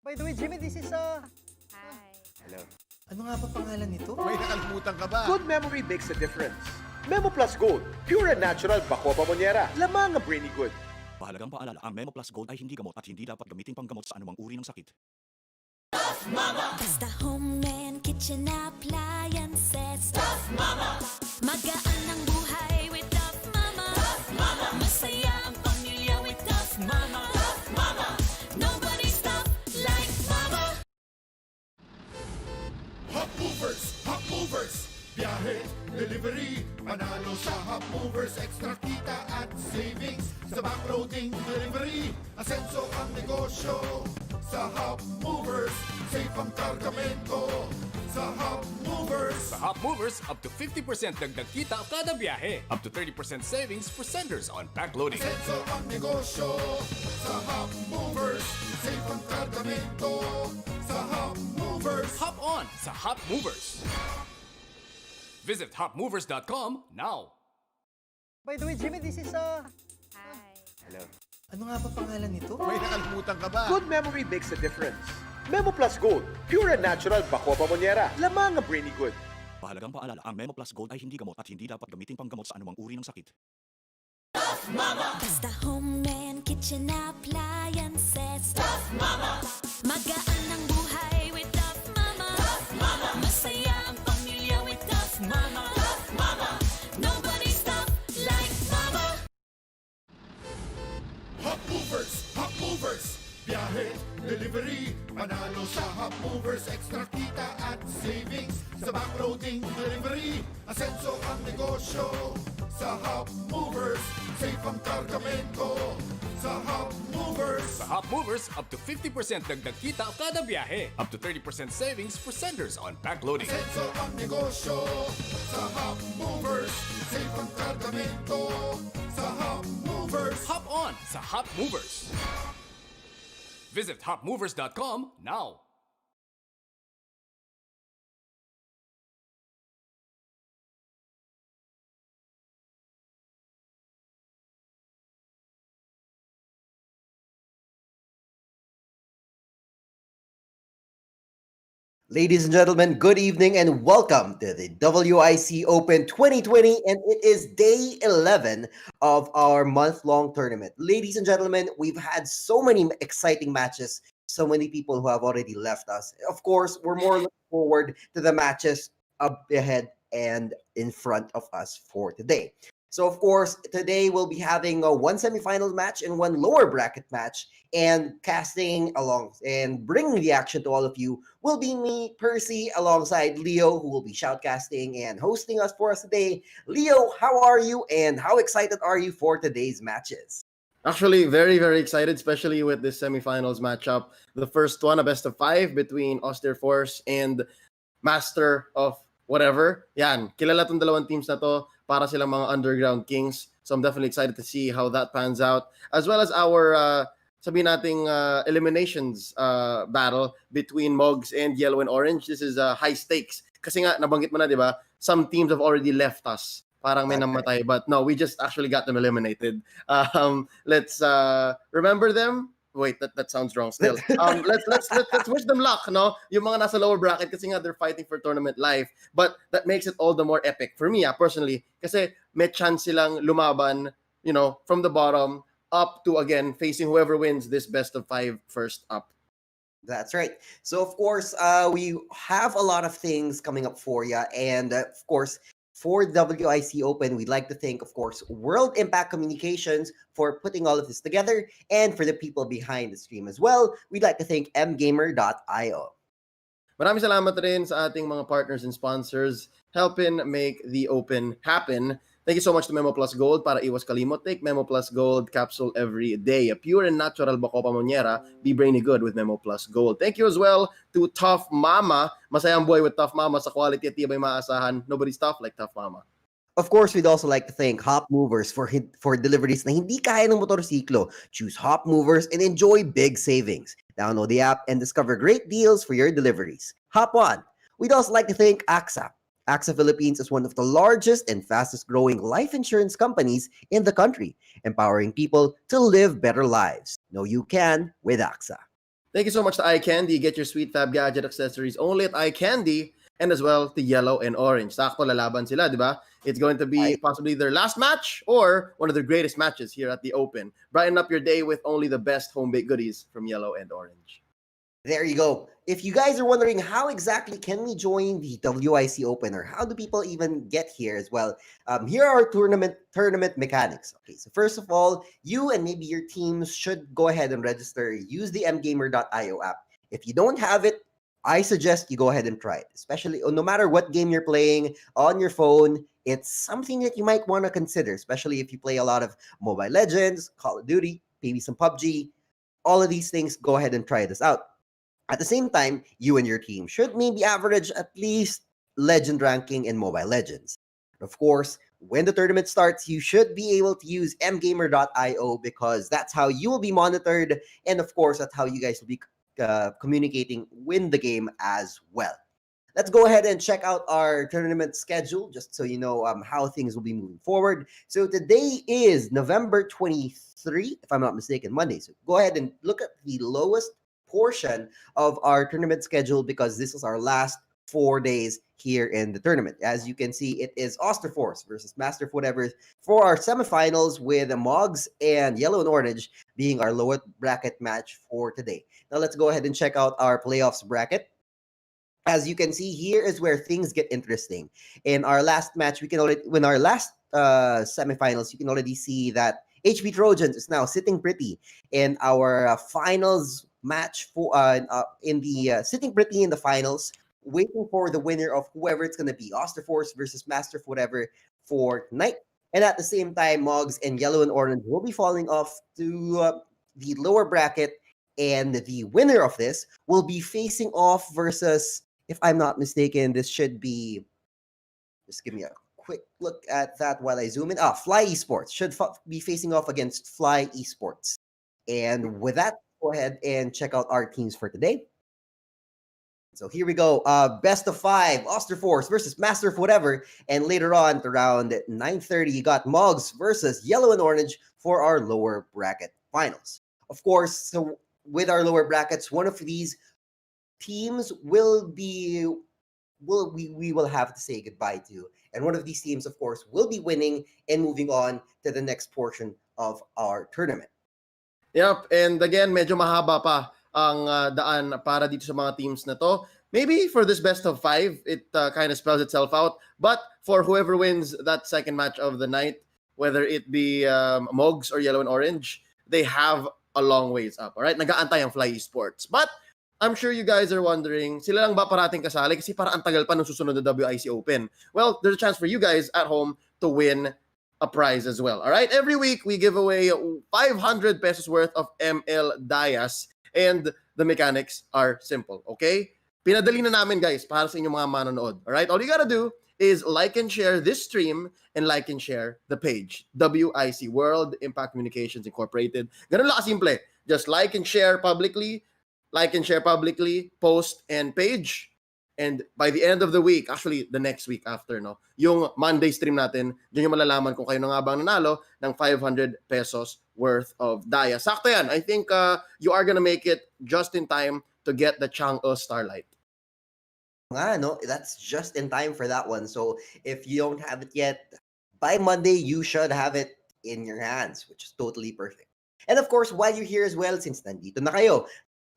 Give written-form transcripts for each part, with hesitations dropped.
By the way, Jimmy, this is Hi. Hello. ano nga pa pangalan nito? May nakalimutan ka ba? Good memory makes a difference. Memo Plus Gold, pure and natural bako pamonyera. Lamang ang brainy good. Mahalagang paalala, ang Memo Plus Gold ay hindi gamot at hindi dapat gamitin panggamot sa anumang uri ng sakit. Basta home and kitchen appliances. Tough Mama! Magaan ang buhay with Tough Mama. Tough Mama! Masaya ang pamilya with Tough Mama. Tough Mama! Nobody's tough like Mama. Hop movers, biyahe, delivery, manalo sa Hop Movers, extra kita at savings, sa backloading delivery, asenso ang negosyo, sa Hop Movers, safe ang kargamento, sa Hop Movers. Sa Hop Movers, up to 50% dagdag kita kada biyahe. Up to 30% savings for senders on backloading. Asenso ang negosyo, sa Hop Movers, safe ang kargamento, sa Hop Movers. Hop on sa Hop Movers. Visit hopmovers.com now. By the way, Jimmy, this is Hi. Hello. ano nga pa pangalan nito? May nakalimutan ka ba? Good memory makes a difference. Memo Plus Gold, pure and natural bako pamonyera. Lamang ang brainy good. Mahalagang paalala, ang Memo Plus Gold ay hindi gamot at hindi dapat gamitin panggamot sa anumang uri ng sakit. Basta home and kitchen appliances. Tough Mama! Magaan ang buhay with Tough Mama. Tough Mama! Masaya ang pamilya with Tough Mama. Tough Mama! Nobody's tough like Mama. Hop movers, biyahe, delivery, manalo sa Hop Movers, extra kita at savings, sa backloading delivery, asenso ang negosyo, sa Hop Movers, safe ang kargamento, sa Hop Movers. Sa Hop Movers, up to 50% dagdag kita kada biyahe. Up to 30% savings for senders on backloading. Asenso ang negosyo, sa Hop Movers, safe ang kargamento, sa Hop Movers. Hop on sa Hop Movers. Visit hopmovers.com now. Ladies and gentlemen, good evening and welcome to the WIC Open 2020, and it is day 11 of our month-long tournament. Ladies and gentlemen, we've had so many exciting matches, so many people who have already left us. Of course, we're more looking forward to the matches up ahead and in front of us for today. So, of course, today we'll be having one semifinal match and one lower bracket match, and casting along and bringing the action to all of you will be me, Percy, alongside Leo, who will be shoutcasting and hosting us for us today. Leo, how are you, and how excited are you for today's matches? Actually, very, very excited, especially with this semifinals matchup. The first one, a best of 5 between Austere Force and Master of whatever. Yan, kilala tong dalawang teams na to para silang mga underground kings. So I'm definitely excited to see how that pans out. As well as our, sabihin nating eliminations battle between Mogs and Yellow and Orange. This is high stakes. Kasi nga, nabanggit mo na, di ba? Some teams have already left us. Parang may namatay. But no, we just actually got them eliminated. Let's remember them. Wait, that sounds wrong still. Let's wish them luck, no? Yung mga nasa lower bracket kasi nga they're fighting for tournament life. But that makes it all the more epic for me, personally. Kasi may chance silang lumaban, from the bottom up to, again, facing whoever wins this best of 5 first up. That's right. So, of course, we have a lot of things coming up for you. And, of course, for WIC Open, we'd like to thank, of course, World Impact Communications for putting all of this together. And for the people behind the stream as well, we'd like to thank mgamer.io. Maraming salamat rin sa ating mga partners and sponsors helping make the Open happen. Thank you so much to Memo Plus Gold para iwas kalimot. Take Memo Plus Gold capsule every day. A pure and natural bako pamonyera. Be brainy good with Memo Plus Gold. Thank you as well to Tough Mama. Masayang buhay with Tough Mama sa quality at tibay maasahan. Nobody's tough like Tough Mama. Of course, we'd also like to thank Hop Movers for deliveries na hindi kaya ng motorsiklo. Choose Hop Movers and enjoy big savings. Download the app and discover great deals for your deliveries. Hop on! We'd also like to thank AXA. AXA Philippines is one of the largest and fastest growing life insurance companies in the country, empowering people to live better lives. Know you can with AXA. Thank you so much to iCandy. Get your sweet fab gadget accessories only at iCandy, and as well to Yellow and Orange. Sakto lalaban sila, di ba? It's going to be possibly their last match or one of their greatest matches here at the Open. Brighten up your day with only the best home-baked goodies from Yellow and Orange. There you go. If you guys are wondering how exactly can we join the WIC Open, or how do people even get here as well, here are tournament mechanics. Okay, so first of all, you and maybe your teams should go ahead and register. Use the mgamer.io app. If you don't have it, I suggest you go ahead and try it. Especially no matter what game you're playing on your phone, it's something that you might want to consider. Especially if you play a lot of Mobile Legends, Call of Duty, maybe some PUBG. All of these things, go ahead and try this out. At the same time, you and your team should maybe average at least legend ranking in Mobile Legends. Of course, when the tournament starts, you should be able to use mgamer.io because that's how you will be monitored. And of course, that's how you guys will be communicating with the game as well. Let's go ahead and check out our tournament schedule just so you know how things will be moving forward. So today is November 23, if I'm not mistaken, Monday. So go ahead and look at the lowest portion of our tournament schedule because this is our last 4 days here in the tournament. As you can see, it is Osterforce versus Master of Whatever for our semifinals, with Mogs and Yellow and Orange being our lowest bracket match for today. Now let's go ahead and check out our playoffs bracket. As you can see, here is where things get interesting. In our last match, in our last semifinals, you can already see that HB Trojans is now sitting pretty in our finals match for sitting pretty in the finals, waiting for the winner of whoever it's going to be, Osterforce versus Master of Whatever for tonight. And at the same time, Mogs and Yellow and Orange will be falling off to the lower bracket, and the winner of this will be facing off versus, if I'm not mistaken, this should be, just give me a quick look at that while I zoom in. Fly Esports should be facing off against Fly Esports. And with that, go ahead and check out our teams for today. So here we go. Best of 5, Osterforce versus Master of Whatever. And later on, around 9:30, you got Mogs versus Yellow and Orange for our lower bracket finals. Of course, so with our lower brackets, one of these teams will be we will have to say goodbye to. And one of these teams, of course, will be winning and moving on to the next portion of our tournament. Yep, and again, medyo mahaba pa ang daan para dito sa mga teams na to. Maybe for this best of 5, it kind of spells itself out. But for whoever wins that second match of the night, whether it be Mogs or Yellow and Orange, they have a long ways up. All right, nag-aantay ang Fly Esports. But I'm sure you guys are wondering, sila lang ba parating kasali? Kasi parang ang tagal pa nung susunod na WIC Open. Well, there's a chance for you guys at home to win a prize as well. All right, every week we give away 500 pesos worth of ML Dias, and the mechanics are simple, okay? Pinadali na namin, guys, para sa inyong mga manonood. All right, all you gotta do is like and share this stream and like and share the page. WIC, World Impact Communications Incorporated. Ganun lang kasimple. Just like and share publicly, post and page. And by the end of the week, actually the next week after, no, yung Monday stream natin, dyan yung malalaman kung kayo na nga bang nanalo ng 500 pesos worth of Daya. Sakto yan. I think you are gonna make it just in time to get the Chang'e Starlight. No, that's just in time for that one. So if you don't have it yet, by Monday, you should have it in your hands, which is totally perfect. And of course, while you're here as well, since nandito na kayo,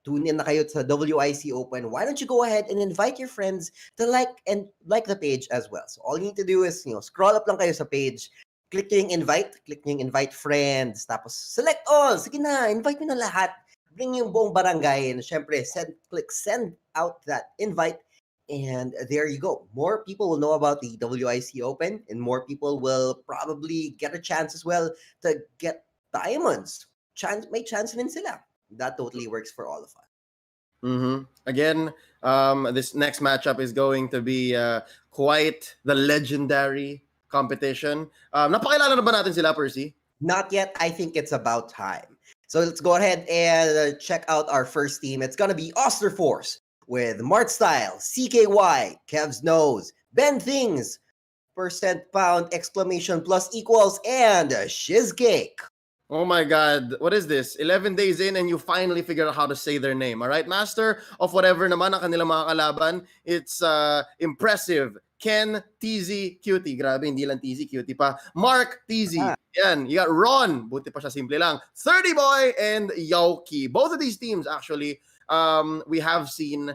tune in na kayo sa WIC Open, why don't you go ahead and invite your friends to like the page as well. So all you need to do is, scroll up lang kayo sa page, click yung invite friends, tapos select all. Sige na, invite mo na lahat. Bring yung buong barangay, and syempre, click send out that invite. And there you go. More people will know about the WIC Open, and more people will probably get a chance as well to get diamonds. May chance din sila. That totally works for all of us. Again, this next matchup is going to be quite the legendary competition. Napakilala na ba natin sila, Percy? Not yet. I think it's about time. So let's go ahead and check out our first team. It's going to be Osterforce with Mart Style, CKY, Kev's Nose, Ben Things, %pound, exclamation plus equals, and Shizcake. Oh my God. What is this? 11 days in and you finally figure out how to say their name. All right, master of whatever naman ang kanilang mga kalaban. It's impressive. Ken, TZ, Cutie. Grabe, hindi lang TZ, Cutie pa. Mark, TZ. Yan. You got Ron. Buti pa siya, simple lang. 30 Boy and Yoki. Both of these teams, actually, we have seen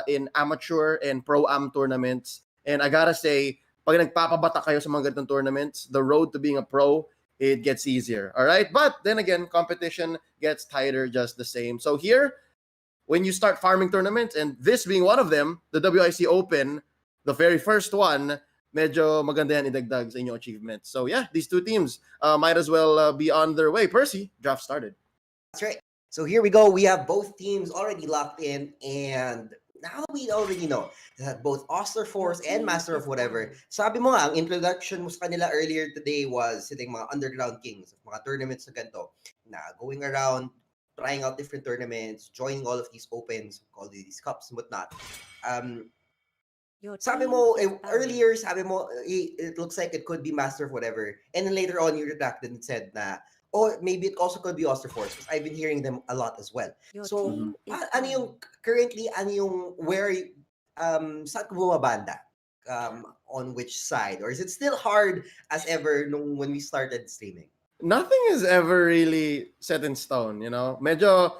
in amateur and pro-am tournaments. And I gotta say, pag nagpapabata kayo sa mga ganitong tournaments, the road to being a pro, it gets easier. All right. But then again, competition gets tighter just the same. So here, when you start farming tournaments, and this being one of them, the WIC Open, the very first one, medyo maganda yan idagdag sa inyong achievements. So yeah, these two teams might as well be on their way. Percy, draft started. That's right. So here we go. We have both teams already locked in, and now we already know that both Oster Force and Master of Whatever, sabi mo nga, ang introduction mo sa kanila earlier today was sitting mga underground kings, mga tournaments na ganito, na going around, trying out different tournaments, joining all of these opens, all these cups and whatnot. Sabi mo, earlier, sabi mo, it looks like it could be Master of Whatever. And then later on, you retracted and said na, oh, maybe it also could be Oster Force because I've been hearing them a lot as well. So, ano yung, currently, ano yung, where, saan ka bumabanda? On which side? Or is it still hard as ever when we started streaming? Nothing is ever really set in stone, you know? Medyo,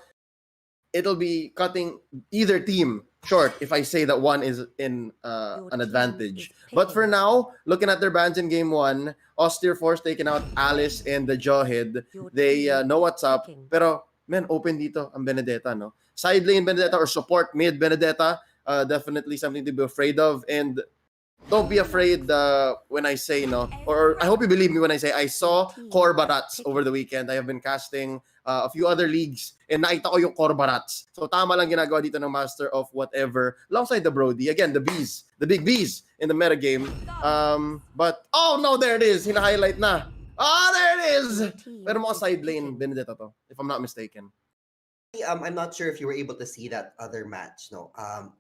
it'll be cutting either team short if I say that one is in an advantage. But for now, looking at their bans in game 1, Austere Force taking out Alice and the Jawhead. They know what's up. Pero, man, open dito ang Benedetta, no? Side lane Benedetta or support mid Benedetta, definitely something to be afraid of. And don't be afraid when I say, no, or I hope you believe me when I say I saw Corbarats over the weekend. I have been casting a few other leagues and nakita ko yung Corbarats. So tama lang ginagawa dito ng Master of Whatever alongside the Brody. Again, the bees, the big bees in the metagame. But, oh no, there it is. Hina-highlight na. Ah, there it is. Pero mga side lane Benedetta to, if I'm not mistaken. I'm not sure if you were able to see that other match, no?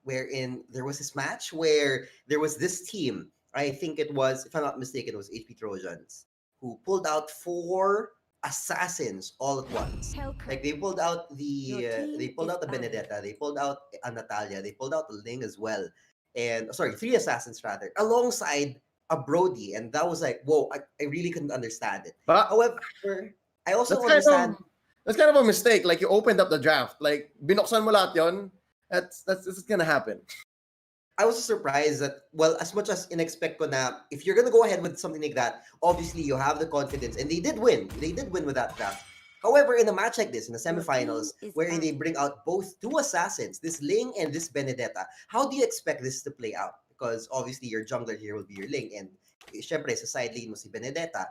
Wherein there was this match where there was this team. I think it was, if I'm not mistaken, it was HP Trojans who pulled out 4 assassins all at once. Like they pulled out the Benedetta, they pulled out a Natalia, they pulled out the Ling as well, and sorry, 3 assassins rather, alongside a Brody, and that was like, whoa! I really couldn't understand it. However, I also understand. That's kind of a mistake. Like, you opened up the draft. Like, binuksan mo lahat yun. That's gonna happen. I was surprised that, well, as much as in-expect ko na, if you're gonna go ahead with something like that, obviously you have the confidence. And they did win. They did win with that draft. However, in a match like this, in the semifinals, wherein they bring out both 2 assassins, this Ling and this Benedetta, how do you expect this to play out? Because obviously your jungler here will be your Ling. And syempre, sa side lane mo si Benedetta.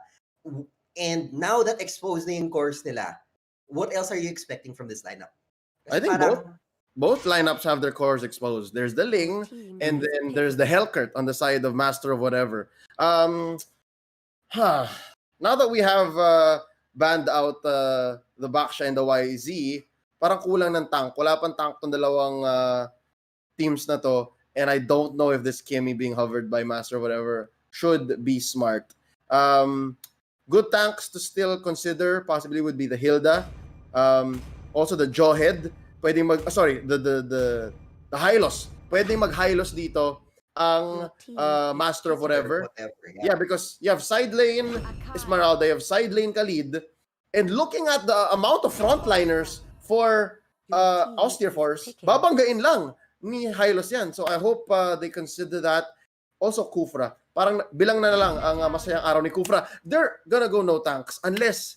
And now that exposed na yung cores nila, what else are you expecting from this lineup? I think both lineups have their cores exposed. There's the Ling, and then there's the Hellcurt on the side of Master of Whatever. Now that we have banned out the Baksha and the YZ, parang kulang ng tank. Wala pang tank tong dalawang teams na to, and I don't know if this Kimmy being hovered by Master of Whatever should be smart. Good tanks to still consider possibly would be the Hilda. Also the Jawhead, pwedeng the Hylos. Pwedeng mag-Hylos dito ang Master of Whatever. Yeah, because you have side lane Esmeralda, you have side lane Khalid, and looking at the amount of frontliners for Austere Force, babanggain lang ni Hylos yan. So I hope they consider that. Also Kufra. Parang bilang na lang ang masayang araw ni Kufra. They're gonna go no tanks unless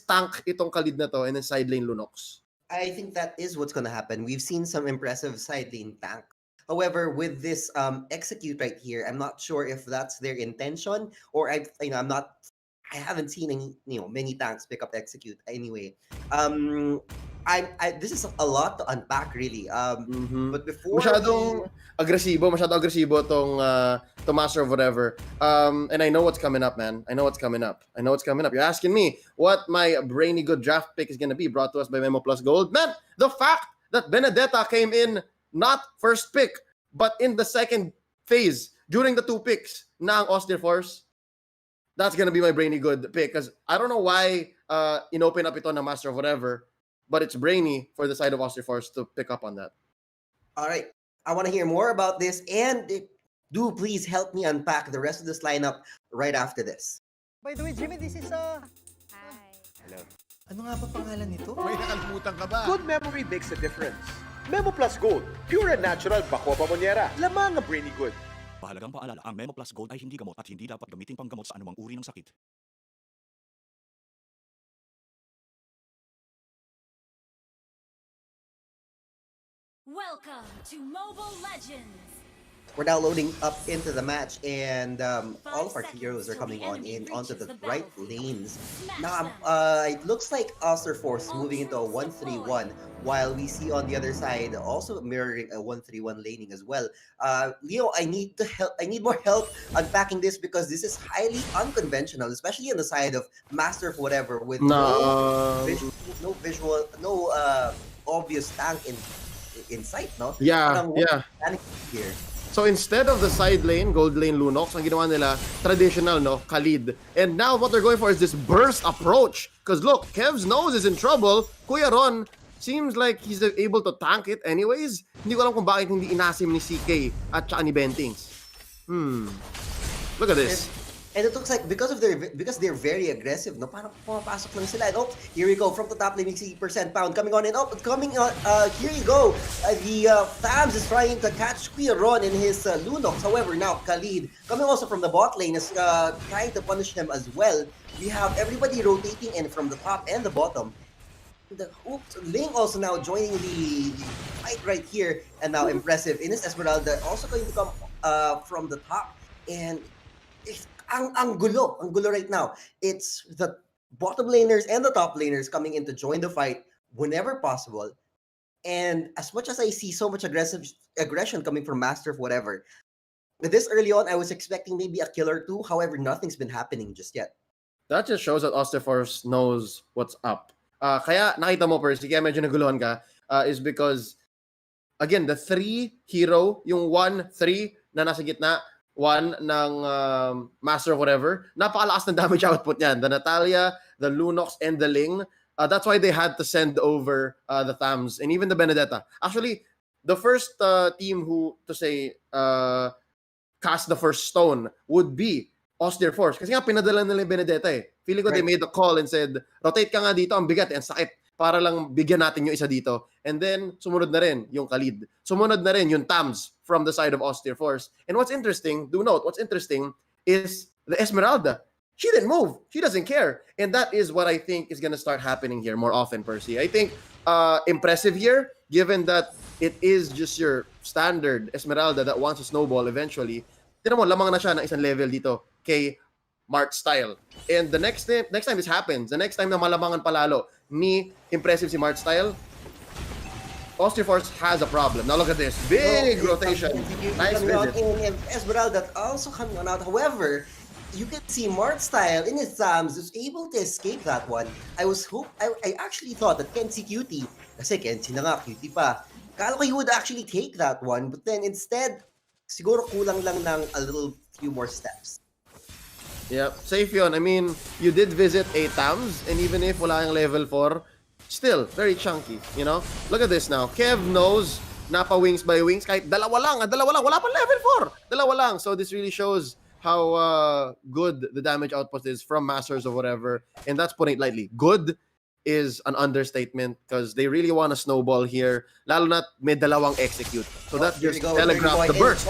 tank itong Khalid na to and then side lane Lunox. I think that is what's gonna happen. We've seen some impressive side lane tank. However, with this execute right here, I'm not sure if that's their intention, or I haven't seen any many tanks pick up execute anyway. This is a lot to unpack really. But before masyadong agresibo tong Master of Whatever. And I know what's coming up, man. I know what's coming up. You're asking me what my brainy good draft pick is gonna be, brought to us by Memo Plus Gold. Man, the fact that Benedetta came in not first pick, but in the second phase during the 2 picks ng Austere Force, that's gonna be my Brainy Good pick because I don't know why in-open up ito na Master of Whatever, but it's Brainy for the side of Austin Force to pick up on that. All right. I want to hear more about this, and do please help me unpack the rest of this lineup right after this. By the way, Jimmy, this is Hello. Ano nga ba pangalan nito? May nakalimutan ka ba? Good memory makes a difference. Memo Plus Gold, pure and natural Bako Pamonyera. Lamang ang Brainy Good. Mahalagang paalala, ang Memo Plus Gold ay hindi gamot at hindi dapat gamitin panggamot sa anumang uri ng sakit. Welcome to Mobile Legends. We're now loading up into the match, and all of our heroes are coming on in onto the right lanes. Now, it looks like Oster Force moving into a 1-3-1, while we see on the other side also mirroring a 1-3-1 laning as well. Leo, I need more help unpacking this because this is highly unconventional, especially on the side of Master of Whatever with no visual, no obvious tank in sight, no? Yeah, Parang yeah. Here. So instead of the side lane, gold lane Lunox, ang ginawa nila, traditional, no, Khalid. And now what they're going for is this burst approach. Because look, Kev's nose is in trouble. Kuya Ron seems like he's able to tank it anyways. Hindi ko alam kung bakit hindi inasim ni CK at saka ni Bentings. Look at this. And it looks like because they're very aggressive, no, parang pumapasok lang sila. And here we go from the top lane, 60% pound coming on, and coming on. Here you go. The Fams is trying to catch Kuya Ron in his Lunox. However, now Khalid coming also from the bot lane is trying to punish him as well. We have everybody rotating in from the top and the bottom. Ling also now joining the fight right here, and now impressive. Ines Esmeralda also going to come from the top, and ang gulo right now. It's the bottom laners and the top laners coming in to join the fight whenever possible. And as much as I see so much aggression coming from Master of Whatever, this early on, I was expecting maybe a kill or two. However, nothing's been happening just yet. That just shows that Osteforce knows what's up. Kaya nakita mo, Percy, kaya medyo naguluhan ka, is because, again, the 3 hero, yung 1-3 na nasa gitna, 1 ng Master of Whatever, napakalakas ng damage output niyan. The Natalia, the Lunox, and the Ling. That's why they had to send over the Thams and even the Benedetta. Actually, the first team who, to say, cast the first stone would be Austere Force. Kasi nga, pinadala nila yung Benedetta eh. Feeling ko they made the call and said, rotate ka nga dito, ang bigat, ang sakit, para lang bigyan natin yung isa dito. And then, sumunod na rin yung Khalid. Sumunod na rin yung Tams from the side of Austere Force. And what's interesting, do note, what's interesting is the Esmeralda. She didn't move. She doesn't care. And that is what I think is going to start happening here more often, Percy. I think impressive here, given that it is just your standard Esmeralda that wants to snowball eventually. Tinan mo, lamang na siya ng isang level dito kay Mart Style. And the next time this happens, the next time na malamangan palalo ni impressive si Mart Style, Austere Force has a problem. Now look at this. Big rotation. Nice visit. And Esmeralda also coming on out. However, you can see Mart Style in his Thams is able to escape that one. I actually thought that Kenzie Cutie, kasi Kenzie na nga, Cutie pa. Kala ko he would actually take that one, but then instead, siguro kulang lang ng a little few more steps. Yep, safe yun. I mean, you did visit 8 Thams, and even if wala yung level 4, still, very chunky, you know? Look at this now. Kev knows, napa wings by wings, kahit dalawa lang, wala pa level 4. Dalawa lang. So this really shows how good the damage output is from Masters or whatever, and that's putting it lightly. Good is an understatement because they really want to snowball here, lalo na may dalawang execute. So that just telegraphs the burst.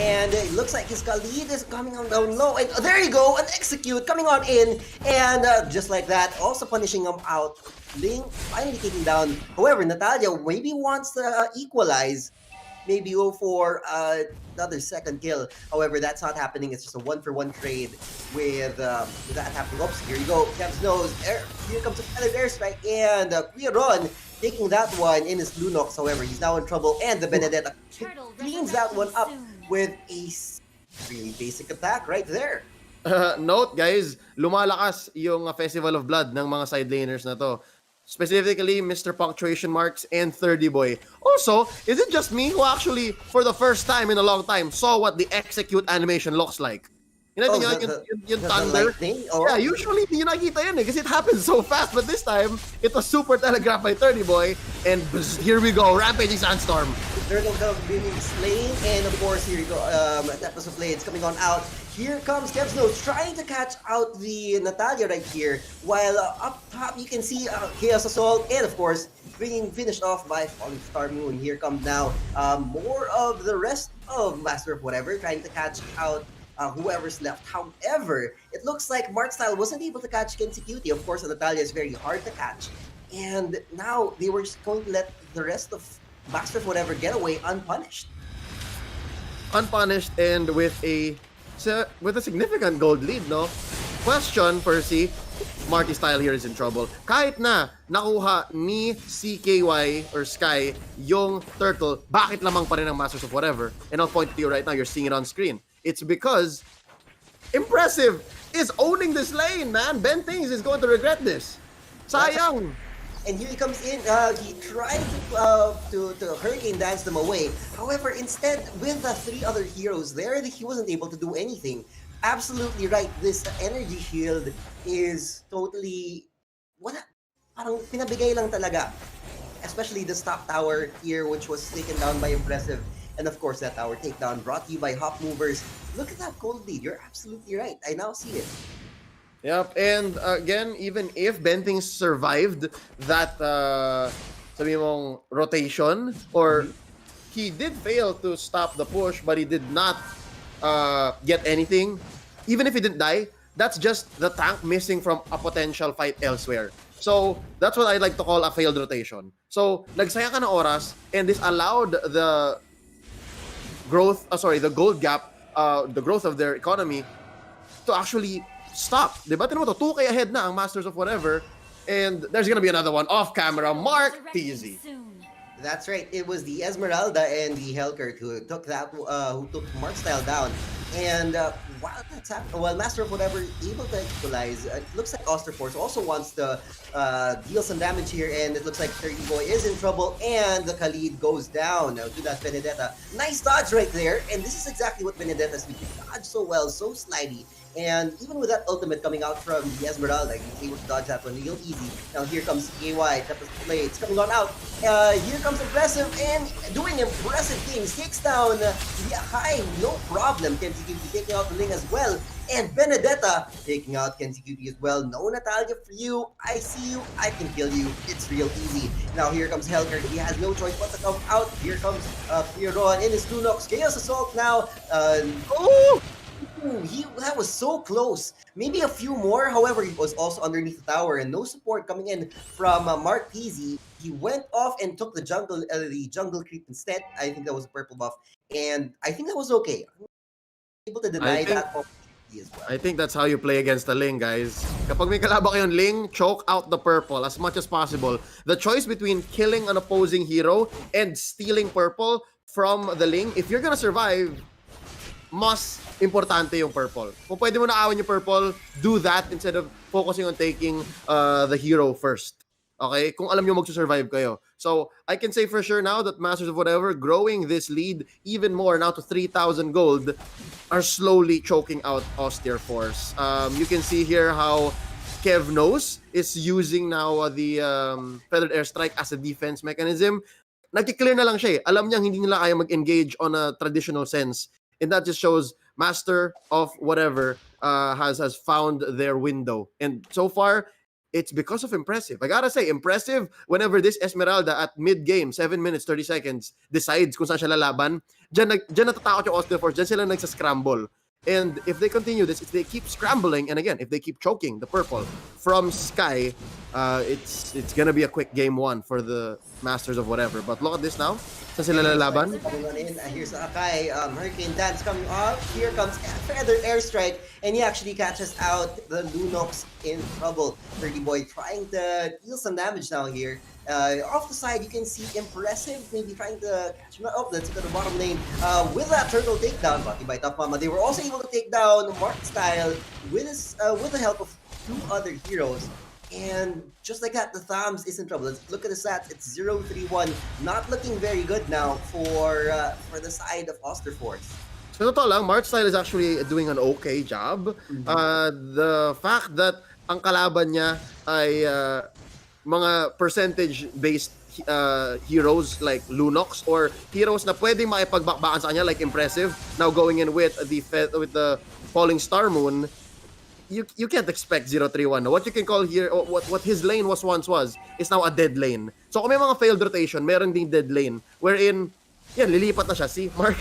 And it looks like his Khalid is coming on down low. And there you go, an execute coming on in. And just like that, also punishing him out. Ling finally taking down. However, Natalia maybe wants to equalize. Maybe go for another second kill. However, that's not happening. It's just a 1-for-1 trade with that happening. Oops, here you go. Kev's nose. Here comes another airstrike. And Kuya Ron taking that one in his Lunox. However, he's now in trouble. And the Benedetta cleans that one up with a really basic attack right there. Note, guys, lumalakas yung Festival of Blood ng mga side laners na to. Specifically, Mr. Punctuation Marks and 30 Boy. Also, is it just me who actually, for the first time in a long time, saw what the execute animation looks like? Hinantin Oh, nyo yung thunder. lightning? Oh. Yeah, usually hindi nyo nakikita yan kasi it happens so fast. But this time, it was super telegraphed by 30 Boy. And here we go, Rampaging Sandstorm. Turtle Dove being slain, and of course, here you go, Tempest of Blades coming on out. Here comes Kevsno trying to catch out the Natalia right here, while up top you can see Chaos Assault, and of course, being finished off by Falling Star Moon. Here comes now more of the rest of Master of Whatever, trying to catch out whoever's left. However, it looks like Mark Style wasn't able to catch Kenzie Cutie. Of course, Natalia is very hard to catch. And now they were just going to let the rest of Master of Whatever get away unpunished. Unpunished and with a significant gold lead, no? Question, Percy, Marty Style here is in trouble. Kahit na nakuha ni CKY or Sky yung turtle, bakit lamang pa rin ang Masters of Whatever? And I'll point to you right now, you're seeing it on screen. It's because Impressive is owning this lane, man. Ben Things is going to regret this. Sayang. And here he comes in. He tried to Hurricane Dance them away. However, instead, with the 3 other heroes there, he wasn't able to do anything. Absolutely right. This energy shield is totally parang pinabigay lang talaga. Especially the stop tower here, which was taken down by Impressive. And of course, that tower takedown brought to you by Hop Movers. Look at that gold lead. You're absolutely right. I now see it. Yep, and again, even if Bentings survived that, sabi mong rotation, or he did fail to stop the push, but he did not get anything, even if he didn't die, that's just the tank missing from a potential fight elsewhere. So, that's what I like to call a failed rotation. So, nagsaya ka ng oras, and this allowed the growth, the gold gap, the growth of their economy to actually stop. Diba? Tinan mo to, 2K ahead na ang Masters of Whatever, and there's gonna be another one off camera. Mark Peasy. That's right. It was the Esmeralda and the Hellkurt who took Mark Style down. And while Master of Whatever able to equalize, it looks like Osterforce also wants to deal some damage here, and it looks like 30 Boy is in trouble, and the Khalid goes down. Now to that Benedetta. Nice dodge right there, and this is exactly what Benedetta's doing. Dodge so well, so slidey. And even with that ultimate coming out from the Esmeralda, he's able to dodge that one real easy. Now here comes AY, Tempest Blades coming on out. Here comes Impressive and doing impressive things. Takes down the High, no problem. Kenzie Cutie taking out the Ling as well. And Benedetta taking out Kenzie Cutie as well. No Natalia for you. I see you. I can kill you. It's real easy. Now here comes Hellkurt. He has no choice but to come out. Here comes Pierron in his Lunox. Chaos Assault now. That was so close. Maybe a few more. However, he was also underneath the tower, and no support coming in from Mark Peasy. He went off and took the jungle creep instead. I think that was a purple buff, and I think that was okay. I'm able to deny that opportunity as well. I think that's how you play against the Ling, guys. Kapag may kalaban kayong Ling, choke out the purple as much as possible. The choice between killing an opposing hero and stealing purple from the Ling, if you're gonna survive, mas importante yung purple. Kung pwede mo nakawan yung purple, do that instead of focusing on taking the hero first. Okay? Kung alam nyo magsusurvive kayo. So, I can say for sure now that Masters of Whatever, growing this lead even more now to 3,000 gold, are slowly choking out Austere Force. You can see here how Kev knows is using now the Feathered Airstrike as a defense mechanism. Nagki-clear na lang siya eh. Alam niyang hindi nila kaya mag-engage on a traditional sense. And that just shows Master of Whatever has found their window. And so far, it's because of Impressive. I gotta say, Impressive, whenever this Esmeralda at mid-game, 7 minutes, 30 seconds, decides kung saan siya lalaban, dyan natatakot yung Austin Force, dyan sila nagsascramble. And if they continue this, if they keep scrambling, and again, if they keep choking the purple from Sky, it's gonna be a quick game 1 for the Masters of Whatever. But look at this now. Saan sila lalaban? Here's Akai, Hurricane Dance coming off. Here comes Feathered Airstrike, and he actually catches out the Lunox in trouble. 30 Boy trying to deal some damage now here. Off the side, you can see Impressive maybe trying to catch him up. Let's go to the bottom lane with that turtle takedown. Brought by Tough Mama. They were also able to take down Mark Style with the help of 2 other heroes. And just like that, the Thams is in trouble. Let's look at the stats. It's 0-3-1. Not looking very good now for the side of Osterforce. Sa totoo lang, Mart Style is actually doing an okay job. The fact that ang kalaban niya ay mga percentage-based heroes like Lunox or heroes na pwedeng makipagbakbakan sa kanya like Impressive, now going in with the Falling Star Moon, you can't expect 031. What you can call here, what his lane once was, is now a dead lane. So kung may mga failed rotation, meron ding dead lane, wherein, yan, lilipat na siya. See, Mark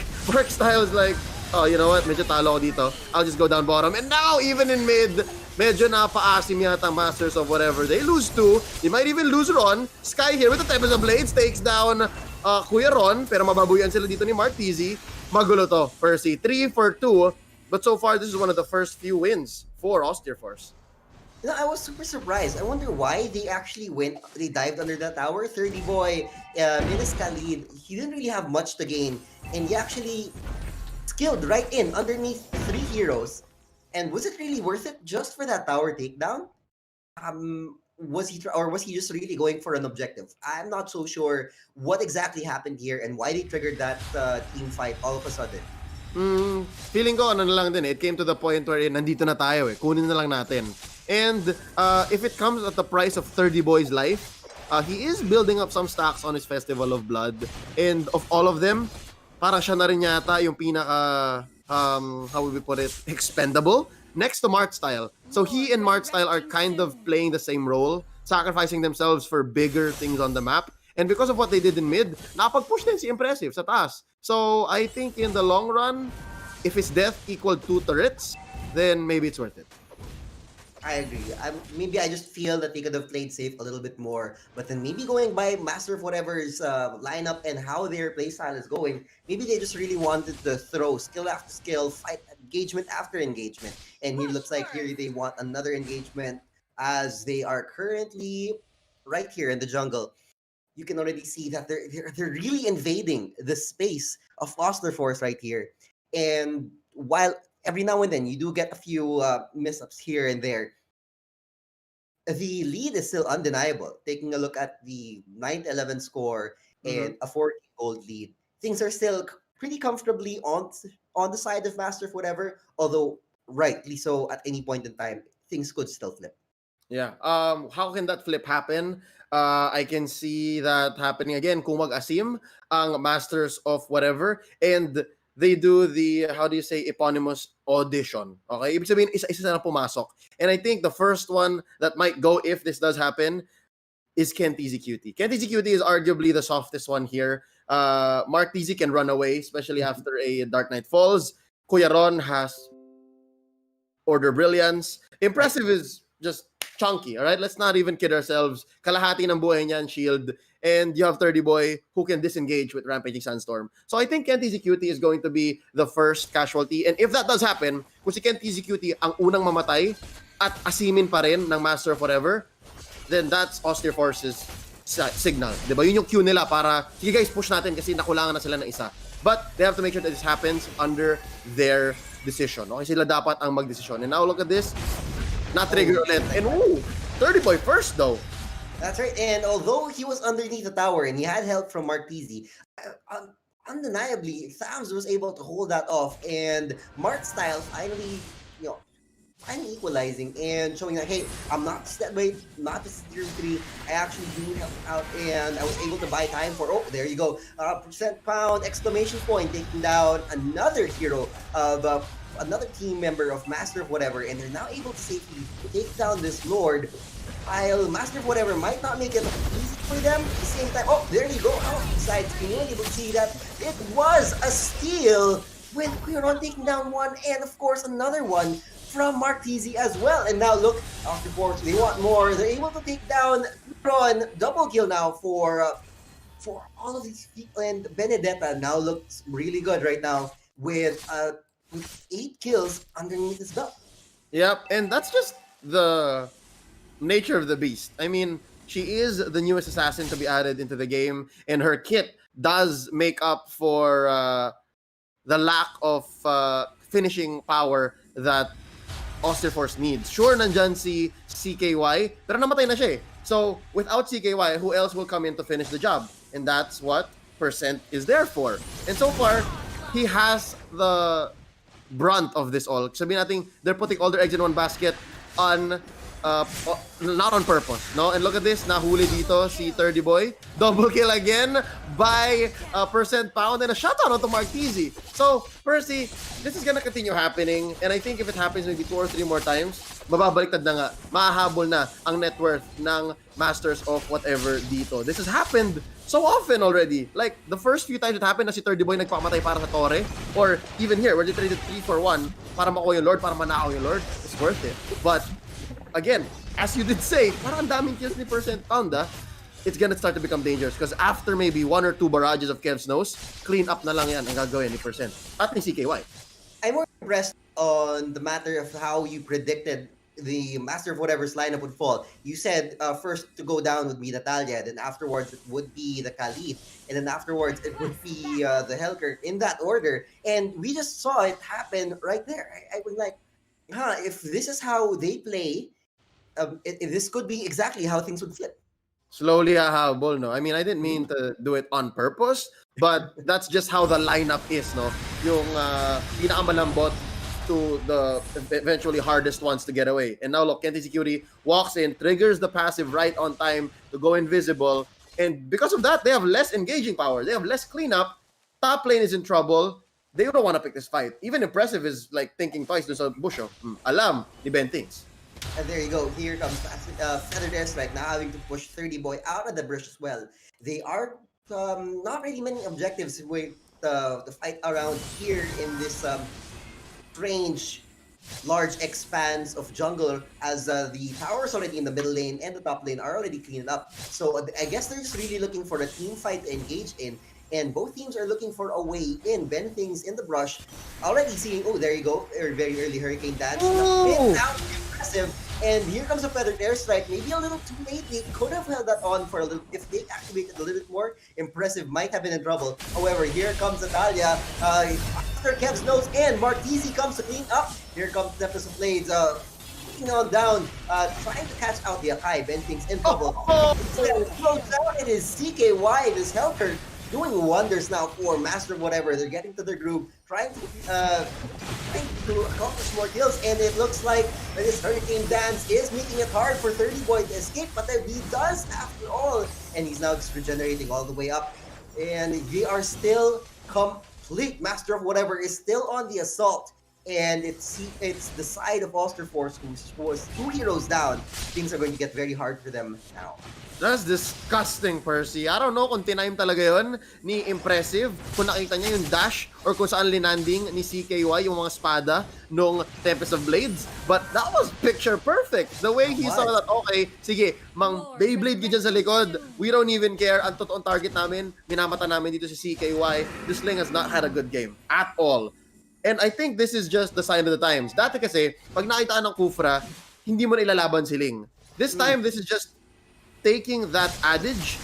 Styles like, oh, you know what, medyo talo ako dito. I'll just go down bottom. And now, even in mid, medyo napaasim yata Masters of whatever. They lose 2. They might even lose Ron. Sky here with the Tempest of Blades takes down Kuya Ron, pero mababuyan sila dito ni Mark TZ. Magulo to. Percy, 3 for 2. But so far, this is one of the first few wins for Austere Force. You know, I was super surprised. I wonder why they actually went. They dived under that tower. 30 boy, Miniska lead. He didn't really have much to gain, and he actually skilled right in underneath 3 heroes. And was it really worth it just for that tower takedown? Was he just really going for an objective? I'm not so sure what exactly happened here and why they triggered that team fight all of a sudden. Feeling ko ano na lang din, it came to the point where nandito na tayo kunin na lang natin. And if it comes at the price of 30 boy's life, he is building up some stacks on his Festival of Blood, and of all of them, para siya na rin yata yung pinaka how would we put it, expendable next to Mart Style. So he and Mart Style are kind of playing the same role, sacrificing themselves for bigger things on the map. And because of what they did in mid, nakapag-push din si Impressive sa taas. So I think in the long run, if his death equaled 2 turrets, then maybe it's worth it. I agree. Maybe I just feel that they could have played safe a little bit more. But then maybe going by Master of Whatever's lineup and how their playstyle is going, maybe they just really wanted to throw skill after skill, fight engagement after engagement. And it looks like here they want another engagement as they are currently right here in the jungle. You can already see that they're really invading the space of Austere Force right here. And while every now and then you do get a few mishaps here and there, the lead is still undeniable. Taking a look at the 9-11 score and a 14 gold lead, things are still pretty comfortably on the side of Master of Whatever, although rightly so at any point in time, things could still flip. Yeah. How can that flip happen? I can see that happening again kung mag-asim ang Masters of Whatever and they do the, how do you say, eponymous audition. Okay? Ibig sabihin, isa-isa na pumasok. And I think the first one that might go if this does happen is Kent EZQT. Kent EZQT is arguably the softest one here. Mark TZ can run away, especially after a Dark Knight Falls. Kuya Ron has Order Brilliance. Impressive is just chunky, all right? Let's not even kid ourselves. Kalahati ng buhay niyan, shield. And you have 30 boy who can disengage with Rampaging Sandstorm. So I think Kent EZQT is going to be the first casualty. And if that does happen, kung si Kent EZQT ang unang mamatay at asimin pa rin ng Master of Whatever, then that's Austere Force's signal. Diba? Yun yung cue nila para, sige guys, push natin kasi nakulangan na sila ng isa. But they have to make sure that this happens under their decision. Okay, sila dapat ang magdesisyon. And now look at this. Na-trigger ulit. And 30 boy first though. That's right. And although he was underneath the tower and he had help from Mark TZ, undeniably, Thams was able to hold that off. And Mark Style finally, finally equalizing and showing that, hey, I'm not not the tier 3. I actually do help out and I was able to buy time for, there you go. Percent pound, exclamation point, taking down another hero of another team member of Master of Whatever, and they're now able to safely take down this Lord. While Master of Whatever might not make it easy for them, at the same time, there you go, outside screen, you were able to see that it was a steal with Quiron taking down one, and of course another one from Mark TZ as well. And now look, Austere Force, they want more. They're able to take down Quiron, double kill now for all of these people, and Benedetta now looks really good right now with 8 kills underneath his belt. Yep, and that's just the nature of the beast. I mean, she is the newest assassin to be added into the game, and her kit does make up for the lack of finishing power that Austere Force needs. Sure, nandyan si CKY, pero namatay na siya eh. So, without CKY, who else will come in to finish the job? And that's what Percent is there for. And so far, he has the brunt of this all. Sabihin natin, they're putting all their eggs in one basket on not on purpose, no? And look at this, nahuli dito si 30 Boy. Double kill again by Percent Pound and a shutout onto Marquise. So, Percy, this is gonna continue happening, and I think if it happens maybe 2 or 3 more times, mababaliktad na nga, mahahabol na ang net worth ng Masters of whatever dito. This has happened so often already. Like, the first few times it happened na si 30 Boy nagpamatay para sa Torre, or even here, where they traded 3 for 1 para makuha yung Lord, para manakaw yung Lord, it's worth it. But, again, as you did say, parang ang daming kills ni Percent Pound, it's gonna start to become dangerous because after maybe 1 or 2 barrages of Kev's nose, clean up na lang yan ang gagawin ni Percent at ni CKY. I'm more impressed on the matter of how you predicted the Master of Whatever's lineup would fall. You said first to go down would be Natalia, then afterwards it would be the Khalid, and then afterwards it would be the Helker, in that order. And we just saw it happen right there. I was like, if this is how they play, this could be exactly how things would flip. Slowly hahabol, no? I mean, I didn't mean to do it on purpose, but that's just how the lineup is, no? Yung pinakamalambot to the eventually hardest ones to get away. And now look, Kenti Security walks in, triggers the passive right on time to go invisible, and because of that, they have less engaging power. They have less cleanup. Top lane is in trouble. They don't want to pick this fight. Even Impressive is like thinking twice dun sa busho. Alam ni Ben things. And there you go. Here comes Feathered Airstrike now having to push 30 Boy out of the brush as well. They are not really many objectives with the fight around here in this strange, large expanse of jungle, as the towers already in the middle lane and the top lane are already cleaned up. So I guess they're just really looking for a team fight to engage in. And both teams are looking for a way in. Ben things in the brush, already seeing, oh, there you go, very early Hurricane Dance. Now, Impressive. And here comes a Feathered Airstrike. Maybe a little too late. They could have held that on for a little. If they activated a little bit more, Impressive might have been in trouble. However, here comes Natalia. After Kev's nose and Marquise comes to clean up. Here comes Tempest of Blades. Looking on down, trying to catch out the Akai. Ben things in trouble. It is CKY. It is Helker doing wonders now for Master of Whatever. They're getting to their groove, trying to accomplish more kills, and it looks like this Hurricane Dance is making it hard for 30 Boy to escape, but then he does after all, and he's now just regenerating all the way up, and they are still complete. Master of Whatever is still on the assault, and it's the side of Ulster Force who was 2 heroes down. Things are going to get very hard for them now. That's disgusting, Percy. I don't know kung tinime talaga yon ni Impressive, kung nakita niya yung dash, or kung saan linanding ni CKY yung mga espada nung Tempest of Blades. But that was picture perfect. The way he saw that, okay, sige, mang Beyblade ka dyan sa likod. We don't even care. Ang totoong target namin, minamata namin dito si CKY. This Ling has not had a good game at all. And I think this is just the sign of the times. Dati kasi, pag nakitaan ng Kufra, hindi mo na ilalaban si Ling. This time, this is just taking that adage,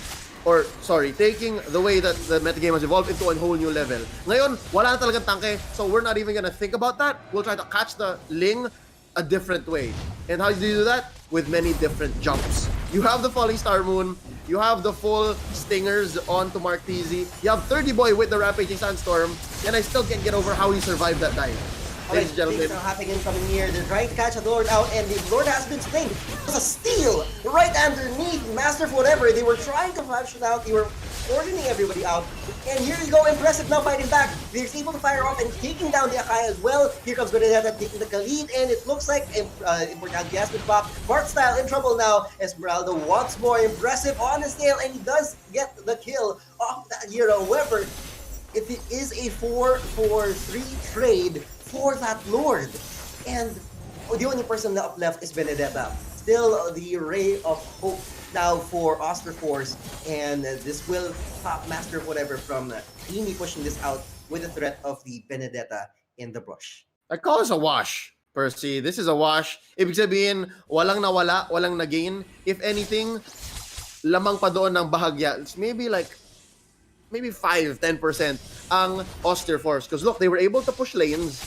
or sorry, taking the way that the metagame has evolved into a whole new level. Ngayon, wala na talagang tanke, so we're not even gonna think about that. We'll try to catch the Ling a different way. And how do you do that? With many different jumps. You have the Falling Star Moon, you have the full stingers onto Marquise, you have 30 Boy with the Rampaging Sandstorm, and I still can't get over how he survived that dive. Ladies and gentlemen, things are happening coming here. They're trying to catch a Lord out, and the Lord has been slain. It's a steal right underneath Master of Whatever. They were trying to flash it out. They were ordering everybody out. And here you go, Impressive now fighting back. They're able to fire off and taking down the Akai as well. Here comes Grenada taking the Khalid, and it looks like Importante has been popped. Bart Style in trouble now. Esmeralda wants more. Impressive on his tail, and he does get the kill off that hero. However, if it is a 4-4-3 trade for that Lord, and the only person up left is Benedetta. Still the ray of hope now for Oster Force, and this will stop Master of Whatever from cleanly pushing this out with the threat of the Benedetta in the brush. I call this a wash, Percy. This is a wash. Ibig sabihin, walang nawala, walang nagain. If anything, lamang pa doon ng bahagya. It's maybe 5-10% ang Oster Force. Because look, they were able to push lanes,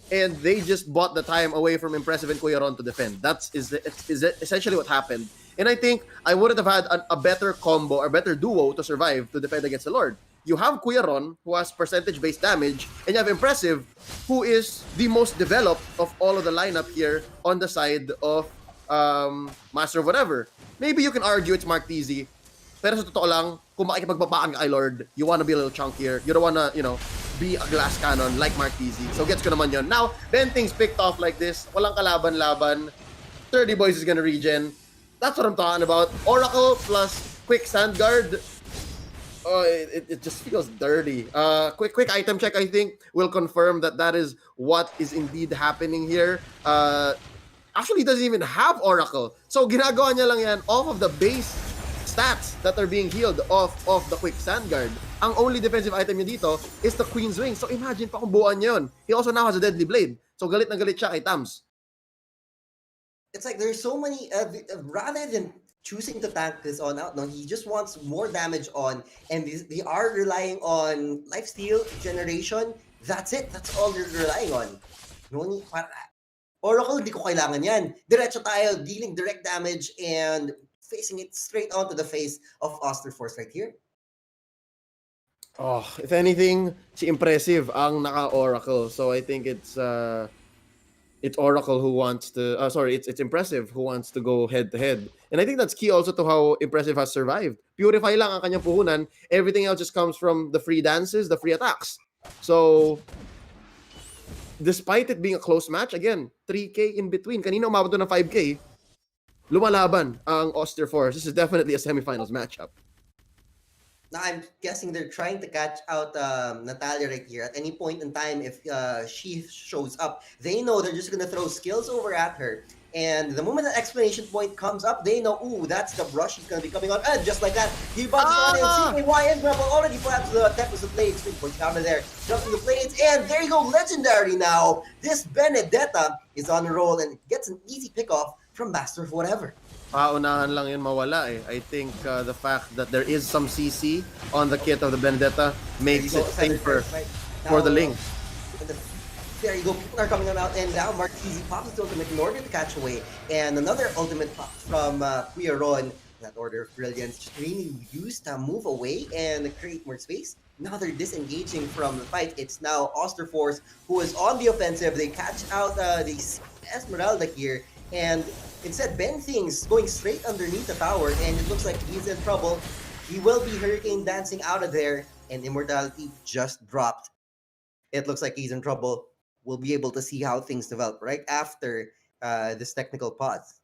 and they just bought the time away from Impressive and Kuyaron to defend. That's essentially what happened. And I think I wouldn't have had a better combo or better duo to survive to defend against the Lord. you have Kuya Ron, who has percentage-based damage, and you have Impressive, who is the most developed of all of the lineup here on the side of Master of Whatever. Maybe you can argue it's Mark TZ, pero sa totoo lang, kung makikipagbabaan ka kay Lord, you wanna be a little chunkier, you don't wanna, be a glass cannon like Mark TZ. So gets ko naman yun. Now, Benting's picked off like this, walang kalaban-laban, 30 boys is gonna regen. That's what I'm talking about. Oracle plus quick Sandguard. Oh, it just feels dirty. Quick item check, I think, will confirm that is what is indeed happening here. Actually, he doesn't even have Oracle. So, ginagawa niya lang yan off of the base stats that are being healed off of the quick Sandguard. Ang only defensive item niya dito is the Queen's Wing. So, imagine pa kung buuan yun. He also now has a Deadly Blade. So, galit na galit siya kay Tams. It's like there's so many, rather than choosing to tank this on out, no, he just wants more damage on, and they are relying on lifesteal generation. That's it. That's all they're relying on. No need, Oracle, di ko kailangan yan. Diretso tayo, dealing direct damage and facing it straight onto the face of Osterforce right here. Oh, if anything, si Impressive ang naka-Oracle. So I think it's Oracle who wants to it's Impressive who wants to go head to head. And I think that's key also to how Impressive has survived. Purify lang ang kanyang puhunan, everything else just comes from the free dances, the free attacks. So despite it being a close match, again, 3K in between. Kanina umabot ng 5K. Lumalaban ang Osterforce. This is definitely a semifinals matchup. Now, I'm guessing they're trying to catch out Natalia right here. At any point in time, if she shows up, they know they're just going to throw skills over at her. And the moment the explanation point comes up, they know, ooh, that's the brush she's going to be coming on. And just like that, he bugs on it. CKY and Rebel already perhaps the Tempest of Blades. Push down to there, jumping the blades. And there you go, legendary now. This Benedetta is on a roll and gets an easy pick off from Master of Whatever. Paunahan lang yun mawala eh. I think the fact that there is some CC on the kit of the Benedetta makes it safer for the Ling. There you go, people are coming out, and now Marquise pops his ultimate in order to catch away. And another ultimate pop from Kuya Ron. That Order of Brilliance just really used to move away and create more space. Now they're disengaging from the fight. It's now Osterforce who is on the offensive. They catch out the Esmeralda here. And instead, Ben Things going straight underneath the tower, and it looks like he's in trouble. He will be Hurricane dancing out of there, and Immortality just dropped. It looks like he's in trouble. We'll be able to see how things develop right after this technical pause.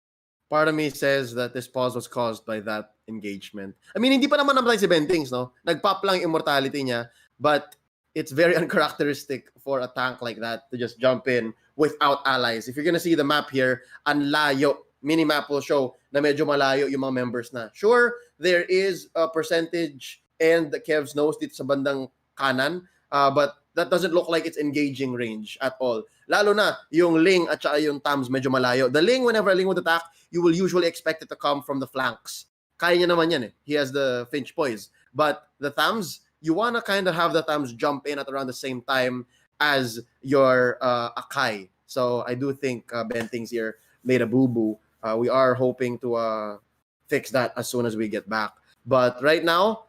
Part of me says that this pause was caused by that engagement. I mean, hindi pa naman namatay si Ben Things, no? Nagpop lang yung immortality niya, but it's very uncharacteristic for a tank like that to just jump in without allies. If you're gonna see the map here, ang layo. Minimap will show na medyo malayo yung mga members na. Sure, there is a percentage and the Kev's nose dito sa bandang kanan, but that doesn't look like it's engaging range at all. Lalo na yung Ling at saka yung Tams medyo malayo. The Ling, whenever a Ling would attack, you will usually expect it to come from the flanks. Kaya niya naman yan eh. He has the Finch Poise. But the Tams, you wanna kind of have the Tams jump in at around the same time as your Akai. So I do think Ben Things here made a boo-boo. We are hoping to fix that as soon as we get back. But right now,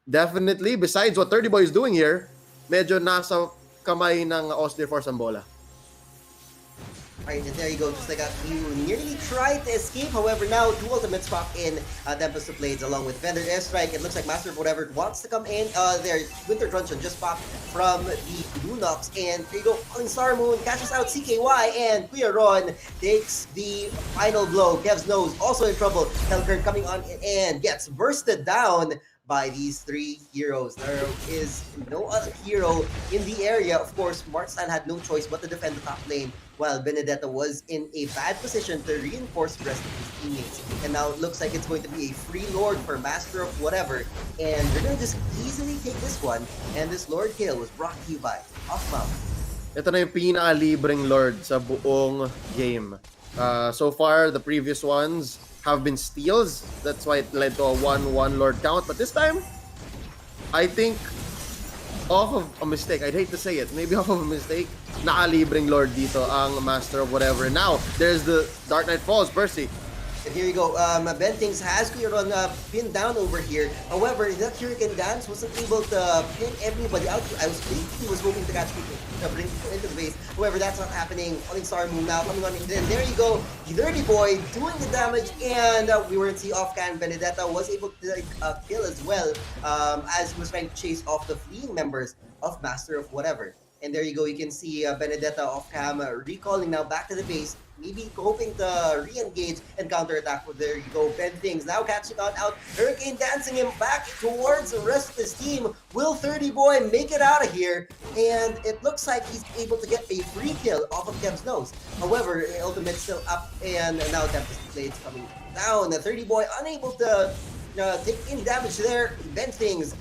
definitely, besides what 30 Boy is doing here, medyo nasa kamay ng Osterforce ang bola. Alright, and there you go, just like that. You nearly tried to escape, however, now two ultimates pop in Tempest of Blades along with Vendor Airstrike. It looks like Master of Whatever wants to come in. Their Winter Truncheon just popped from the Lunox, and there you go, Falling Star Moon catches out CKY, and Kuya Ron takes the final blow. Kev's nose also in trouble. Helker coming on and gets bursted down by these three heroes. There is no other hero in the area. Of course, Markstan had no choice but to defend the top lane, while Benedetta was in a bad position to reinforce the rest of his teammates. And now it looks like it's going to be a free Lord for Master of Whatever, and they're going to just easily take this one. And this Lord kill was brought to you by Offmount. Ito na yung pinaka-libreng Lord sa buong game. So far, the previous ones have been steals. That's why it led to a 1-1 Lord count. But this time, I think off of a mistake, I'd hate to say it, maybe off of a mistake, naka-libreng Lord dito ang Master of Whatever. Now, there's the Dark Knight Falls, Percy. And here you go. Ben Things has cleared on pinned down over here. However, that Hurricane Dance wasn't able to pin everybody out. I was thinking he was hoping to catch people, bring people into the base. However, that's not happening. Falling Star Moon now coming on. And then there you go. The Dirty Boy doing the damage. And we were to see off-can. Benedetta was able to kill as well as he was trying to chase off the fleeing members of Master of Whatever. And there you go, you can see Benedetta off-cam recalling now back to the base, maybe hoping to re-engage and counterattack. There you go, Ben Things now catching on out, Hurricane dancing him back towards the rest of his team. Will 30 Boy make it out of here? And it looks like he's able to get a free kill off of Kev's nose. However, Ultimate still up, and now Tempest Blades coming down. The 30 Boy unable to take any damage there. Ben Things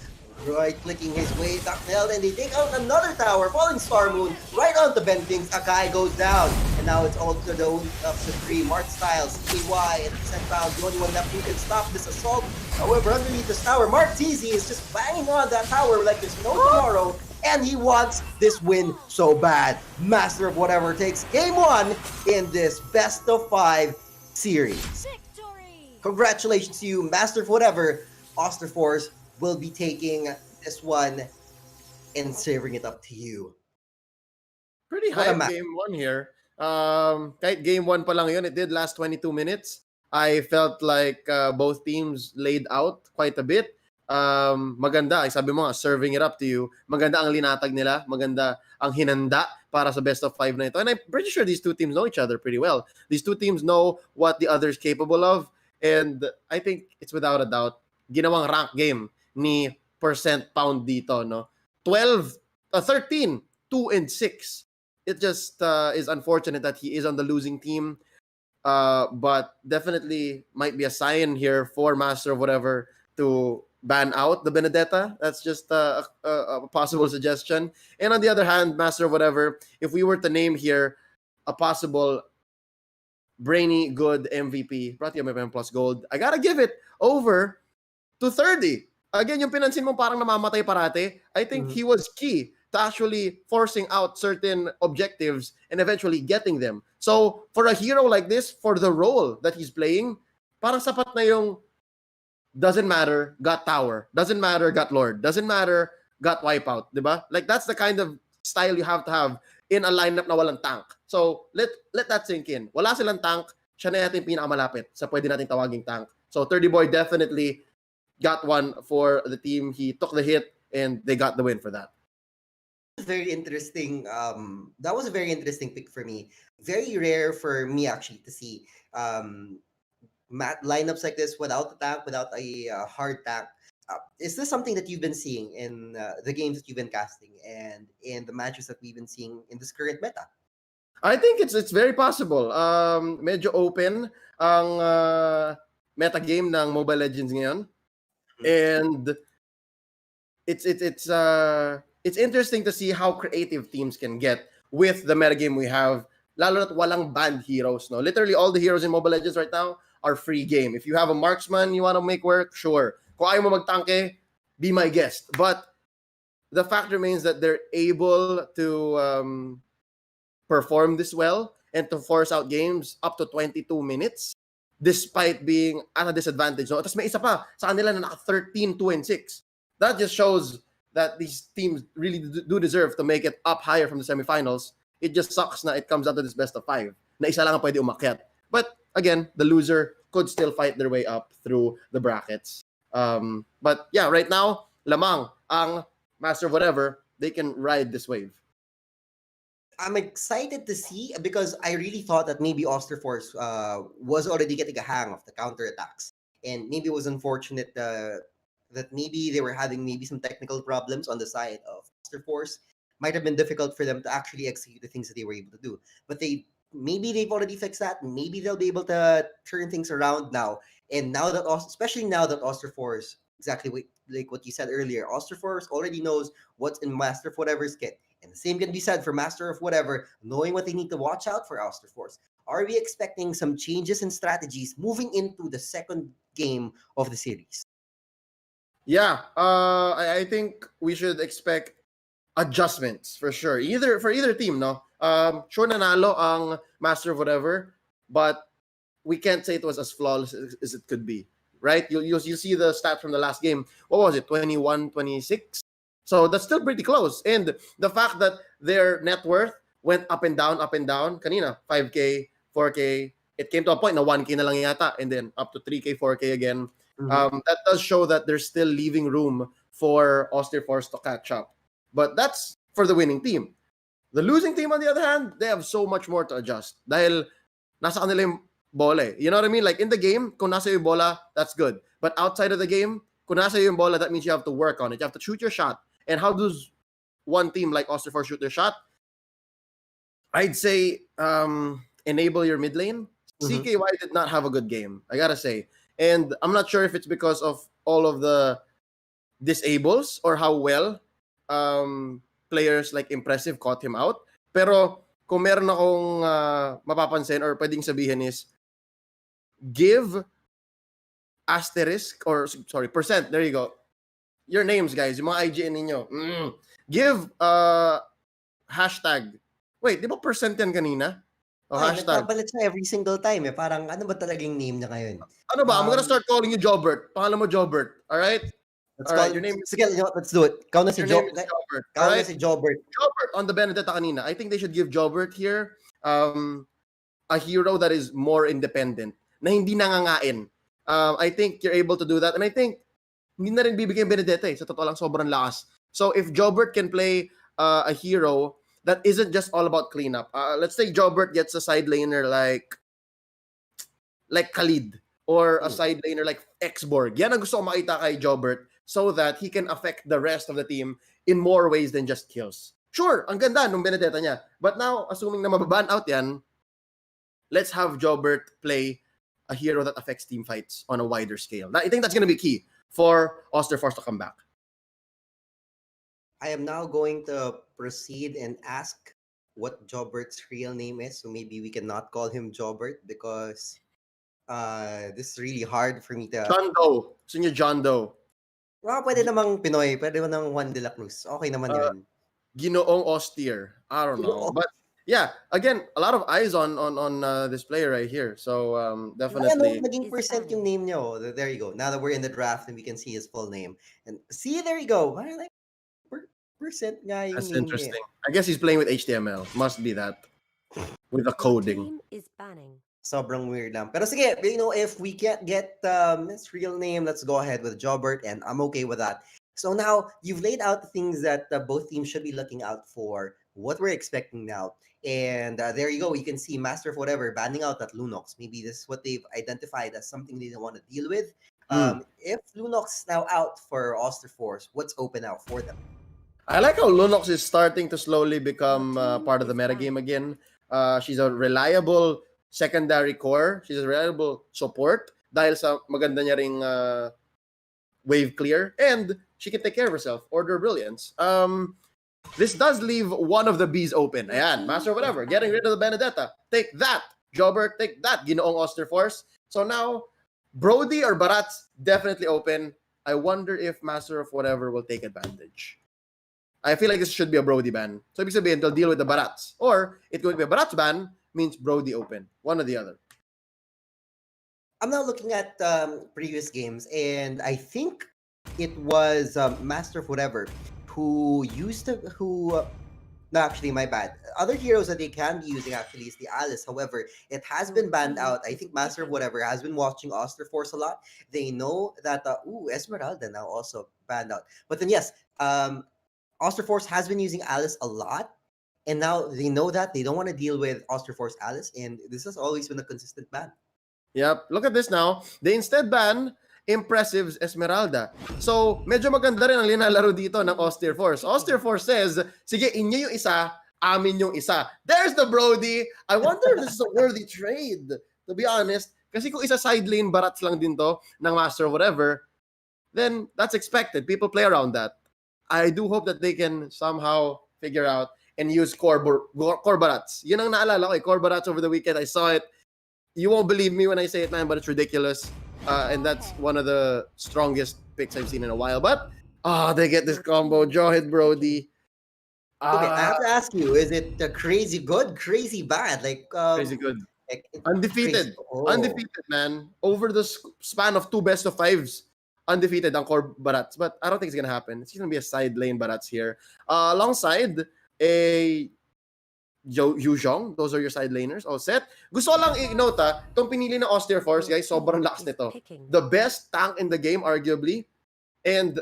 right-clicking his way back to hell, and they take out another tower. Falling Star Moon right onto Ben Things. Akai goes down, and now it's all to the up to 3. Mark Styles, KY, and Centbound, the only one left who can stop this assault. However, underneath this tower, Mark TZ is just banging on that tower like there's no tomorrow, and he wants this win so bad. Master of Whatever takes game 1 in this best of 5 series. Victory! Congratulations to you, Master of Whatever. Osterforce will be taking this one and serving it up to you. Pretty What a high match. game 1 here. Kahit game 1 pa lang yun, it did last 22 minutes. I felt like both teams laid out quite a bit. Maganda, sabi mo nga, serving it up to you. Maganda ang linatag nila. Maganda ang hinanda para sa best of 5 na ito. And I'm pretty sure these two teams know each other pretty well. These two teams know what the other's capable of. And I think it's without a doubt, ginawang rank game ni Percent Pound dito, no? 13, 2 and 6. It just is unfortunate that he is on the losing team. But definitely might be a sign here for Master of Whatever to ban out the Benedetta. That's just a possible suggestion. And on the other hand, Master of Whatever, if we were to name here a possible brainy good MVP, Platinum MM plus gold, I gotta give it over to 30. Again, yung pinansin mo parang namamatay parate, I think he was key to actually forcing out certain objectives and eventually getting them. So, for a hero like this, for the role that he's playing, parang sapat na yung doesn't matter, got tower. Doesn't matter, got lord. Doesn't matter, got wipeout. Diba? Like, that's the kind of style you have to have in a lineup na walang tank. So, let that sink in. Wala silang tank, siya na natin pinakamalapit sa pwede nating tawaging tank. So, 30 Boy definitely got one for the team. He took the hit, and they got the win for that. Very interesting. That was a very interesting pick for me. Very rare for me actually to see lineups like this without the tank, without a hard tank. Is this something that you've been seeing in the games that you've been casting and in the matches that we've been seeing in this current meta? I think it's very possible. Medyo open ang meta game ng Mobile Legends ngayon. And it's interesting to see how creative teams can get with the metagame we have. Lalo na't walang banned heroes, no? Literally all the heroes in Mobile Legends right now are free game. If you have a marksman you want to make work, sure. Kung ayaw mo magtangke, be my guest. But the fact remains that they're able to perform this well and to force out games up to 22 minutes despite being at a disadvantage. No? Tapos may isa pa sa kanila na naka 13, 2 and 6. That just shows that these teams really do deserve to make it up higher from the semifinals. It just sucks na it comes down to this best of 5 na isa lang ang pwede umakyat. But again, the loser could still fight their way up through the brackets. But yeah, right now, lamang ang Master of Whatever, they can ride this wave. I'm excited to see because I really thought that maybe Osterforce was already getting a hang of the counterattacks. And maybe it was unfortunate that maybe they were having maybe some technical problems on the side of Osterforce. Might have been difficult for them to actually execute the things that they were able to do. But maybe they've already fixed that. Maybe they'll be able to turn things around now. And now that, especially now that Osterforce, exactly like what you said earlier, Osterforce already knows what's in Master of Whatever's kit. And the same can be said for Master of Whatever, knowing what they need to watch out for Osterforce. Are we expecting some changes in strategies moving into the second game of the series? Yeah, I think we should expect adjustments for sure. For either team, no? Sure nanalo ang Master of Whatever, but we can't say it was as flawless as it could be, right? You see the stats from the last game. What was it? 21-26. So that's still pretty close. And the fact that their net worth went up and down. Kanina, 5K, 4K. It came to a point na 1K na lang yata, and then up to 3K, 4K again. That does show that there's still leaving room for Auster Force to catch up. But that's for the winning team. The losing team, on the other hand, they have so much more to adjust. Dahil nasa kanila yung bola eh. You know what I mean? Like in the game, kung nasa yung bola, that's good. But outside of the game, kung nasa yung bola, that means you have to work on it. You have to shoot your shot. And how does one team like Auster Force shoot their shot? I'd say enable your mid lane. CKY did not have a good game, I gotta say. And I'm not sure if it's because of all of the disables or how well players like Impressive caught him out. Pero kung meron akong mapapansin or pwedeng sabihin is give asterisk or sorry, percent. There you go. Your names, guys. Yung mga IGN ninyo. Give hashtag. Wait, di ba percent yan kanina? O hashtag. Nagpapalit siya every single time eh. Parang ano ba talagang name niya ngayon? Ano ba? I'm gonna start calling you Jobert. Pangalan mo Jobert. Alright? Alright, your name is... Sige, let's do it. Kau na si Your name is Jobert. Kau na si Jobert. Jobert on the Benedetta kanina. I think they should give Jobert here a hero that is more independent. Na hindi nangangain. I think you're able to do that. And I think hindi na rin bibigyan Benedetta eh. Sa totoo lang, sobrang lakas. So if Jobert can play a hero that isn't just all about cleanup. Let's say Jobert gets a side laner like Khalid or a side laner like Xborg. Yan ang gusto ko makita kay Jobert so that he can affect the rest of the team in more ways than just kills. Sure, ang ganda nung Benedetta niya. But now, assuming na mababan out yan, let's have Jobert play a hero that affects team fights on a wider scale. I think that's going to be key for Auster Force to come back. I am now going to proceed and ask what Jobert's real name is. So maybe we cannot call him Jobert because this is really hard for me to... John Doe. Gusto niyo John Doe. Pwede namang Pinoy. Pwede namang Juan de la Cruz. Okay naman yun. Ginoong Austere. I don't know. But yeah, again, a lot of eyes on this player right here. So definitely. Naging percent yung name niyo. There you go. Now that we're in the draft and we can see his full name. And see, there you go. Like, percent nga yung that's name interesting. niya. I guess he's playing with HTML. Must be that. With the coding. Sobrang weird lang. Pero sige, if we can't get his real name, let's go ahead with Jobert, and I'm okay with that. So now, you've laid out the things that both teams should be looking out for, what we're expecting now. And there you go. You can see Master of Whatever banning out that Lunox. Maybe this is what they've identified as something they don't want to deal with. If Lunox is now out for Auster Force, what's open out for them? I like how Lunox is starting to slowly become part of the metagame again. She's a reliable secondary core. She's a reliable support dahil sa maganda niya ring wave clear, and she can take care of herself. Order Brilliance. This does leave one of the Bs open. Ayan, Master of Whatever, getting rid of the Benedetta. Take that, Jobert. Take that, Ginoong Auster Force. So now, Brody or Barat's definitely open. I wonder if Master of Whatever will take advantage. I feel like this should be a Brody ban. So ibig sabihin, they'll deal with the Barats. Or, it could be a Barats ban, means Brody open. One or the other. I'm now looking at previous games, and I think it was Master of Whatever who no, actually, my bad. Other heroes that they can be using actually is the Alice. However, it has been banned out. I think Master of Whatever has been watching Auster Force a lot. They know that, Esmeralda now also banned out. But then yes, Auster Force has been using Alice a lot. And now they know that they don't want to deal with Auster Force Alice. And this has always been a consistent ban. Yep. Look at this now. They instead ban Impressive's Esmeralda. So, medyo maganda rin ang linalaro dito ng Auster Force. Auster Force says, sige, inyo yung isa, amin yung isa. There's the Brody. I wonder if this is a worthy trade, to be honest. Kasi kung isa side lane barats lang din to ng Master of Whatever, then that's expected. People play around that. I do hope that they can somehow figure out and use core barats. Yun ang naalala ko, core barats over the weekend. I saw it. You won't believe me when I say it, man, but it's ridiculous. And that's one of the strongest picks I've seen in a while. But, they get this combo. Jawhead Brody. Okay, I have to ask you, is it crazy good, crazy bad? Like, Crazy good. Undefeated. Oh. Undefeated, man. Over the span of 2 best of 5s, undefeated ang core Barats. But I don't think it's gonna happen. It's gonna be a side lane Barats here. Alongside a Yuzhong. Those are your side laners. All set. Gusto ko lang i-note itong pinili na Austere Force, guys, sobrang lakas nito. The best tank in the game, arguably. And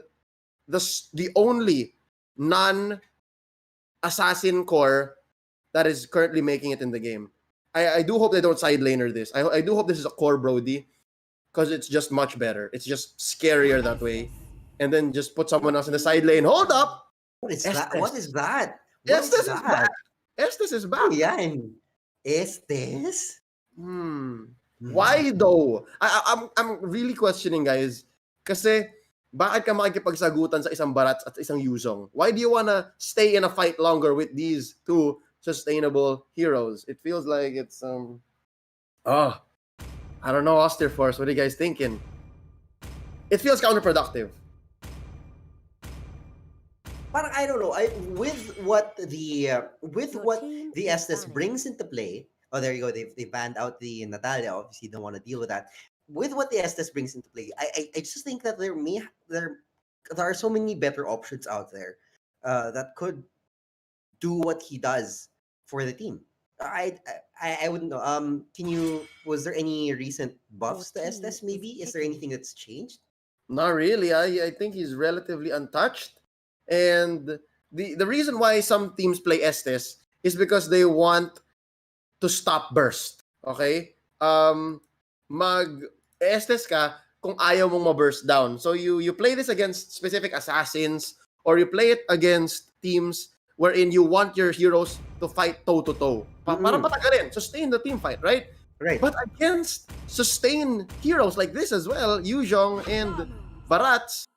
the only non-assassin core that is currently making it in the game. I do hope they don't side laner this. I do hope this is a core Brody, because it's just much better. It's just scarier that way. And then just put someone else in the side lane. Hold up! What is that? What is that? Estes is back. Estes is back. Yan. Estes? Why though? I'm really questioning, guys. Kasi bakit ka makikipagsagutan sa isang Barats at isang Yuzong? Why do you wanna stay in a fight longer with these two sustainable heroes? It feels like it's I don't know, Austere Force. What are you guys thinking? It feels counterproductive. Parang I don't know. With what the Estes brings into play. Oh, there you go. They banned out the Natalia. Obviously, don't want to deal with that. With what the Estes brings into play, I just think that there are so many better options out there that could do what he does for the team. I wouldn't know. Was there any recent buffs to Estes? Maybe is there anything that's changed? Not really. I think he's relatively untouched. And the reason why some teams play Estes is because they want to stop burst. Okay? Mag-Estes ka kung ayaw mong ma-burst down. So you play this against specific assassins, or you play it against teams wherein you want your heroes to fight toe-to-toe. Para patagarin. Sustain the team fight, right? Right. But against sustain heroes like this as well, Yuzhong and Barats,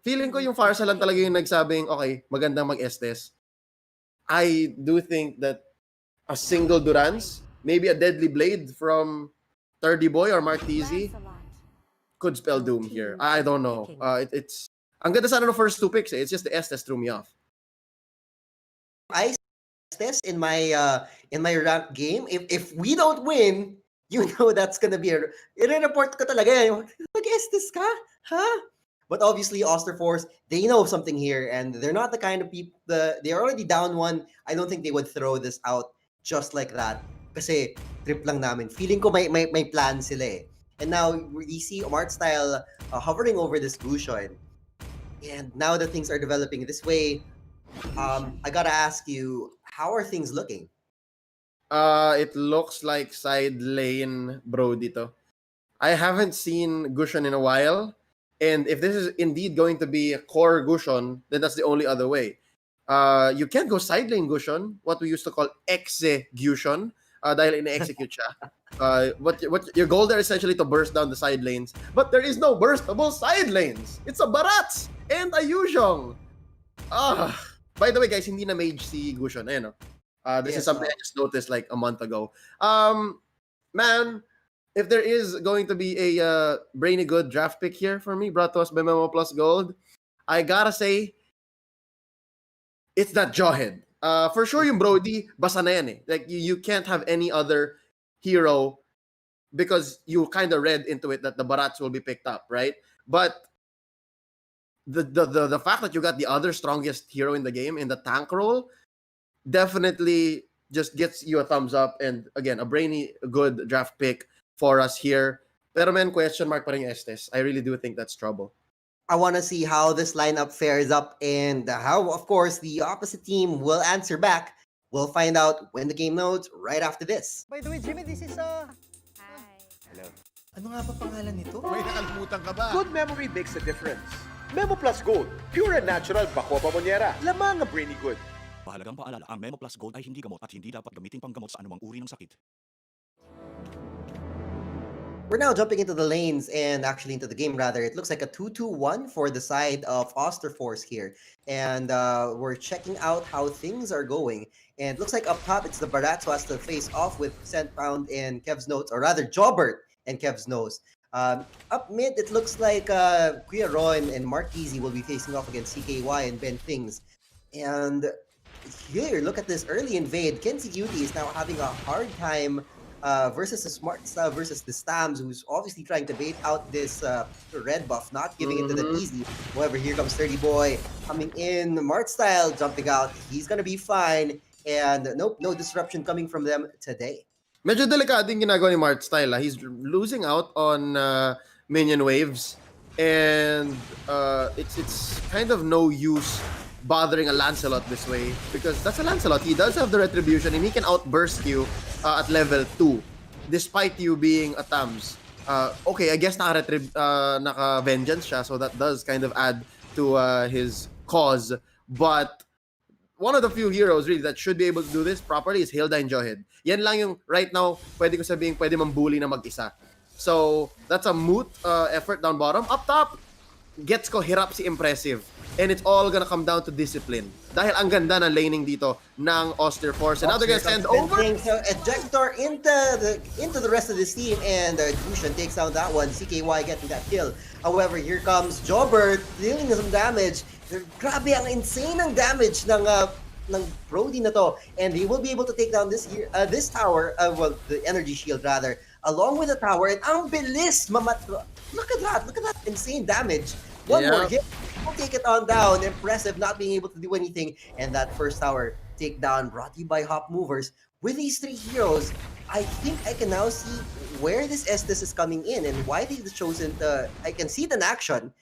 feeling ko yung Farsa lang talaga yung nagsabing, okay, magandang mag-Estes. I do think that a single Durance, maybe a Deadly Blade from 30 Boy or Martizi could spell doom here. I don't know. It's ang ganda sana ng first 2 picks. It's just the Estes threw me off. I Estes in my rank game. If we don't win, you know that's gonna be i-report ko talaga. Mag-Estes ka? Huh? But obviously, Austere Force, they know something here, and they're not the kind of people. They're already down 1. I don't think they would throw this out just like that. Kasi trip lang namin. Feeling ko may plan sila eh. And now we see Mart Style hovering over this Gushon. And now that things are developing this way, I gotta ask you, how are things looking? It looks like side lane bro dito. I haven't seen Gushon in a while. And if this is indeed going to be a core Gushon, then that's the only other way. You can't go side lane Gushon, what we used to call execution, dahil ina-execute siya. What your goal there is essentially to burst down the side lanes, but there is no burstable side lanes. It's a Barats and a Yuzhong. By the way, guys, hindi na mage si Gushon. Ayan, this is something I just noticed like a month ago. Man, if there is going to be a brainy good draft pick here for me, brought to us by Memo Plus Gold, I gotta say, it's that Jawhead. For sure, yung Brody, basa na yan eh. Like, you can't have any other hero because you kind of read into it that the Barats will be picked up, right? But the fact that you got the other strongest hero in the game in the tank role definitely just gets you a thumbs up. And again, a brainy good draft pick for us here. Pero man, question mark pa rin yung Estes. I really do think that's trouble. I want to see how this lineup fares up and how, of course, the opposite team will answer back. We'll find out when the game notes right after this. By the way, Jimmy, this is Hi. Hello. Ano nga ba pangalan nito? May nakalimutan ka ba? Good memory makes a difference. Memo Plus Gold, pure and natural Bako Pamonyera. Lamang ang brainy good. Mahalagang paalala, ang Memo Plus Gold ay hindi gamot at hindi dapat gamitin panggamot sa anumang uri ng sakit. We're now jumping into the lanes and actually into the game rather. It looks like a 2-2-1 for the side of Austere Force here. And we're checking out how things are going. And it looks like up top, it's the Barats who has to face off with Scentbound and Kev's Notes, or rather Jobert and Kev's Nose. Up mid, it looks like Kuya Ron and Martizi will be facing off against CKY and Ben Things. And here, look at this early invade. Kenzie Cutie is now having a hard time versus the Smart Style versus the Stams, who's obviously trying to bait out this red buff, not giving it to them easy. However, here comes 30 Boy coming in. Mart Style jumping out. He's gonna be fine. And nope, no disruption coming from them today. Medyo delikado yung ginagawa ni Mart Style. He's losing out on minion waves. And it's kind of no use bothering a Lancelot this way because that's a Lancelot. He does have the retribution and he can outburst you at level 2 despite you being a Tams. Okay, I guess naka-vengeance siya, so that does kind of add to his cause. But one of the few heroes really that should be able to do this properly is Hilda and Johed. Yan lang yung right now pwede ko sabihing pwede mambully na mag-isa. So that's a moot effort down bottom. Up top, gets ko hirap si Impressive. And it's all gonna come down to discipline. Dahil ang ganda ng laning dito ng Auster Force. And now they're gonna send over. So Ejector into the rest of this team, and Dushan takes down that one. CKY getting that kill. However, here comes Jobber dealing some damage. Grabe ang insane ang damage ng Brody na to, and he will be able to take down this tower, well, the energy shield rather, along with the tower. And ang bilis look at that insane damage. One more hit, we'll take it on down. Impressive not being able to do anything, and that first tower takedown brought to you by Hop Movers. With these three heroes, I think I can now see where this Estes is coming in and why they've chosen I can see it in action.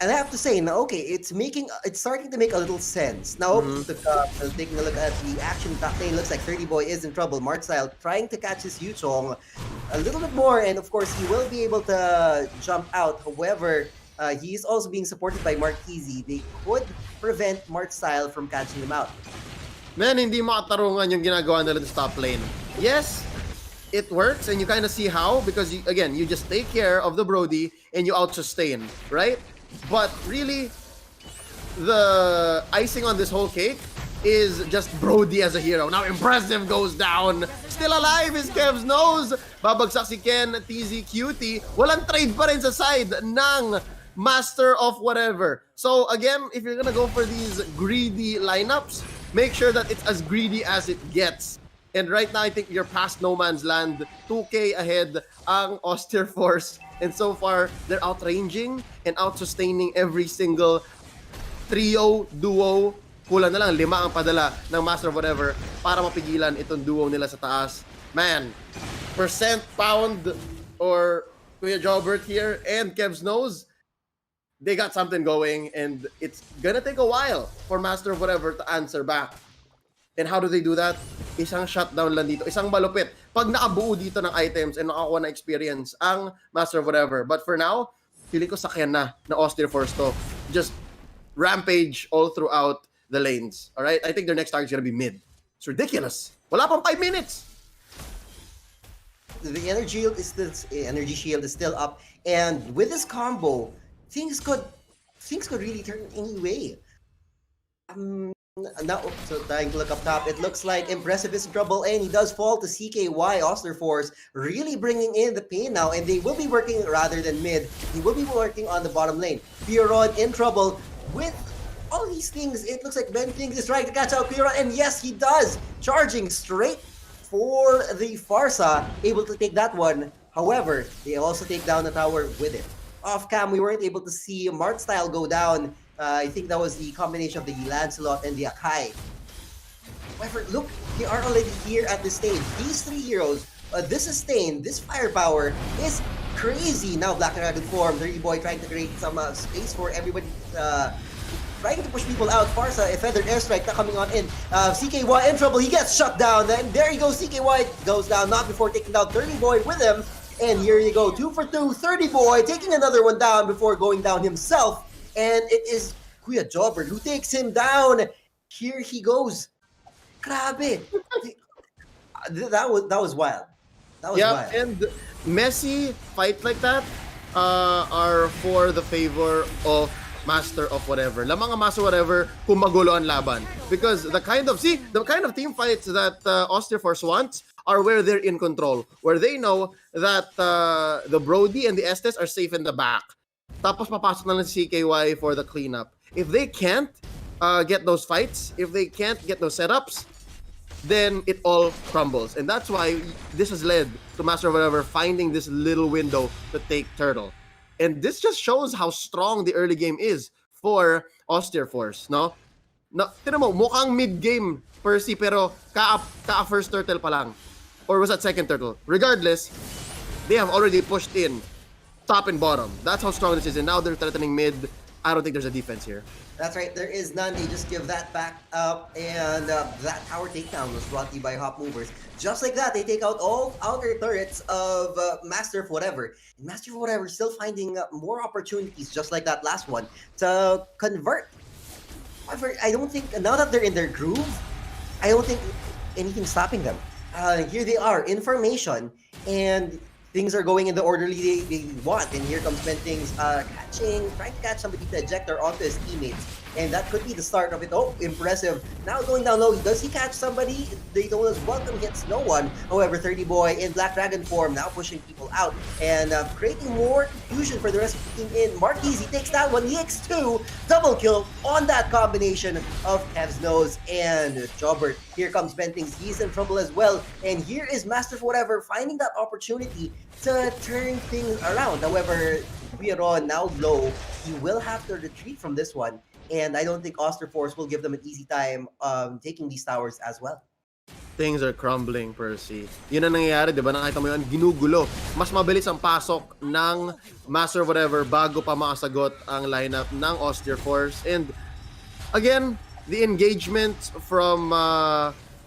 And I have to say, now, okay, it's starting to make a little sense. Now, taking a look at the action top lane, looks like 30 Boy is in trouble. Mart Style trying to catch his Yuchong a little bit more, and of course, he will be able to jump out. However, he is also being supported by Marquise. They could prevent Mart Style from catching him out. Man, hindi makatarungan yung ginagawa nila sa top lane. Yes, it works, and you kind of see how, because, you just take care of the Brody, and you out-sustain, right? But really, the icing on this whole cake is just Brody as a hero. Now Impressive goes down. Still alive is Kev's nose. Babagsak si Ken, TZ, Cutie. Walang trade pa rin sa side ng Master of whatever. So again, if you're gonna go for these greedy lineups, make sure that it's as greedy as it gets. And right now, I think you're past no man's land. 2K ahead ang Austere Force. And so far, they're outranging and outsustaining every single trio, duo. Kulang na lang, 5 ang padala ng Master of Whatever para mapigilan itong duo nila sa taas. Man, percent pound or Kuya Jobert here and Kev's nose, they got something going, and it's gonna take a while for Master of Whatever to answer back. And how do they do that? Isang shutdown lang dito, isang malupit. Pag nakabuo dito ng items and nakakuha ng experience ang Master of Whatever. But for now, feeling ko sakyan na Austere Force to. Just rampage all throughout the lanes. Alright? I think their next target is gonna be mid. It's ridiculous. Wala pang 5 minutes. The energy shield is still up, and with this combo, things could really turn anyway. Now, so dying to look up top, it looks like Impressive is in trouble, and he does fall to CKY. Auster Force really bringing in the pain now, and they will be working rather than mid. He will be working on the bottom lane. Piron in trouble with all these things. It looks like Ben King is trying to catch out Piron, and yes, he does. Charging straight for the Farsa, able to take that one. However, they also take down the tower with it. Off cam, we weren't able to see Mart Style go down. I think that was the combination of the Lancelot and the Akai. However, look, they are already here at this stage. These three heroes, this sustain, this firepower is crazy. Now Black Dragon form, 30 Boy trying to create some space for everybody, trying to push people out. Farsa, a feathered airstrike coming on in. CKY in trouble, he gets shut down. Then there you go, CKY goes down, not before taking down 30 Boy with him. And here you go, 2 for 2, 30 Boy taking another one down before going down himself. And it is Kuya Jobber who takes him down. Here he goes. Grabe. That was wild. That was wild. And messy fight like that are for the favor of Master of Whatever. La mga Master Whatever kung magulo ang laban. Because the kind of team fights that Austere Force wants are where they're in control. Where they know that the Brody and the Estes are safe in the back. Tapos papasok na lang si CKY for the cleanup. If they can't get those fights, if they can't get those setups, then it all crumbles. And that's why this has led to Master of Whatever finding this little window to take Turtle. And this just shows how strong the early game is for Austere Force, no? Tinan mo, mukhang mid-game Percy pero ka-first turtle pa lang. Or was that second turtle? Regardless, they have already pushed in top and bottom. That's how strong this is. And now they're threatening mid. I don't think there's a defense here. That's right, there is none. They just give that back up, and that tower takedown was brought to you by Hop Movers. Just like that, they take out all outer turrets of Master of Whatever. And Master of Whatever still finding more opportunities, just like that last one, to convert. However, I don't think, now that they're in their groove, I don't think anything's stopping them. Here they are, information, and things are going in the orderly they want. And here comes Mentings trying to catch somebody to eject her onto his teammates. And that could be the start of it. Oh, impressive. Now going down low, does he catch somebody? They told us welcome hits no one. However, 30 Boy in Black Dragon form now pushing people out and creating more confusion for the rest of the team in. Marquise, he takes that one. EX2, double kill on that combination of Kev's nose and Jobert. Here comes Bentings. He's in trouble as well. And here is Master of Whatever finding that opportunity to turn things around. However, Biron now low. He will have to retreat from this one. And I don't think Austere Force will give them an easy time taking these towers as well. Things are crumbling, Percy. Yun ang nangyayari, di ba? Nakita mo yun, ginugulo. Mas mabilis ang pasok ng Master of Whatever bago pa makasagot ang lineup ng Austere Force. And again, the engagements from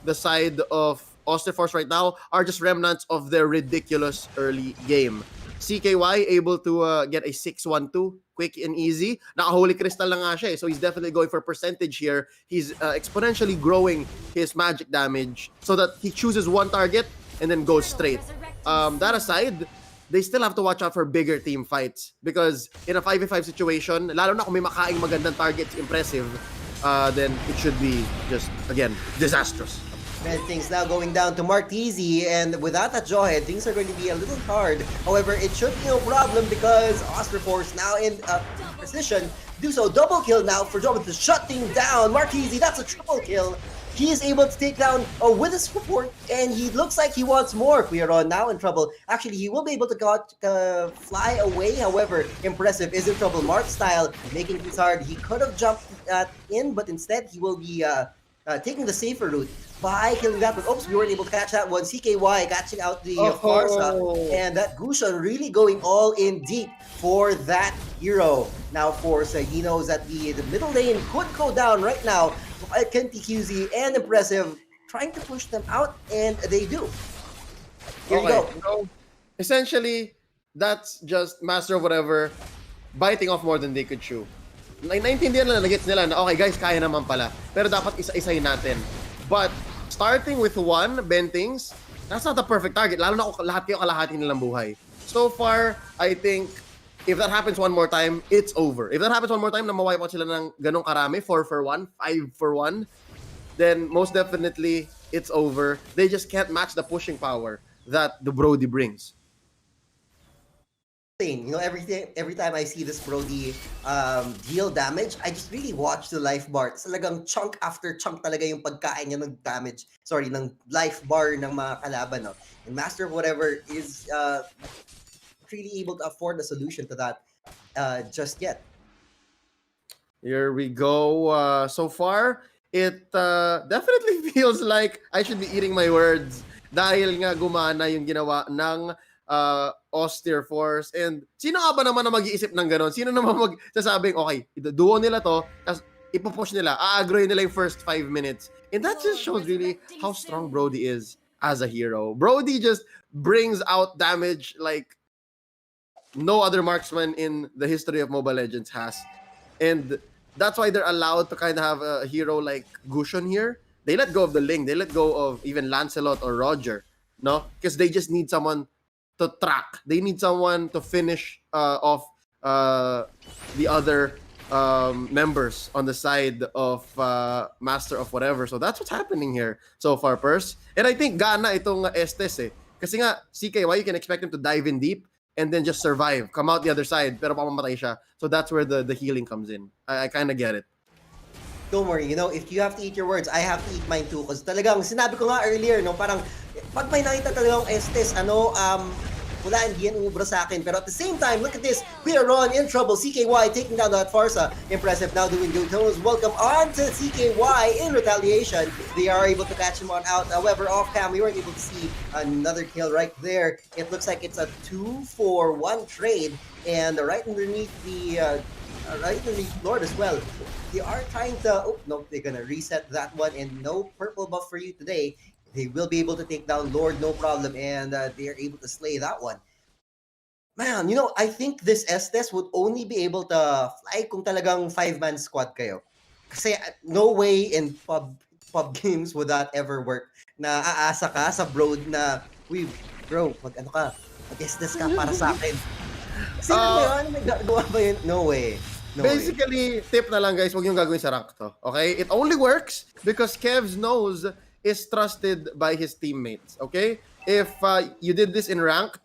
the side of Austere Force right now are just remnants of their ridiculous early game. CKY able to get a 6-1-2, quick and easy. Naka-Holy Crystal lang nga siya eh, so he's definitely going for percentage here. He's exponentially growing his magic damage so that he chooses one target and then goes straight. That aside, they still have to watch out for bigger team fights because in a 5v5 situation, lalo na kung may makaing magandang targets, impressive, then it should be just, again, disastrous. And things now going down to Martese, and without that Jawhead, things are going to be a little hard. However, it should be no problem because Austere Force now in position do so. Double kill now for Jawhead to shut things down. Martese, that's a triple kill. He is able to take down with his support, and he looks like he wants more. Quiron now in trouble. Actually, he will be able to fly away. However, impressive is in trouble. Mark style making things hard. He could have jumped in, but instead he will be taking the safer route by killing that one. Oops, we weren't able to catch that one. CKY catching out the Farsa, and that Gushon really going all in deep for that hero. Now, of course, he knows that the middle lane could go down right now. Kenty QZ and Impressive trying to push them out, and they do. Here you go. So, essentially, that's just Master of Whatever biting off more than they could chew. Naintindihan nila, nagets nila na okay guys, kaya naman pala. Pero dapat isa-isahin natin. But starting with one, Bentings, that's not the perfect target. Lalo na kung lahat kayo kalahati nilang buhay. So far, I think if that happens one more time, it's over. If that happens one more time na mawipe out sila ng ganong karami, 4 for 1, 5 for 1, then most definitely it's over. They just can't match the pushing power that the Brody brings. You know, every time I see this Brody deal damage, I just really watch the life bar. Talagang chunk after chunk talaga yung pagkain niya ng damage. Sorry, ng life bar ng mga kalaban. No? And Master of Whatever is really able to afford a solution to that just yet. Here we go. So far, it definitely feels like I should be eating my words dahil nga gumana yung ginawa ng Austere Force. And sino nga ba naman na mag-iisip ng ganon? Sino naman magsasabing, okay, duo nila to, tapos ipupush nila, aagroin nila yung first 5 minutes. And that just shows really how strong Brody is as a hero. Brody just brings out damage like no other marksman in the history of Mobile Legends has. And that's why they're allowed to kind of have a hero like Gushon here. They let go of the Ling, they let go of even Lancelot or Roger, no? Because they just need someone to track. They need someone to finish off the other members on the side of Master of Whatever. So that's what's happening here so far, Purse. And I think gana itong Estes eh. Kasi nga, CKY, you can expect him to dive in deep and then just survive, come out the other side, pero pamamatay siya. So that's where the healing comes in. I kind of get it. don't worry, you know, if you have to eat your words, I have to eat mine too. Because talagang, sinabi ko nga earlier, no, parang, pag may nakita talagang Estes, wala, hindi yan umubra sa akin. Pero at the same time, look at this. We are on in trouble. CKY taking down that Farsa. Impressive now doing good tones. Welcome on to CKY in retaliation. They are able to catch him on out. However, off cam, we weren't able to see another kill right there. It looks like it's a 2-for-1 trade. And right underneath the Lord as well. They are trying to... Oh, no, they're gonna reset that one. And no purple buff for you today. They will be able to take down Lord, no problem, and they are able to slay that one. Man, you know, I think this Estes would only be able to fly kung talagang 5-man squad kayo. Kasi no way in pub games would that ever work na aasa ka sa broad na, uy, bro, mag-Estes ka para sa akin. Sino ba yun? May gagawa ba yun? No way. No basically, tip na lang guys, huwag yung gagawin sa rank to. Okay? It only works because Kev's nose is trusted by his teammates, okay? If you did this in ranked,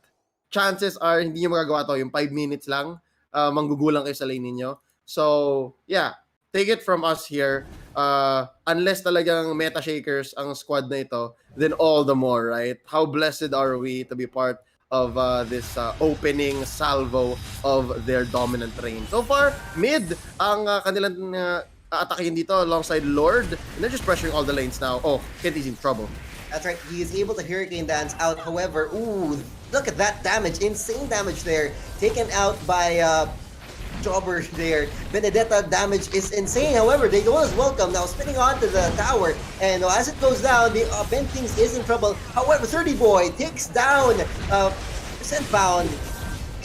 chances are hindi nyo magagawa to, yung 5 minutes lang, manggugulang kayo sa lane ninyo. So, yeah, take it from us here. Unless talagang meta shakers ang squad na ito, then all the more, right? How blessed are we to be part of this opening salvo of their dominant reign. So far, mid ang kanilang atakin dito alongside Lord, and they're just pressuring all the lanes now. Oh, Kenty's in trouble. That's right, he is able to Hurricane Dance out. However, ooh, look at that damage, insane damage there, taken out by Jobber there. Benedetta damage is insane. However, they go as welcome now, spinning onto the tower, and as it goes down, the Bentings is in trouble. However, 30 Boy takes down percent bound,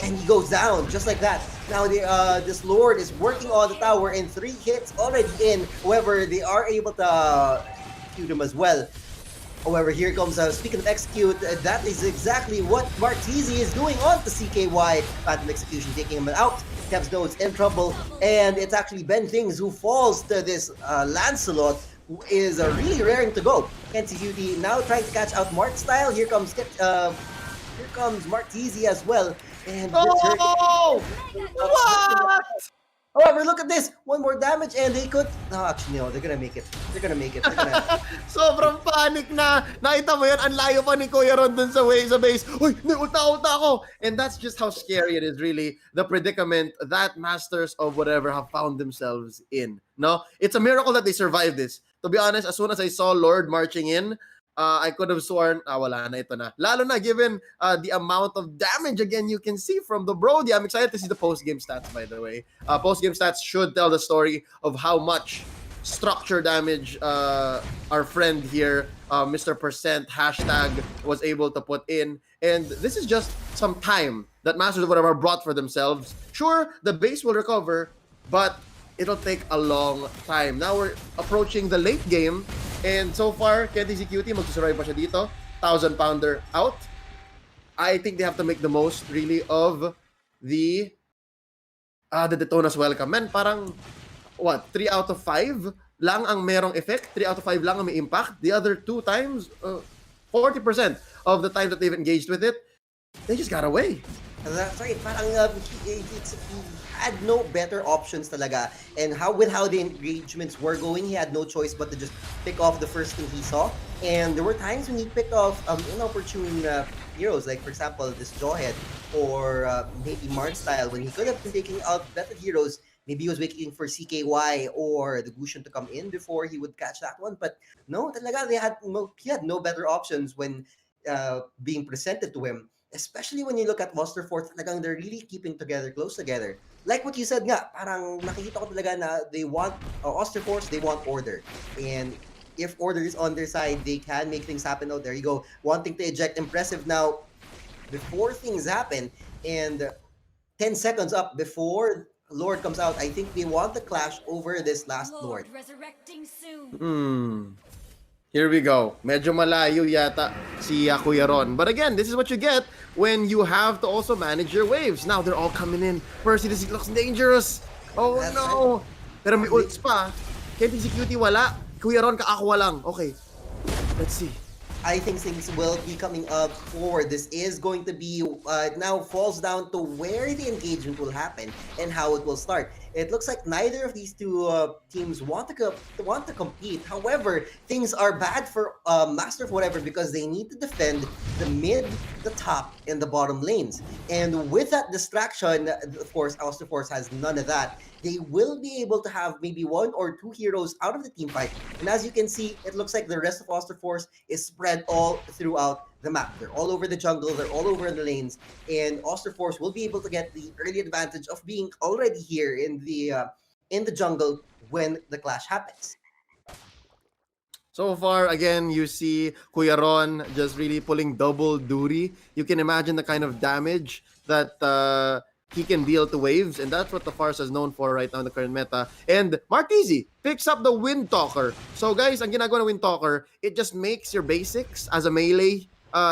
and he goes down just like that. Now this Lord is working on the tower and 3 hits already in. However, they are able to execute him as well. However, here comes, speaking of execute, that is exactly what Martizi is doing on the CKY. Phantom execution taking him out. Kev's Nodes in trouble. And it's actually Ben Things who falls to this Lancelot, who is really raring to go. Kenzie Cutie now trying to catch out Mark Style. Here comes Martizi as well. And what? However, look at this. One more damage and they could... No, actually, no. They're gonna make it. They're gonna make it. Sobrang panic na. Nakita mo yun, ang layo pa ni Kuya Ron dun sa base. Uy, ulta ako. And that's just how scary it is, really. The predicament that Masters of whatever have found themselves in. No? It's a miracle that they survived this. To be honest, as soon as I saw Lord marching in, I could have sworn, wala na, ito na. Lalo na given the amount of damage again you can see from the Brody. I'm excited to see the post-game stats, by the way. Post-game stats should tell the story of how much structure damage our friend here, Mr. Percent hashtag, was able to put in. And this is just some time that Masters of whatever brought for themselves. Sure, the base will recover, but it'll take a long time. Now we're approaching the late game. And so far, KTC Cutie, magsusurvive pa siya dito. 1,000-pounder out. I think they have to make the most, really, of the Detona's welcome. Man, parang, 3 out of 5 lang ang merong effect. 3 out of 5 lang ang may impact. The other 2 times, 40% of the time that they've engaged with it, they just got away. That's right. Parang he had no better options talaga. And with how the engagements were going, he had no choice but to just pick off the first thing he saw. And there were times when he picked off inopportune heroes, like for example this Jawhead or maybe Mark Style, when he could have been taking out better heroes. Maybe he was waiting for CKY or the Gusion to come in before he would catch that one. But no, talaga he had no better options when being presented to him. Especially when you look at Osterforth, talagang they're really keeping close together. Like what you said nga, parang nakikita ko talaga na they want Osterforth, they want order. And if order is on their side, they can make things happen. Oh, there you go. Wanting to eject impressive now before things happen. And 10 seconds up before Lord comes out, I think they want the clash over this last Lord. Resurrecting soon. Here we go. Medyo malayo yata si Kuya Ron. But again, this is what you get when you have to also manage your waves. Now they're all coming in. Percy, this looks dangerous. Oh That's no. Pero may ults pa. Kenty Security wala. Kuya Ron kaakwa lang. Okay. Let's see. I think things will be coming up forward. This is going to be now falls down to where the engagement will happen and how it will start. It looks like neither of these two teams want to compete. However, things are bad for Master of Whatever because they need to defend the mid, the top, and the bottom lanes. And with that distraction, of course, Oster Force has none of that. They will be able to have maybe 1 or 2 heroes out of the team fight. And as you can see, it looks like the rest of Oster Force is spread all throughout the map. They're all over the jungle, they're all over the lanes, and Oster Force will be able to get the early advantage of being already here in the jungle when the clash happens. So far, again, you see Kuya Ron just really pulling double duty. You can imagine the kind of damage that he can deal to waves, and that's what the Farce is known for right now in the current meta. And Martizi picks up the Wind Talker. So guys, ang ginagawa ng Wind Talker, it just makes your basics as a melee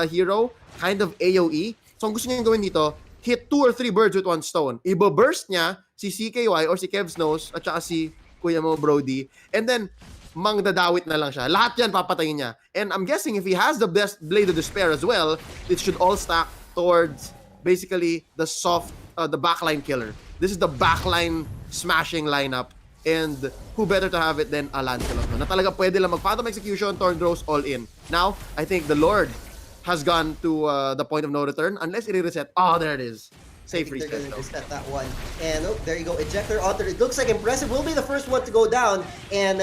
hero kind of AoE. So ang gusto niya gawin dito, hit 2 or 3 birds with 1 stone. Iba-burst niya si CKY or si Kev Snows at saka si Kuya mo Brody, and then mangdadawit na lang siya. Lahat yan papatayin niya. And I'm guessing if he has the best Blade of Despair as well, it should all stack towards basically the soft, the backline killer. This is the backline smashing lineup. And who better to have it than a Lancelot na talaga pwede lang mag-Phantom Execution, Thorngrows, all in. Now, I think the Lord has gone to the point of no return unless it reset. Oh, there it is. Safe They're reset. going to reset that one. And oh, there you go. Ejector onto it. Looks like Impressive will be the first one to go down. And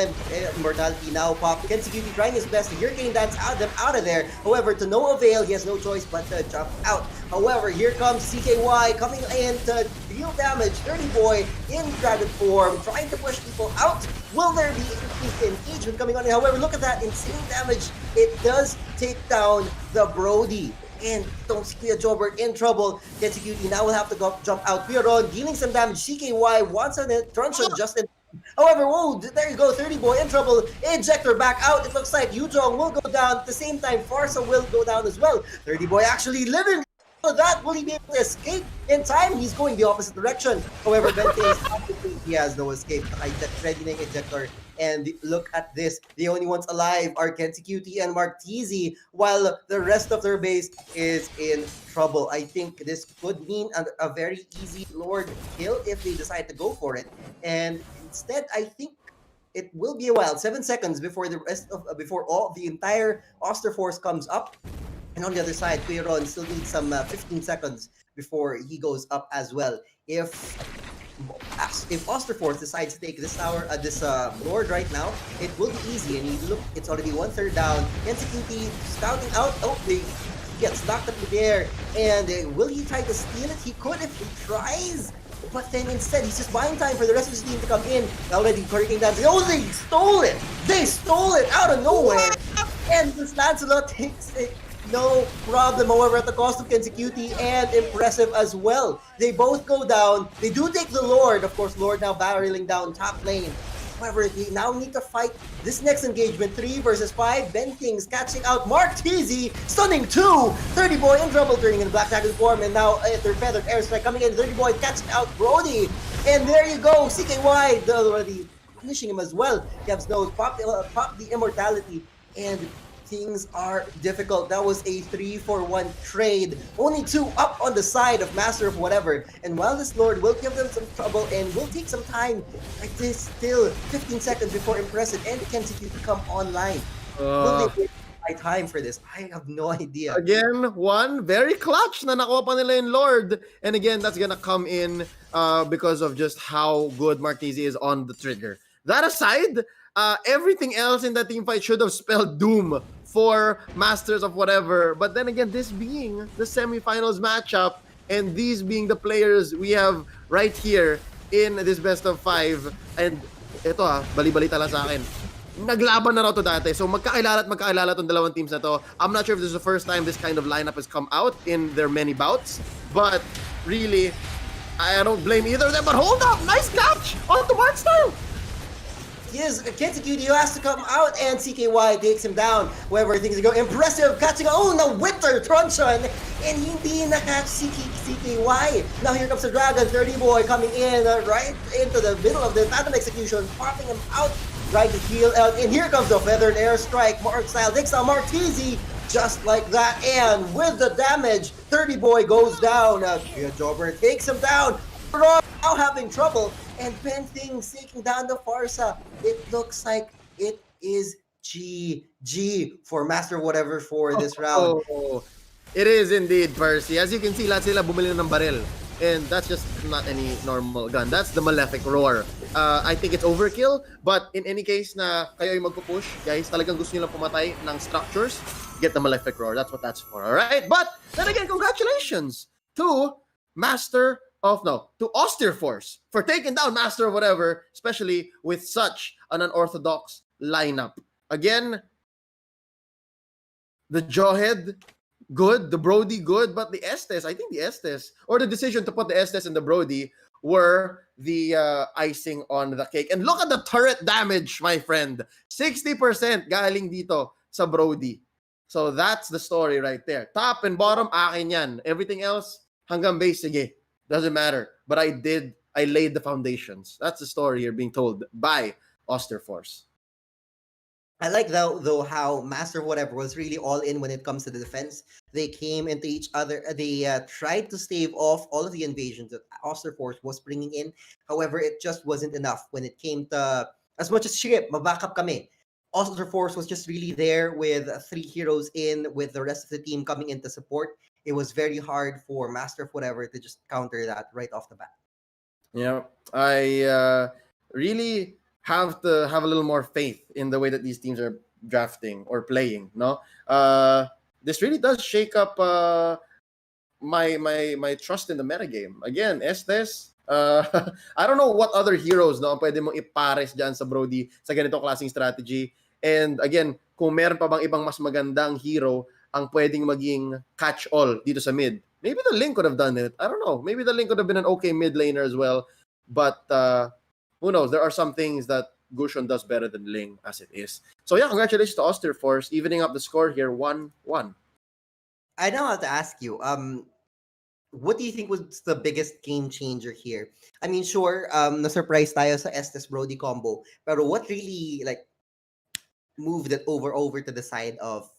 Immortality now popped. Kensuke trying his best to Hurricane Dance out of there. However, to no avail, he has no choice but to jump out. However, here comes CKY coming in to deal damage. Dirty Boy in dragon form, trying to push people out. Will there be increased engagement coming on? However, look at that insane damage. It does take down the Brody. And don't see Kuya Jobber in trouble. Kensuke now will have to jump out. Kuya Ron dealing some damage. CKY wants a truncheon just in. However, whoa, there you go. 30 Boy in trouble. Ejector back out. It looks like Yuzhong will go down. At the same time, Farsa will go down as well. 30 Boy actually living. That will he be able to escape in time? He's going the opposite direction. However, Bente he has no escape. Readying Ejector. And look at this. The only ones alive are Kensuke and Martizi, while the rest of their base is in trouble. I think this could mean a very easy Lord kill if they decide to go for it. And instead, I think it will be a while. 7 seconds before the entire Oster Force comes up. And on the other side, Kuya Ron still needs some 15 seconds before he goes up as well. If Oster Force decides to take this tower, this Lord right now, it will be easy. And you look, it's already 1/3 down. Kensuke scouting out. Oh, he gets knocked up in the air. And will he try to steal it? He could if he tries. But then instead, he's just buying time for the rest of his team to come in. Already Hurricane Dance. Oh, they stole it! They stole it out of nowhere! And this Lancelot takes it. No problem, however, at the cost of Kensuke and Impressive as well. They both go down. They do take the Lord. Of course, Lord now barreling down top lane. However, they now need to fight this next engagement. 3 versus 5. Bentings catching out Martizi. Stunning 2. 30 Boy in trouble, turning in Black Dragon form. And now their Feathered Airstrike coming in. 30 Boy catching out Brody. And there you go. CKY already punishing him as well. Kev's nose pop the Immortality. And things are difficult. That was a 3-for-1 trade. Only 2 up on the side of Master of Whatever. And while this Lord will give them some trouble and will take some time, like this, still 15 seconds before Impressive and Kensuke to come online. Will they wait time for this? I have no idea. Again, one very clutch na nakuha pa nila yung Lord. And again, that's gonna come in because of just how good Martizi is on the trigger. That aside, everything else in that team fight should have spelled doom for Masters of Whatever. But then again, this being the semifinals matchup and these being the players we have right here in this best of 5. And ito bali-balita lang sa akin. Naglaban na raw to dati. So magkakilala tong dalawang teams na to. I'm not sure if this is the first time this kind of lineup has come out in their many bouts. But really, I don't blame either of them. But hold up! Nice catch! Onto Mark style! Yes, Kensuke has to come out and CKY takes him down. However, things go Impressive catching. Oh, no, Winter Truncheon! And hindi na-catch CKY. Now here comes the Dragon. 30 Boy coming in right into the middle of the Phantom Execution, popping him out. Trying to heal out. And here comes the Feathered Airstrike. Mark style takes down Martizi. Just like that. And with the damage, 30 Boy goes down. Jobber takes him down. Now having trouble. And Ben things taking down the Farsa. It looks like it is GG for Master Whatever for this round. Oh, it is indeed, Percy. As you can see, lahat sila bumili ng baril. And that's just not any normal gun. That's the Malefic Roar. I think it's overkill, but in any case na kayo ay magpupush, guys, talagang gusto nyo lang pumatay ng structures, get the Malefic Roar. That's what that's for, alright? But, then again, congratulations to to Austere Force for taking down Master of Whatever, especially with such an unorthodox lineup. Again, the Jawhead, good. The Brody, good. But the Estes, I think the Estes, or the decision to put the Estes and the Brody were the icing on the cake. And look at the turret damage, my friend. 60% galing dito sa Brody. So that's the story right there. Top and bottom, akin yan. Everything else, hanggang base, sige. Doesn't matter. But I laid the foundations. That's the story here being told by Austere Force. I like though how Master of Whatever was really all in when it comes to the defense. They came into each other. They tried to stave off all of the invasions that Austere Force was bringing in. However, it just wasn't enough when it came to, as much as ship, mabackup kami. Austere Force was just really there with 3 heroes in, with the rest of the team coming in to support. It was very hard for Master of Whatever to just counter that right off the bat. Yeah, I really have to have a little more faith in the way that these teams are drafting or playing. No, this really does shake up my trust in the metagame. Again, Estes, I don't know what other heroes no pwede mong ipares dyan sa Brody sa ganitong klaseng strategy. And again, kung meron pa bang ibang mas magandang hero ang pwedeng maging catch-all dito sa mid, maybe the Link could have done it. I don't know. Maybe the Link could have been an okay mid laner as well. But who knows? There are some things that Gushon does better than Ling as it is. So yeah, congratulations to Austere Force, evening up the score here, 1-1. I now have to ask you, what do you think was the biggest game changer here? I mean, sure, na-surprise tayo sa Estes Brody combo, pero what really like moved it over to the side of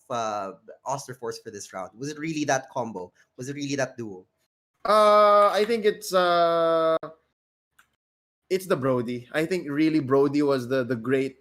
Austere Force for this round? Was it really that combo? Was it really that duo? I think it's the Brody. I think really Brody was the great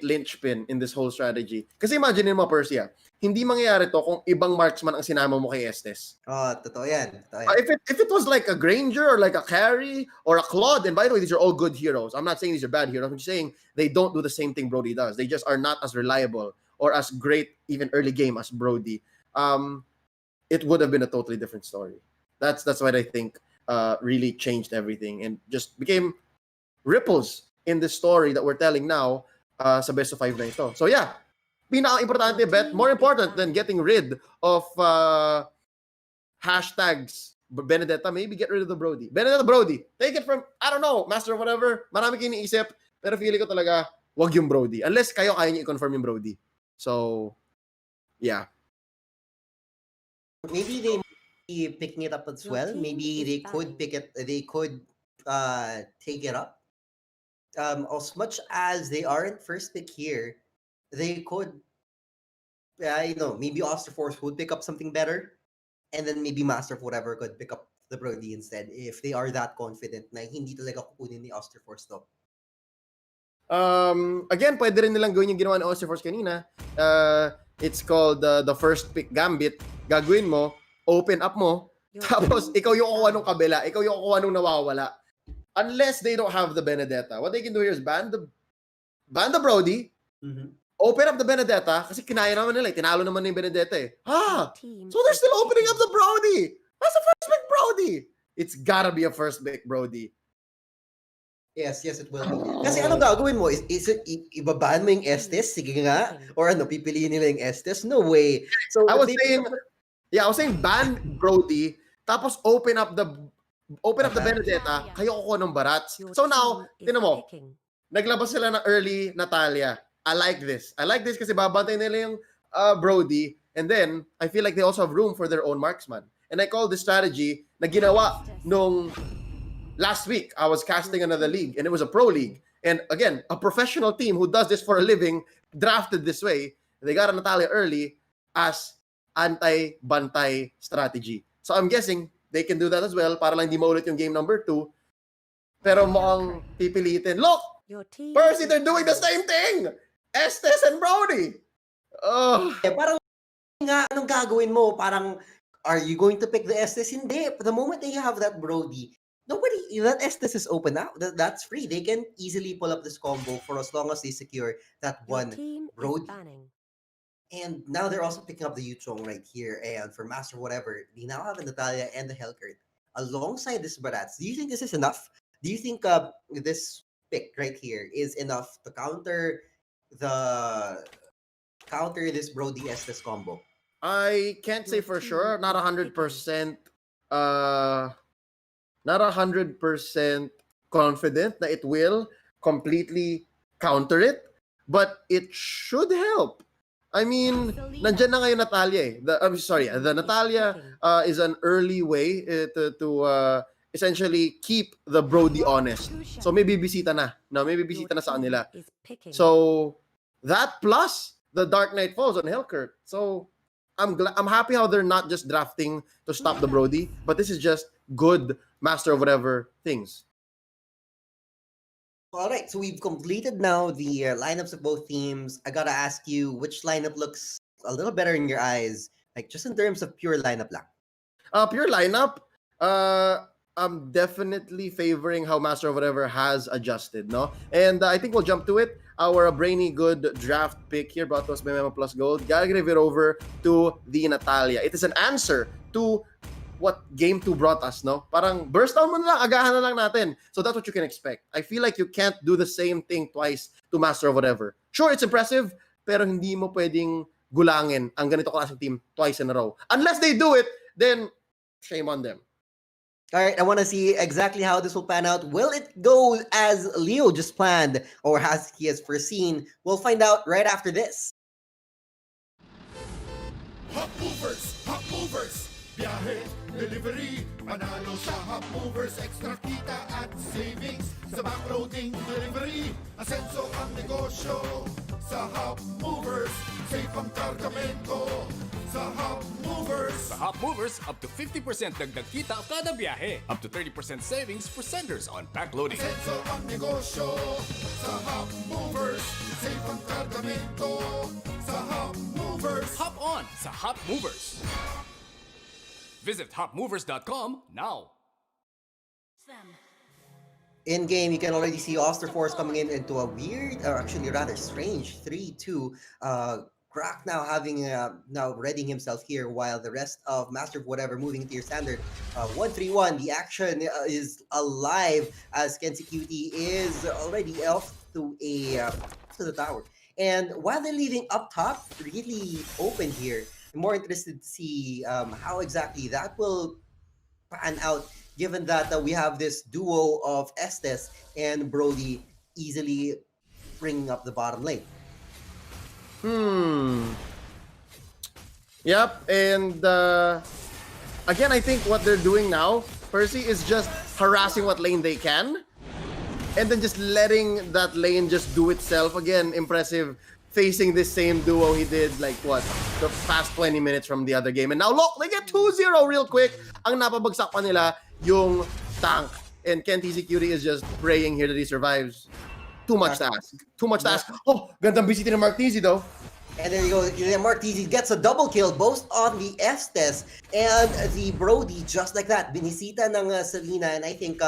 linchpin in this whole strategy. Kasi imagine mo, Persia, hindi mangyayari to kung ibang marksman ang sinama mo kay Estes. Totoo yan. Totoo yan. If it was like a Granger or like a Carry or a Claude, and by the way, these are all good heroes. I'm not saying these are bad heroes. I'm just saying they don't do the same thing Brody does. They just are not as reliable or as great even early game as Brody. It would have been a totally different story. That's what I think really changed everything and just became ripples in the story that we're telling now sa best of 5 na ito. So yeah, pinaka-importante bet, more important than getting rid of hashtags Benedetta, maybe get rid of the Brody. Benedetta Brody, take it from, I don't know, Master of Whatever, marami kayo iniisip, pero feeling ko talaga, wag yung Brody. Unless kaya niyo i-confirm yung Brody. So, yeah. Maybe they might be picking it up as well. Maybe they could pick it. They could take it up. As much as they aren't first pick here, they could. Maybe Austere Force would pick up something better, and then maybe Master of Whatever could pick up the Brody instead if they are that confident na hindi talaga kukunin ni Austere Force to. Again, pwede rin nilang gawin yung ginawa ni Austere Force kanina. It's called the first pick gambit. Gagawin mo, open up mo, tapos ikaw yung kukuha nung kabila, ikaw yung kukuha nung nawawala. Unless they don't have the Benedetta. What they can do here is ban the Brody, open up the Benedetta, kasi kinaya naman nila, tinalo naman yung Benedetta eh. So they're still opening up the Brody. That's a first pick Brody. It's gotta be a first pick Brody. Yes, it will be. Kasi ano gagawin mo? Is it ibabaan mo yung Estes? Sige nga. Or pipiliin nila yung Estes? No way. So I was saying ban Brody, tapos open up the Benedetta, kayo kukuha ng Barats. So now, tinan mo, naglabas sila ng early Natalia. I like this kasi babantay nila yung Brody, and then I feel like they also have room for their own marksman. And I call this strategy na ginawa nung last week. I was casting another league, and it was a pro league. And again, a professional team who does this for a living drafted this way. They got a Natalia early as anti-bantay strategy. So I'm guessing they can do that as well para lang di maulit yung game number 2. Pero mukhang pipilitin. Look! Your team Percy, is they're doing the winning. same thing! Estes and Brody! Oh, Parang nga, anong gagawin mo? Parang, are you going to pick the Estes? Hindi. The moment they have that Brody, that Estes is open now. That's free. They can easily pull up this combo for as long as they secure that Your one team is Brody. banning. And now they're also picking up the Yuchong right here. And for Master Whatever, they now have a Natalia and the Hellcurt alongside this Barats. Do you think this is enough? Do you think this pick right here is enough to counter this Brody Estes combo? I can't say for sure. Not 100%. Not 100% confident that it will completely counter it, but it should help. I mean, nandyan na ngayon Natalia. The Natalia is an early way to essentially keep the Brody honest. So may bibisita na. No, may bibisita na sa kanila. So that plus the Dark Knight falls on Hellcurt. So I'm happy how they're not just drafting to stop the Brody, but this is just good Master of Whatever things. All right, so we've completed now the lineups of both teams. I gotta ask you, which lineup looks a little better in your eyes, like just in terms of pure lineup lang? Pure lineup, I'm definitely favoring how Master of Whatever has adjusted, no? And I think we'll jump to it. Our brainy good draft pick here brought to us by Memo Plus Gold. Gotta give it over to the Natalia. It is an answer to what Game 2 brought us, no? Parang burst down mo na lang, agahan na lang natin. So that's what you can expect. I feel like you can't do the same thing twice to Master of Whatever. Sure, it's impressive, pero hindi mo pwedeng gulangin ang ganito klaseng team twice in a row. Unless they do it, then shame on them. All right, I want to see exactly how this will pan out. Will it go as Leo just planned or as he has foreseen? We'll find out right after this. Hop movers, biyahe, delivery, panalo sa Hop Movers, extra kita at savings, sa backloading delivery, asenso ang negosyo, sa Hop Movers, safe ang kargamento, sa Hop Movers. Sa Hop Movers, up to 50% dagdag kita kada biyahe. Up to 30% savings for senders on backloading. Asenso ang negosyo, sa Hop Movers, safe ang kargamento, sa Hop Movers. Hop on sa Hop Movers. Visit hopmovers.com now. In game, you can already see Osterforce coming in into a weird, or actually rather strange 3-2. Crack now having now readying himself here, while the rest of Master of Whatever moving into your standard 1-3-1. The action is alive as Kenzie QT is already off to the tower. And while they're leaving up top, really open here. I'm more interested to see how exactly that will pan out, given that we have this duo of Estes and Brody easily bringing up the bottom lane. Yep, and again, I think what they're doing now, Percy, is just harassing what lane they can, and then just letting that lane just do itself. Again, impressive. Facing this same duo he did like what the past 20 minutes from the other game, and now look, they get 2-0 real quick. Ang napabagsak pa nila yung tank, and Kent Cutie is just praying here that he survives. Too much to ask. Oh, gandang bisita ni Mark Tizzy though. And there you go. Mark Tizzy gets a double kill both on the Estes and the Brody, just like that. Binisita ng Selena, and I think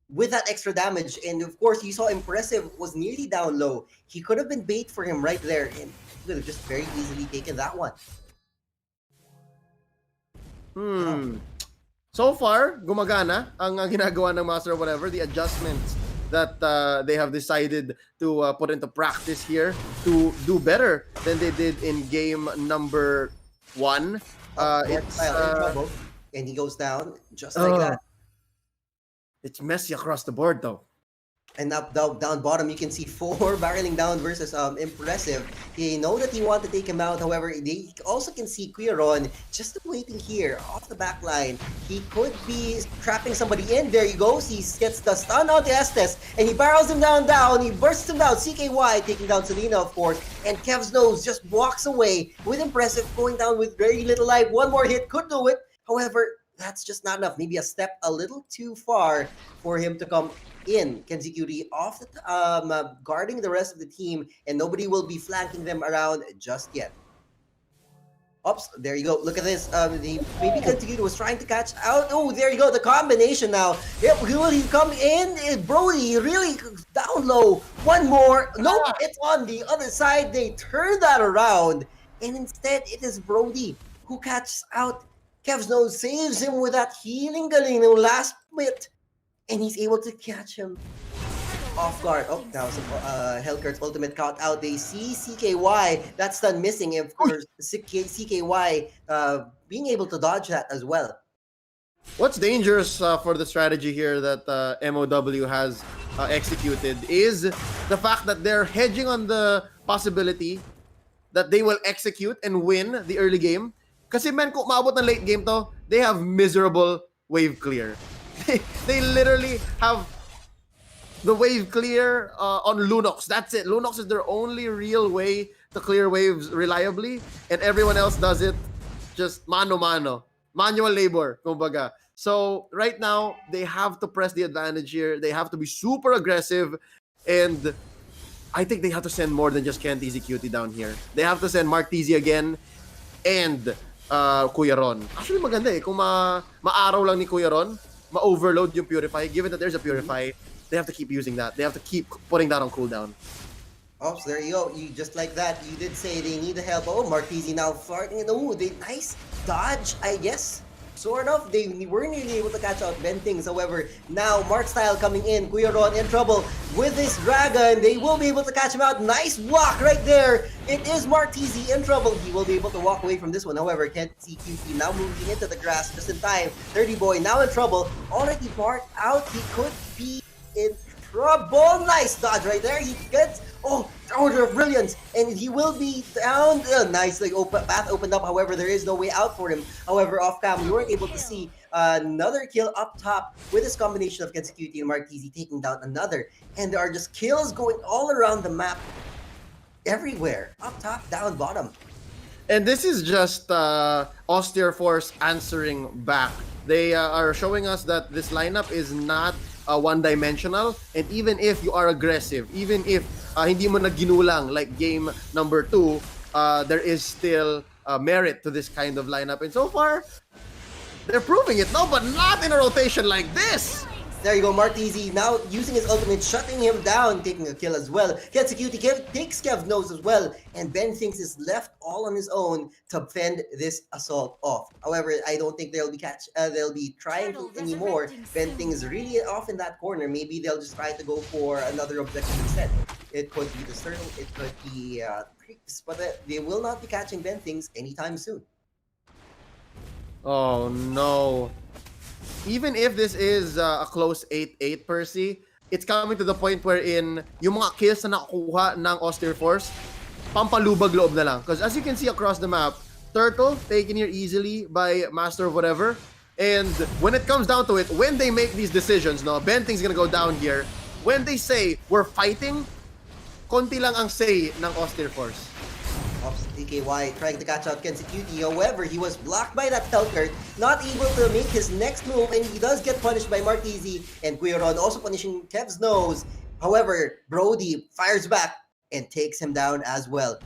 with that extra damage, and of course you saw Impressive was nearly down low. He could have been bait for him right there, and he could have just very easily taken that one. So far, gumagana ang ginagawa ng Master of Whatever, the adjustments that they have decided to put into practice here to do better than they did in game number 1. It's trouble, and he goes down just like that. It's messy across the board though. And up down bottom, you can see 4 barreling down versus Impressive. They know that he want to take him out. However, they also can see Quiron just waiting here off the back line. He could be trapping somebody in. There you go. He gets the stun on the Estes, and he barrels him down. He bursts him down. CKY taking down Selena, of course. And Kev's nose just walks away with Impressive going down with very little life. One more hit could do it. However, that's just not enough. Maybe a step a little too far for him to come in. Kenzie Cutie off the guarding the rest of the team, and nobody will be flanking them around just yet. Oops, there you go. Look at this. The maybe Kenzie Cutie was trying to catch out. Oh, there you go. The combination now. Yep, will he come in? Brody really down low. One more. Nope, it's on the other side. They turn that around, and instead it is Brody who catches out. Kev's nose saves him with that healing galing no last bit, and he's able to catch him off guard. Oh, that was Hellcurt's ultimate count out. They see CKY, that stun missing, and of course CKY being able to dodge that as well. What's dangerous for the strategy here that MOW has executed is the fact that they're hedging on the possibility that they will execute and win the early game. Kasi men, kung maabot ng late game to, they have miserable wave clear. They literally have the wave clear on Lunox. That's it. Lunox is their only real way to clear waves reliably, and everyone else does it just mano-mano. Manual labor, kumbaga. So right now, they have to press the advantage here. They have to be super aggressive, and I think they have to send more than just Kent Easy Cutie down here. They have to send Martizzi again and Kuya Ron. Actually, maganda eh. Kung maaraw lang ni Kuya Ron, ma-overload yung Purify. Given that there's a Purify, they have to keep using that. They have to keep putting that on cooldown. Oh, so there you go. You just like that. You did say they need the help. Oh, Martizzi now farting. Oh, they nice dodge, I guess. Sort of. They weren't really able to catch out Ben Things. However, now Mark Style coming in. Kuya Ron in trouble with this dragon. They will be able to catch him out. Nice block right there. It is Martizzi in trouble. He will be able to walk away from this one. However, can't see QT now moving into the grass just in time. 30 Boy now in trouble. Already marked out. He could be in trouble. Nice dodge right there. He gets order of brilliance, and he will be down. Nice, like path opened up. However, there is no way out for him. However, off cam, we weren't able to see another kill up top with this combination of Kensuke and Martizzi taking down another, and there are just kills going all around the map, everywhere, up top, down, bottom. And this is just Austere Force answering back. They are showing us that this lineup is not one-dimensional, and even if you are aggressive, even if hindi mo na ginulang like game number 2, there is still merit to this kind of lineup. And so far, they're proving it. No, but not in a rotation like this. There you go, Martizzi now using his ultimate, shutting him down, taking a kill as well. Kensuke takes Kev's nose as well, and Ben thinks is left all on his own to fend this assault off. However, I don't think they'll be trying to anymore. Ben thinks is really off in that corner. Maybe they'll just try to go for another objective instead. It could be the Turtle, it could be Creeps, but they will not be catching Ben things anytime soon. Oh no. Even if this is a close 8-8, Percy, it's coming to the point wherein yung mga kills na nakuha ng Austere Force, pampalubag loob na lang. Because as you can see across the map, Turtle taken here easily by Master of Whatever. And when it comes down to it, when they make these decisions, no, Benting's gonna go down here. When they say, we're fighting, konti lang ang say ng Austere Force. DKY trying to catch out Kensuke. However, he was blocked by that Hellcurt, not able to make his next move, and he does get punished by Martizzi, and Kuya Ron also punishing Kev's nose. However, Brody fires back and takes him down as well.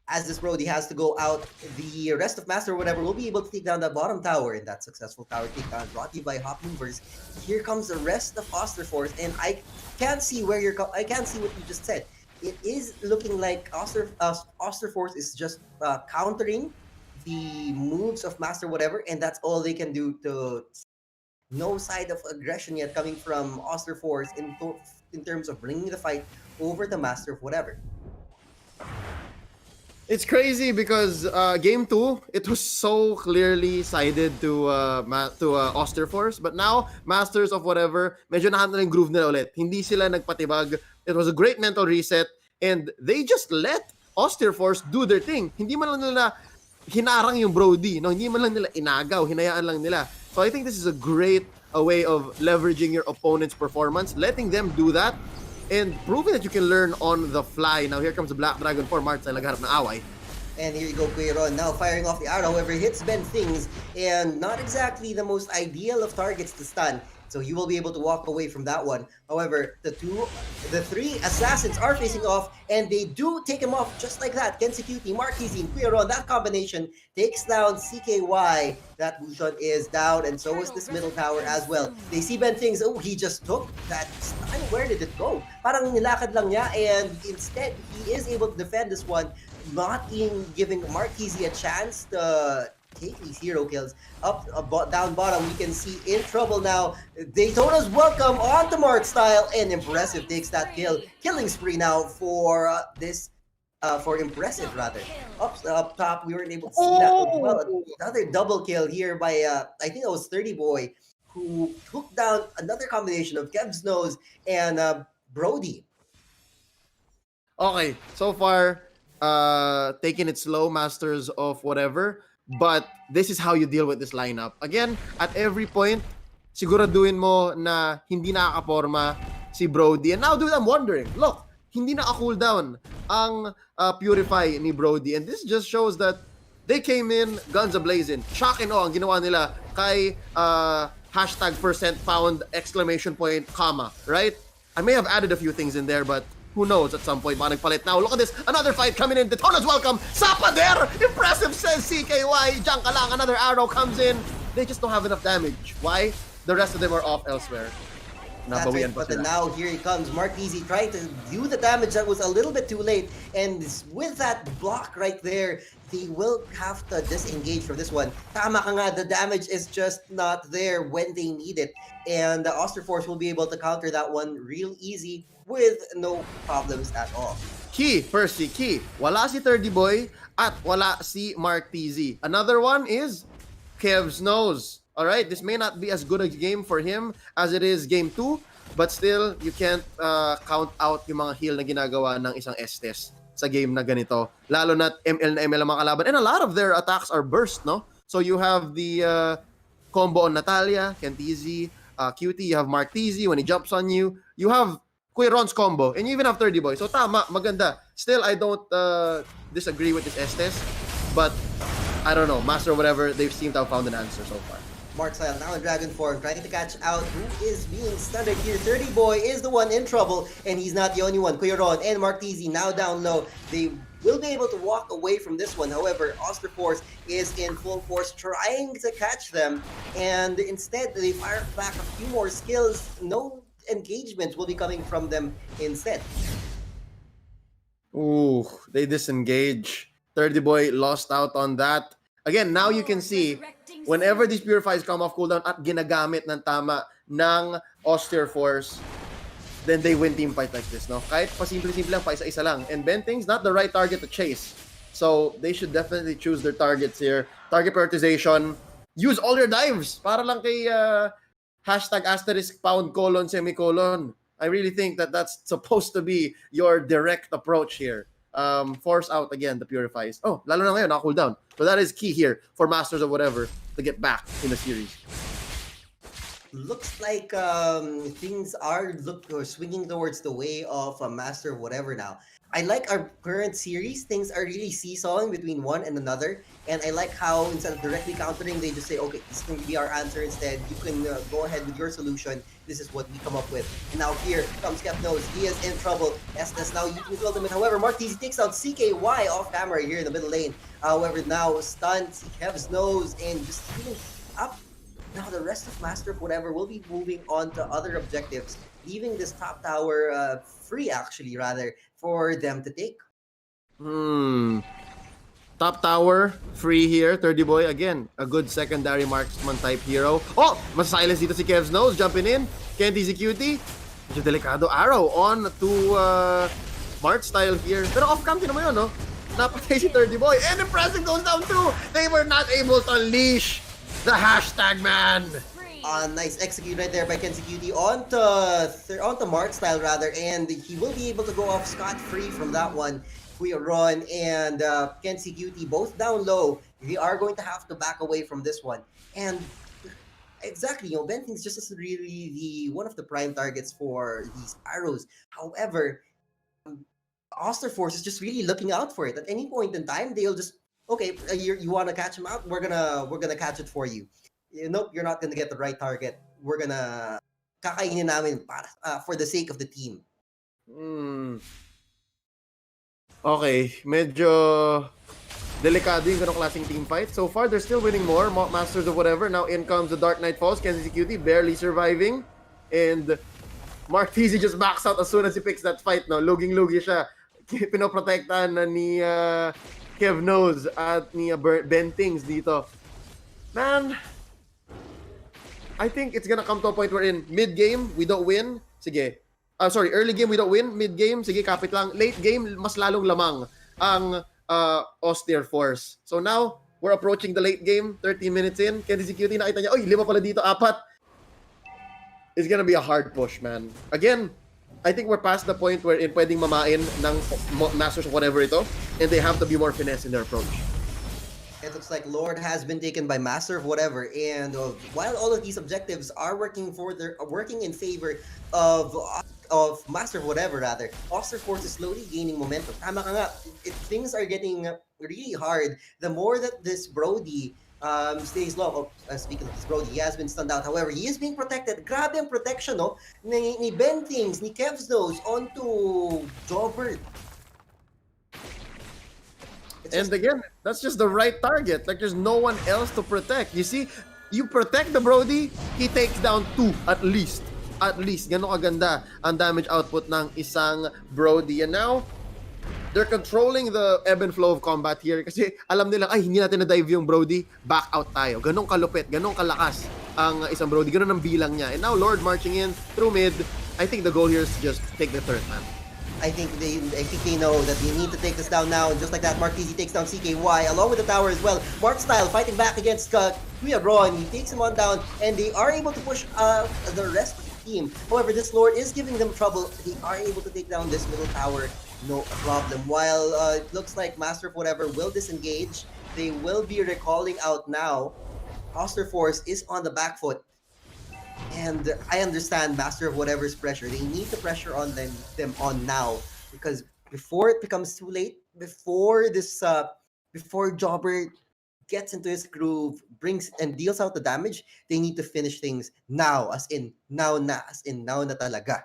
As this Brody has to go out, the rest of Master or whatever will be able to take down that bottom tower, and that successful tower takedown brought to you by Hop Movers. Here comes the rest of Austere Force, and I can't see what you just said. It is looking like Austere Force is just countering the moves of Master whatever, and that's all they can do. To no side of aggression yet coming from Austere Force in terms of bringing the fight over the Master of whatever. It's crazy because game 2, it was so clearly sided to Austere Force, but now Masters of Whatever, medyo nahanap na yung groove nila ulit. Hindi sila nagpatibag. It was a great mental reset, and they just let Austere Force do their thing. Hindi man lang nila hinarang yung Brody, no? Hindi man lang nila inagaw, hinayaan lang nila. So I think this is a great way of leveraging your opponent's performance, letting them do that, and proving that you can learn on the fly. Now here comes the Black Dragon for Martz na nagharap ng away. And here you go, Queiron, now firing off the arrow, however, hits Ben Things, and not exactly the most ideal of targets to stun. So he will be able to walk away from that one. However, the three assassins are facing off, and they do take him off just like that. Kensuke, Marquise, and Queiron, that combination takes down CKY. That Bushon is down, and so is this middle tower as well. They see Ben Things, oh, he just took that stun. Where did it go? Parang nilakad lang niya, and instead, he is able to defend this one, not even giving Marquise a chance to take these hero kills. Down bottom, we can see in trouble now. Daytona's welcome on to Mark Style, and Impressive takes that kill. Killing spree now for for Impressive rather. Up top, we weren't able to see that as well. Another double kill here by I think it was 30 Boy, who took down another combination of Kev's Nose and Brody. Okay, so far, taking it slow, Masters of whatever. But this is how you deal with this lineup. Again, at every point, siguraduhin mo na hindi nakakaporma si Brody. And now, dude, I'm wondering, look, hindi naka-cooldown ang Purify ni Brody. And this just shows that they came in guns a-blazing. Shock and awe ang ginawa nila kay hashtag %found exclamation point comma, right? I may have added a few things in there, but who knows at some point, baka nagpalit. Now, look at this. Another fight coming in. Daytona's welcome. Sapader! Impressive, says CKY. Diyan ka lang. Another arrow comes in. They just don't have enough damage. Why? The rest of them are off elsewhere. That's right, but then now here he comes. Marquise trying to do the damage that was a little bit too late. And with that block right there, they will have to disengage from this one. Tama ka nga, the damage is just not there when they need it. And the Osterforce will be able to counter that one real easy with no problems at all. Key, Percy, key. Wala si 30 Boy at wala si Mark TZ. Another one is Kev's Nose. All right, this may not be as good a game for him as it is game 2, but still, you can't count out yung mga heal na ginagawa ng isang Estes sa game na ganito. Lalo na ML na ML ang mga kalaban. And a lot of their attacks are burst, no? So you have the combo on Natalia, Kentizi, QT, you have Mark TZ when he jumps on you. You have Queiron's combo, and you even have 30 Boy. So tama, maganda. Still, I don't disagree with this Estes, but I don't know, Master or whatever, they seem to have found an answer so far. Mark Style now in Dragon form, trying to catch out who is being stunned here. 30 Boy is the one in trouble, and he's not the only one. Queiron and Marquise now down low. They will be able to walk away from this one. However, Osterforce is in full force trying to catch them, and instead they fire back a few more skills. No engagement will be coming from them instead. Ooh, they disengage. 30 Boy lost out on that. Again, now you can see, whenever these Purifies come off cooldown at ginagamit ng tama ng Osterforce, then they win team fight like this, no? Kahit pasimple-simple lang, paisa-isa lang. And Benting's not the right target to chase. So, they should definitely choose their targets here. Target prioritization. Use all your dives. Para lang kay hashtag asterisk pound colon semicolon. I really think that that's supposed to be your direct approach here. Force out again the Purifies. Oh, lalo na ngayon, naka-cooldown. So that is key here for Masters of whatever to get back in the series. Looks like things are swinging towards the way of a Master of whatever now. I like our current series. Things are really seesawing between one and another. And I like how instead of directly countering, they just say, okay, this is going to be our answer instead. You can go ahead with your solution. This is what we come up with. And now here comes Kev Nose. He is in trouble. Estes now using his ultimate. However, Marquise takes out CKY off camera here in the middle lane. However, now stuns Kev's Nose and just healing up. Now the rest of Master of whatever will be moving on to other objectives, leaving this top tower free actually, rather, for them to take. Top tower, free here. 30 Boy, again, a good secondary marksman type hero. Oh, mas silence dito si Kev's Nose, jumping in. Kenty si Cutie. Medyo delikado. Arrow on to Mart Style here. Pero off-cam din naman yun, no? Napatay si 30 Boy. And Impressive goes down too. They were not able to unleash the hashtag man. Nice execute right there by Kensuke onto Mark Style rather, and he will be able to go off scot-free from that one. Queiron and Kensuke both down low. They are going to have to back away from this one. And exactly, you know, Benting's just isn't really one of the prime targets for these arrows. However, Oster Force is just really looking out for it. At any point in time, they'll just, okay, you want to catch him out? We're gonna catch it for you. Nope, you're not gonna get the right target. We're gonna kakainin namin para, for the sake of the team. Okay, medyo delikado yung ganong klaseng team fight. So far, they're still winning more. Masters of whatever. Now in comes the Dark Knight Falls. Kansas City barely surviving. And Marquise just backs out as soon as he picks that fight. No, luging-lugi siya. Pinoprotektahan na ni Kev Knows at ni Bentings dito. Man, I think it's gonna come to a point where in mid-game, we don't win. Sige. Early game, we don't win. Mid-game, sige, kapit lang. Late game, mas lalong lamang ang Austere Force. So now, we're approaching the late game. 13 minutes in. Kansas City, nakita niya, oy, 5 pala dito, 4. It's gonna be a hard push, man. Again, I think we're past the point where pwedeng mamain ng Masters of whatever ito, and they have to be more finesse in their approach. It looks like Lord has been taken by Master of whatever, and while all of these objectives are working in favor of Master of whatever, rather, Oster Force is slowly gaining momentum. Tama ka nga, things are getting really hard. The more that this Brody stays low. Speaking of this Brody, he has been stunned out. However, he is being protected. Grabe ang protection, no? Ni Ben Things, ni Kev's Nose onto Jobert. And again, that's just the right target. Like, there's no one else to protect. You see, you protect the Brody, he takes down 2 at least. At least. Ganun kaganda ang damage output ng isang Brody. And now, they're controlling the ebb and flow of combat here kasi alam nila, ay, hindi natin na-dive yung Brody, back out tayo. Ganun kalupit, ganun kalakas ang isang Brody. Ganun ang bilang niya. And now, Lord marching in through mid. I think the goal here is to just take the turret, man. I think they know that they need to take this down now. And just like that, Marquise takes down CKY along with the tower as well. Mark Style fighting back against Kuya Braun. He takes him on down, and they are able to push the rest of the team. However, this Lord is giving them trouble. They are able to take down this middle tower, no problem. While it looks like Master of whatever will disengage, they will be recalling out now. Oster Force is on the back foot. And I understand Master of whatever's pressure. They need the pressure on them on now, because before it becomes too late, before Jobber gets into his groove, brings and deals out the damage, they need to finish things now, as in now na talaga.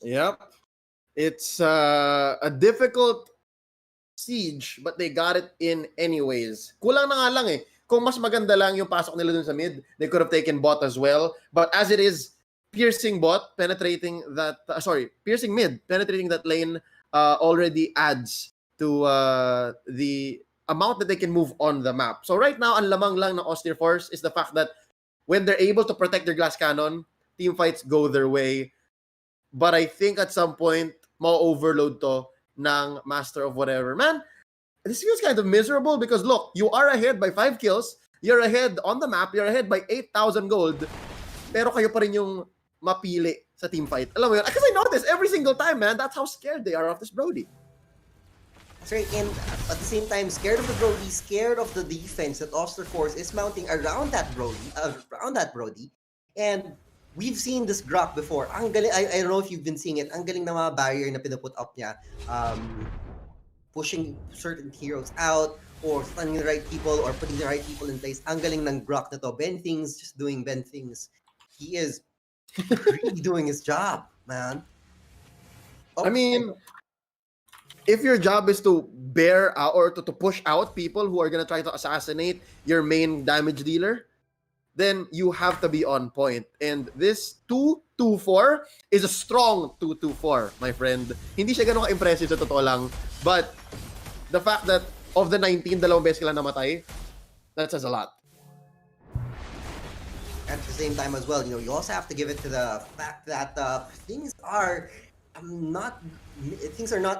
Yep. It's a difficult siege, but they got it in anyways. Kulang na nga lang eh. Kung mas maganda lang yung pasok nila dun sa mid, they could have taken bot as well. But as it is, piercing bot, penetrating mid, penetrating that lane already adds to the amount that they can move on the map. So right now, ang lamang lang ng Austere Force is the fact that when they're able to protect their glass cannon, team fights go their way. But I think at some point, ma-overload to ng Master of whatever. Man, this feels kind of miserable because look, you are ahead by 5 kills, you're ahead on the map, you're ahead by 8,000 gold, pero kayo pa rin yung mapili sa team fight. Alam mo yun? Because I know this every single time, man. That's how scared they are of this Brody. That's right, and at the same time, scared of the Brody, scared of the defense that Oster Force is mounting around that Brody, and we've seen this Grok before. Ang galing, I don't know if you've been seeing it. Ang galing na mga barrier na pinaput up niya. Pushing certain heroes out, or stunning the right people, or putting the right people in place. Ang galing ng Grok na to. Ben Things, just doing Ben Things. He is really doing his job, man. I mean, if your job is to bear out or to push out people who are gonna try to assassinate your main damage dealer, then you have to be on point. And this 2-2-4 is a strong 2-2-4, my friend. Hindi siya ganun ka-impressive sa totoo lang. But the fact that of the 19, 2 beses sila namatay, that says a lot. At the same time as well, you also have to give it to the fact that things are not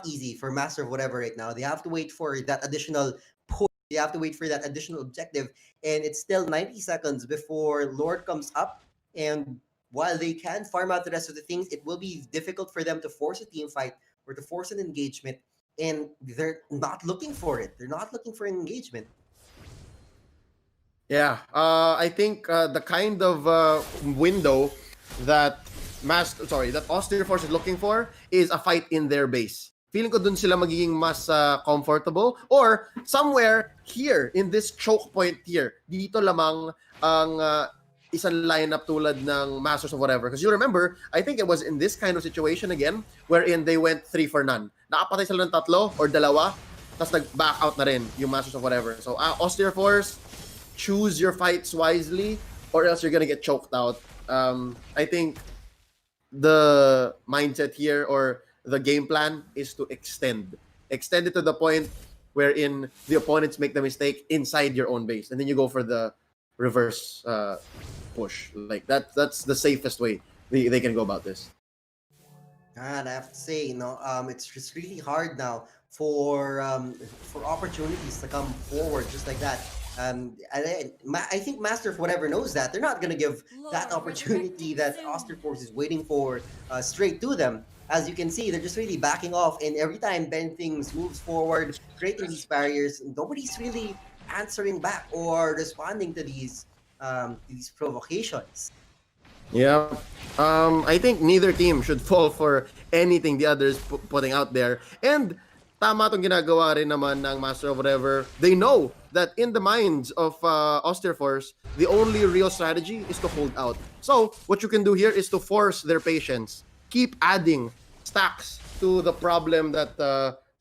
easy for Master of whatever right now. They have to wait for that additional push. They have to wait for that additional objective, and it's still 90 seconds before Lord comes up. And while they can farm out the rest of the things, it will be difficult for them to force a team fight or to force an engagement, and they're not looking for it. They're not looking for an engagement. Yeah, I think the kind of window that Austere Force is looking for is a fight in their base. feeling ko dun sila magiging mas comfortable, or somewhere here in this choke point here, dito lamang ang isang lineup tulad ng Masters of whatever. Because you remember, I think it was in this kind of situation again wherein they went 3 for none. Nakapatay sila ng 3 or 2, tapos nag-back out na rin yung Masters of whatever. So Austere Force, choose your fights wisely or else you're gonna get choked out. I think the mindset here or the game plan is to extend it to the point wherein the opponents make the mistake inside your own base, and then you go for the reverse push. Like that's the safest way they can go about this. And I have to say, it's just really hard now for opportunities to come forward just like that. I think Master of whatever knows that they're not gonna give that opportunity that Osterforce is waiting for straight to them. As you can see, they're just really backing off, and every time Ben Things moves forward, creating these barriers, nobody's really answering back or responding to these provocations. Yeah. I think neither team should fall for anything the others putting out there. And tama itong ginagawa rin naman ng Master of whatever. They know that in the minds of Osterforce, the only real strategy is to hold out. So, what you can do here is to force their patience. Keep adding stacks to the problem that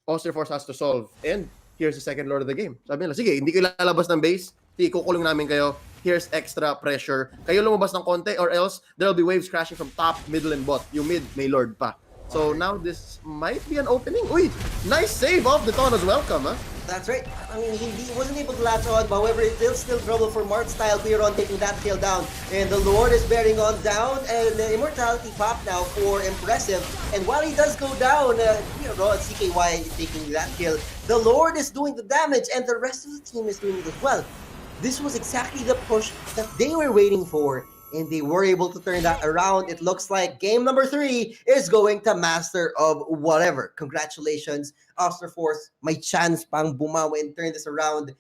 Osterforce has to solve. And here's the second lord of the game. Sabi nila, sige, hindi kayo lalabas ng base, kukulong namin kayo. Here's extra pressure. Kayo lumabas ng konti or else there'll be waves crashing from top, middle, and bot. Yung mid, may lord pa. So now this might be an opening. Uy, nice save off the Tonos. Welcome, huh? That's right. I mean, he wasn't able to latch on. However, it's still trouble for Mark Style. Clearon taking that kill down. And the Lord is bearing on down. And the Immortality pop now for Impressive. And while he does go down, CKY taking that kill. The Lord is doing the damage. And the rest of the team is doing it as well. This was exactly the push that they were waiting for. And they were able to turn that around. It looks like game number 3 is going to Master of whatever. Congratulations, Osterforce. May chance pang bumawi and turn this around.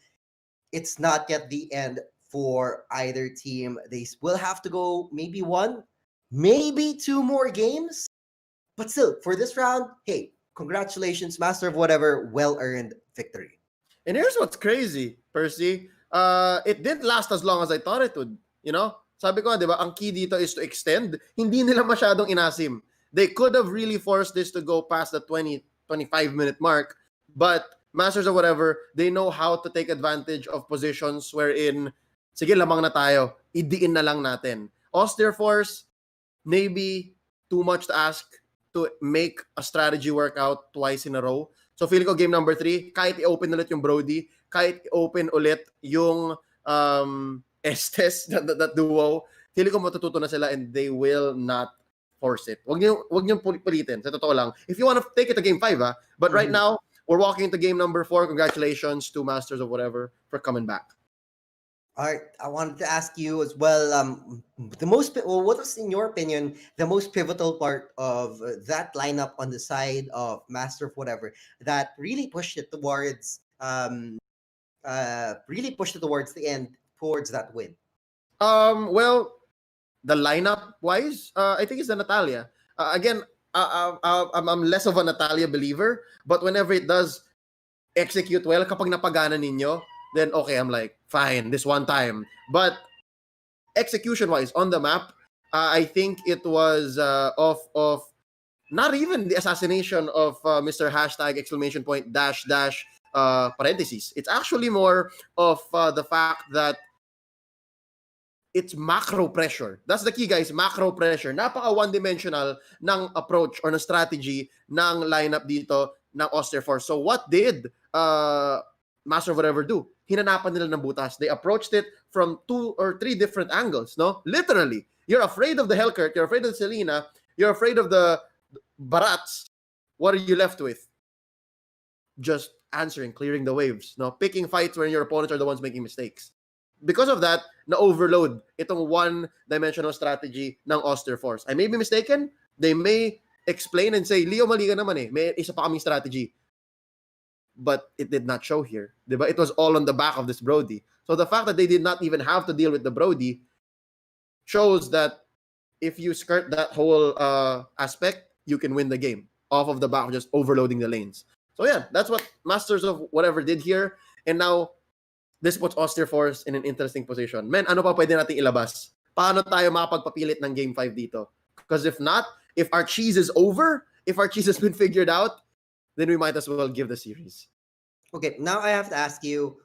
It's not yet the end for either team. They will have to go maybe 1, maybe 2 more games. But still, for this round, hey, congratulations, Master of whatever. Well-earned victory. And here's what's crazy, Percy. It didn't last as long as I thought it would, you know? Sabi ko, di ba, ang key dito is to extend. Hindi nila masyadong inasim. They could have really forced this to go past the 20-25 minute mark, but Masters of whatever, they know how to take advantage of positions wherein, sige, lamang na tayo, idiin na lang natin. Austere Force, maybe too much to ask to make a strategy work out twice in a row. So feeling ko game number 3, kahit i-open ulit yung Brody, kahit i-open ulit yung Estes, that duo, feeling ko matututo na sila and they will not force it. Wag niyo pilitin, sa totoo lang. If you want to take it to game 5, but right now, we're walking into game number 4. Congratulations to Masters of whatever for coming back. All right, I wanted to ask you as well, what was, in your opinion, the most pivotal part of that lineup on the side of Master of whatever that really pushed it towards the end, towards that win? Well, the lineup wise, I think it's the Natalia. Again, I'm less of a Natalia believer, but whenever it does execute well, kapag napagana ninyo, then okay, I'm like, fine, this one time. But execution wise on the map, I think it was of not even the assassination of Mr. Hashtag exclamation point dash parentheses. It's actually more of the fact that it's macro pressure. That's the key, guys. Macro pressure. Napaka one-dimensional ng approach or ng strategy ng lineup dito ng Osterforce. So what did Master of whatever do? Hinanapan nila ng butas. They approached it from 2 or 3 different angles, no? Literally. You're afraid of the Hellcurt, you're afraid of the Selena, you're afraid of the Barats. What are you left with? Just answering, clearing the waves, no? Picking fights when your opponents are the ones making mistakes. Because of that, na-overload itong one-dimensional strategy ng Osterforce. I may be mistaken. They may explain and say, Leo, mali ka naman eh. May isa pa kaming strategy. But it did not show here. Diba? It was all on the back of this Brody. So the fact that they did not even have to deal with the Brody shows that if you skirt that whole aspect, you can win the game. off of the back, just overloading the lanes. So yeah, that's what Masters of Whatever did here. And now, this puts Austere Force in an interesting position. Men, ano pa pwede nating ilabas? Paano tayo makapagpapilit ng Game 5 dito? Because if not, if our cheese is over, if our cheese has been figured out, then we might as well give the series. Okay, now I have to ask you,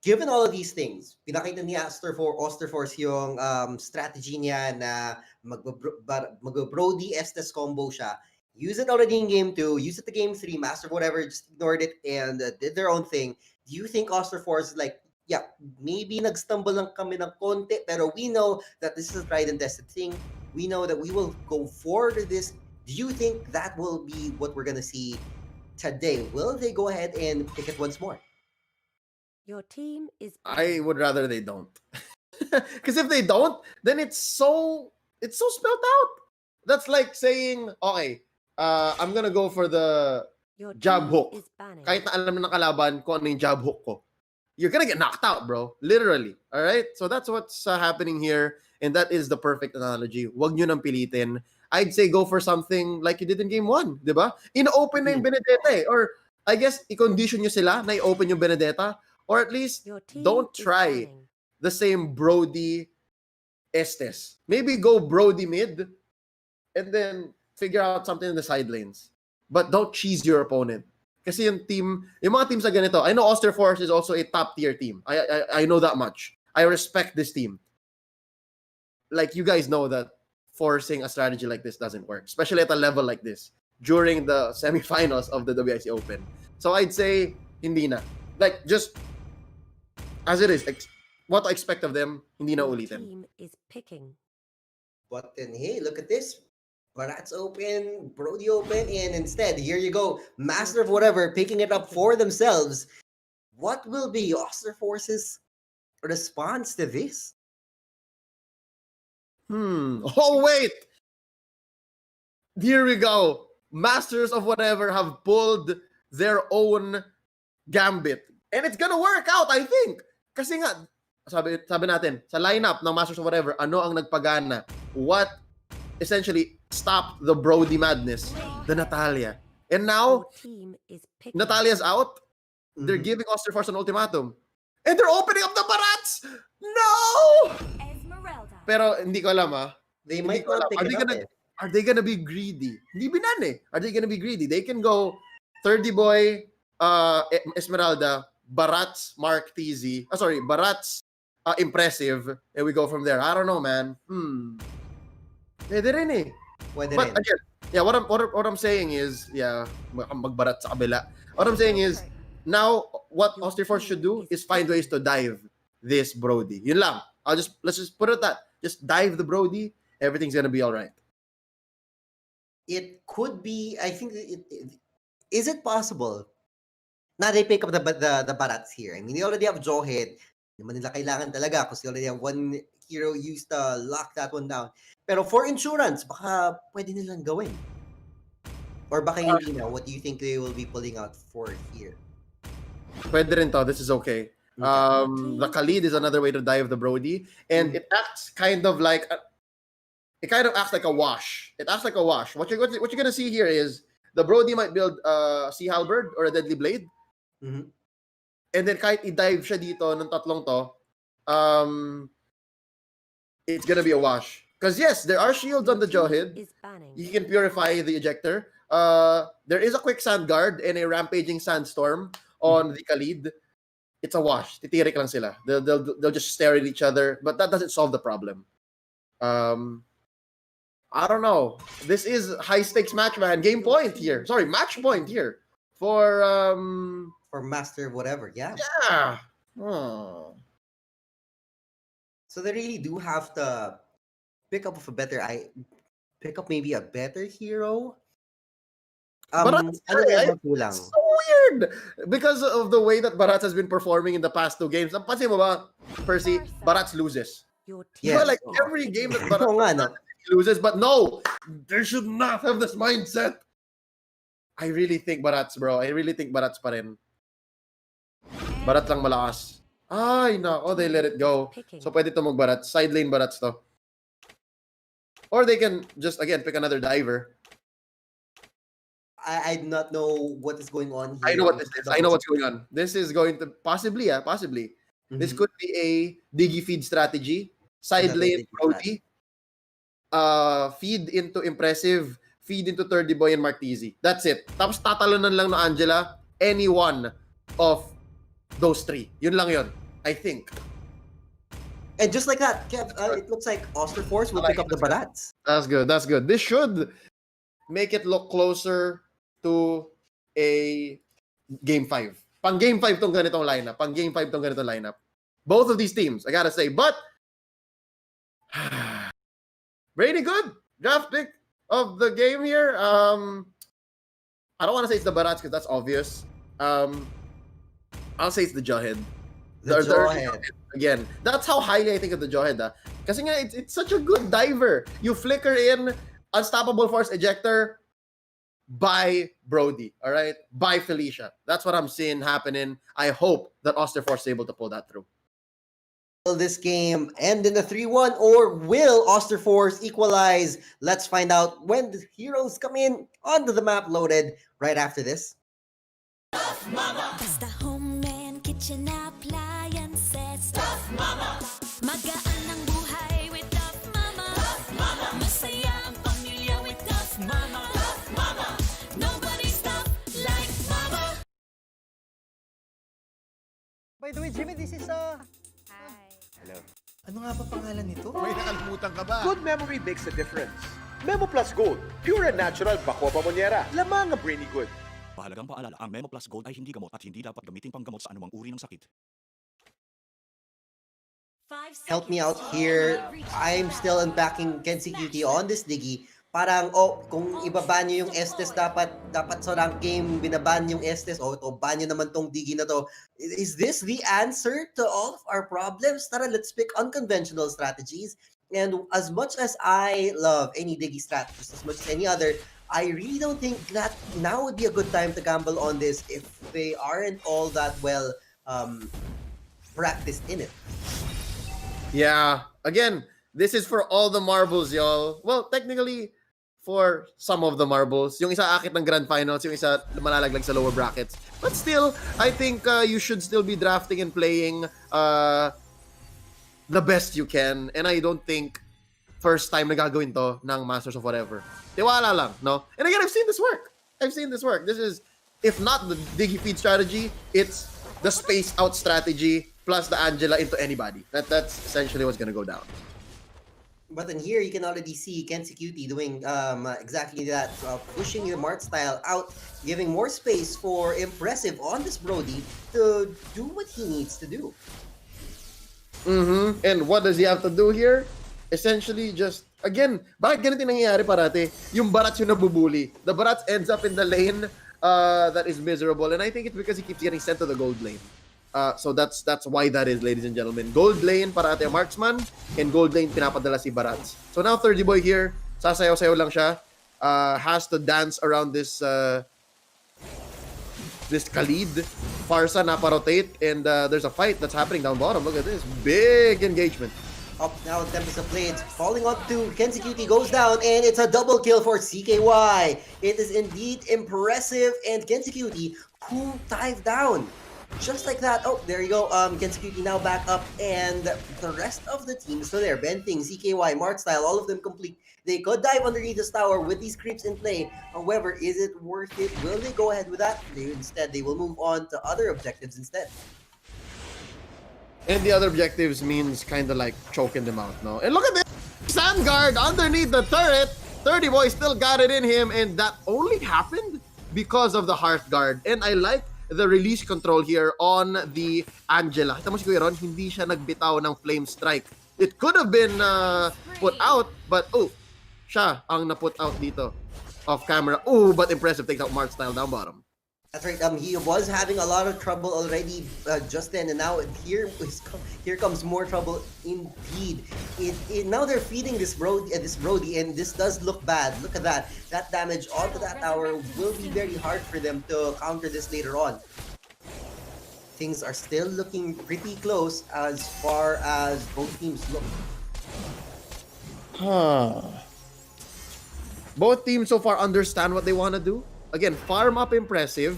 given all of these things, pinakita ni Austere Force yung strategy niya na mag-Brody Estes combo siya. Use it already in Game 2, use it to Game 3, Master of Whatever just ignored it and did their own thing. Do you think Austere Force is like, yeah, maybe nagstumble lang kami ng konti, pero we know that this is a tried and tested thing. We know that we will go forward with this. Do you think that will be what we're gonna see today? Will they go ahead and pick it once more? Your team is. I would rather they don't. Because if they don't, then it's so spelled out. That's like saying, okay, I'm gonna go for the jab hook. Kahit na alam na ng kalaban kung ano yung jab hook ko. You're gonna get knocked out, bro. Literally. All right? So that's what's happening here. And that is the perfect analogy. Huwag nyo nang pilitin. I'd say go for something like you did in Game 1. Diba? In-open na yung Benedetta eh. Or I guess, i-condition nyo sila na i-open yung Benedetta. Or at least, don't try the same Brody Estes. Maybe go Brody mid and then figure out something in the side lanes. But don't cheese your opponent. Kasi yung mga teams na ganito, I know Austere Force is also a top tier team. I know that much. I respect this team. Like, you guys know that forcing a strategy like this doesn't work, especially at a level like this during the semifinals of the WIC Open. So I'd say, hindi na. Like, just as it is, what I expect of them, hindi na ulitin. Team is picking. But then, hey, look at this. Barat's open, Brody open, and instead, here you go, Master of Whatever picking it up for themselves. What will be Austere Force's response to this? Oh, wait! Here we go. Masters of Whatever have pulled their own gambit. And it's gonna work out, I think. Kasi nga, sabi natin, sa lineup ng Masters of Whatever, ano ang nagpagana? What essentially stopped the Brody madness? The Natalia. And now, Natalia's out. They're giving Austere Force an ultimatum. And they're opening up the Barats! No! Pero hindi ko alam They might not pick it up. Are they gonna be greedy? Hindi binan eh. Are they gonna be greedy? They can go 30 Boy, Esmeralda, Barats, Mark TZ. Barats, Impressive. And we go from there. I don't know, man. Pwede rin eh. But again, yeah, what I'm saying is, yeah, magbarat sa kabila. What I'm saying is, now, what Austere Force should do is find ways to dive this Brody. Yun lang. Let's just put it that. Just dive the Brody. Everything's gonna be all right. It could be, I think, is it possible na they pick up the Barats here? I mean, they already have Jawhead. Hindi naman nila kailangan talaga because they already have one hero used to lock that one down. Pero for insurance, baka pwede nilang gawin. Or baka hindi na. What do you think they will be pulling out for here? Pwede rin to. This is okay. The Khalid is another way to dive the Brody. And it acts kind of like a wash. It acts like a wash. What you're gonna see here is the Brody might build a Sea Halberd or a Deadly Blade. And then kahit i-dive siya dito ng tatlong to, it's gonna be a wash. Because yes, there are shields on the Jawhead. You can purify the ejector. There is a quick sand guard and a rampaging sandstorm on the Khalid. It's a wash. Titirik lang sila. They'll just stare at each other, but that doesn't solve the problem. I don't know. This is high stakes match, man. Match point here for Master of Whatever. Yeah. Yeah. So they really do have to pick up maybe a better hero. Barats, it's so weird because of the way that Barats has been performing in the past two games. Napansin mo ba, Percy? Barats loses. Yes. Like every game that Barats loses, but no, they should not have this mindset. I really think Barats, bro. I really think Barats pa rin. Barats lang malakas. Ay, nako, they let it go. So pwede to mag-Barats. Side lane Barats to. Or they can just, again, pick another diver. I do not know what is going on here. I know what this is. I know what's going on. This is going to possibly. This could be a Diggy feed strategy. Side Another lane Diggy Brody. Feed into Impressive. Feed into 30 Boy and Martizi. That's it. Tapos tatalonan lang no Angela any one of those three. Yun lang yun. I think. And just like that, Kev, it looks like Osterforce will pick up the Barats. That's good. That's good. This should make it look closer to a Game 5. Pang Game 5 tong ganitong lineup. Pang Game 5 tong ganitong lineup. Both of these teams, I gotta say. But, really good draft pick of the game here. I don't want to say it's the Barats because that's obvious. I'll say it's the Jawhead. The Jawhead. Again, that's how highly I think of the Jawhead. Kasi nga, it's such a good diver. You flicker in, Unstoppable Force Ejector, by Brody, all right? By Felicia. That's what I'm seeing happening. I hope that Osterforce is able to pull that through. Will this game end in a 3-1 or will Osterforce equalize? Let's find out when the heroes come in onto the map loaded right after this. Basta home and kitchen appliances. Tough Mama. Magaan ang buhay with Tough Mama. Tough Mama. Masaya ang pamilya with Tough Mama. Tough Mama. Nobody's tough like Mama. By the way, Jimmy, this is Hello. Ano nga ba pangalan nito? May nakalimutan ka ba? Good memory makes a difference. Memo Plus Gold, pure and natural Bako Pamonyera. Lamang ang brainy good. Mahalagang paalala, ang Memo Plus Gold ay hindi gamot at hindi dapat gamitin panggamot sa anumang uri ng sakit. Help me out here. I'm still unpacking Kenzie Cutie on this Diggy. Parang, kung ibaban nyo yung Estes, dapat sa rank game, binaban yung Estes. Ban nyo naman tong Diggy na to. Is this the answer to all of our problems? Tara, let's pick unconventional strategies. And as much as I love any Diggy strat, just as much as any other, I really don't think that now would be a good time to gamble on this if they aren't all that well practiced in it. Yeah. Again, this is for all the marbles, y'all. Well, technically, for some of the marbles. Yung isa akit ng Grand Finals, yung isa malalaglag sa lower brackets. But still, I think you should still be drafting and playing the best you can. And I don't think first time na gagawin to ng Masters of Whatever. Tiwala lang, no? And again, I've seen this work. This is, if not the Diggy Feed strategy, it's the space out strategy plus the Angela into anybody. That's essentially what's gonna go down. But then here you can already see Kenzie Cutie doing exactly that, pushing the Mart style out, giving more space for Impressive on this Brody to do what he needs to do. And what does he have to do here? Essentially just, again, bakit ganito nangyayari parate? Yung Barats yung nabubuli. The Barats ends up in the lane that is miserable. And I think it's because he keeps getting sent to the gold lane. So that's why that is, ladies and gentlemen. Gold lane parate ang marksman, and gold lane pinapadala si Barats. So now 30 Boy here, sasayaw-sayaw lang siya. Has to dance around this Khalid. Farsa napa-rotate, and there's a fight that's happening down bottom. Look at this. Big engagement. Up now, Tempest of Blades falling up to Kenzie Cutie, goes down, and it's a double kill for CKY. It is indeed Impressive and Kenzie Cutie who dive down. Just like that. Oh, there you go. Kenzie Cutie now back up, and the rest of the team still there. Benting, CKY, Mart Style, all of them complete. They could dive underneath this tower with these creeps in play. However, is it worth it? Will they go ahead with that? They will move on to other objectives instead. And the other objectives means kind of like choking them out, no? And look at this! Sandguard underneath the turret! 30 Boy still got it in him, and that only happened because of the Hearthguard. And I like the release control here on the Angela. Kita mo si Kuya Ron, hindi siya nagbitaw ng Flame Strike. It could have been put out, but siya ang na-put out dito off camera. But Impressive takes out Mart Style down bottom. That's right. He was having a lot of trouble already just then, and now here comes more trouble indeed. Now they're feeding this Brody, and this does look bad. Look at that. That damage onto that tower will be very hard for them to counter this later on. Things are still looking pretty close as far as both teams look. Both teams so far understand what they want to do. again, farm up Impressive.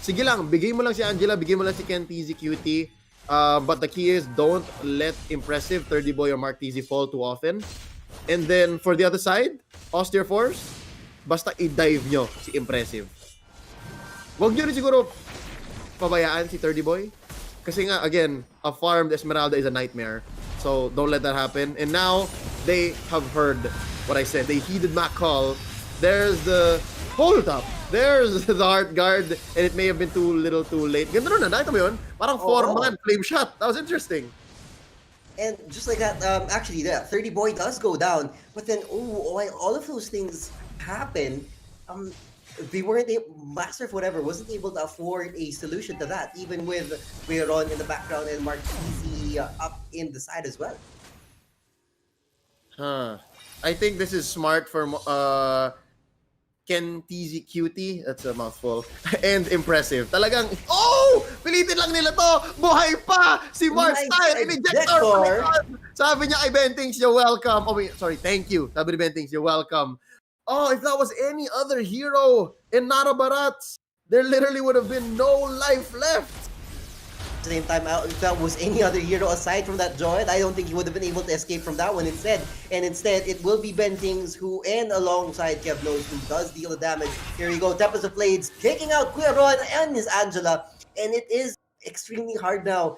Sige lang, bigay mo lang si Angela, bigay mo lang si Ken TZ Cutie. But the key is don't let Impressive, 30 Boy, or Mark TZ fall too often. And then for the other side, Austere Force, basta i-dive nyo si Impressive. Huwag nyo rin siguro pabayaan si 30 Boy. Kasi nga, again, a farmed Esmeralda is a nightmare. So don't let that happen. And now, they have heard what I said. They heeded my call. There's the hold up. There's the Heart Guard. And it may have been too little too late. Ganda nun, nakita mo yun? Parang 4-man flame shot. That was interesting. And just like that, actually, the 30 Boy does go down. But then, while all of those things happen, they weren't Master of whatever wasn't able to afford a solution to that, even with Ron in the background and Mark TZ up in the side as well. I think this is smart for Ken TZ Cutie. That's a mouthful. And Impressive. Talagang, pilitin lang nila to! Buhay pa! Si Mark Nice Style! Injector! ejector. Sabi niya kay Bentings, you're welcome. Oh, wait, sorry, thank you. Sabi ni Bentings, you're welcome. Oh, if that was any other hero in Nara Barats, there literally would have been no life left. At the same time, if that was any other hero aside from that Joy, I don't think he would have been able to escape from that one instead. And instead, it will be Bentings who, and alongside Kev Knows, who does deal the damage. Here we go, Tempest of Blades, taking out Kuya Ron and Miss Angela. And it is extremely hard now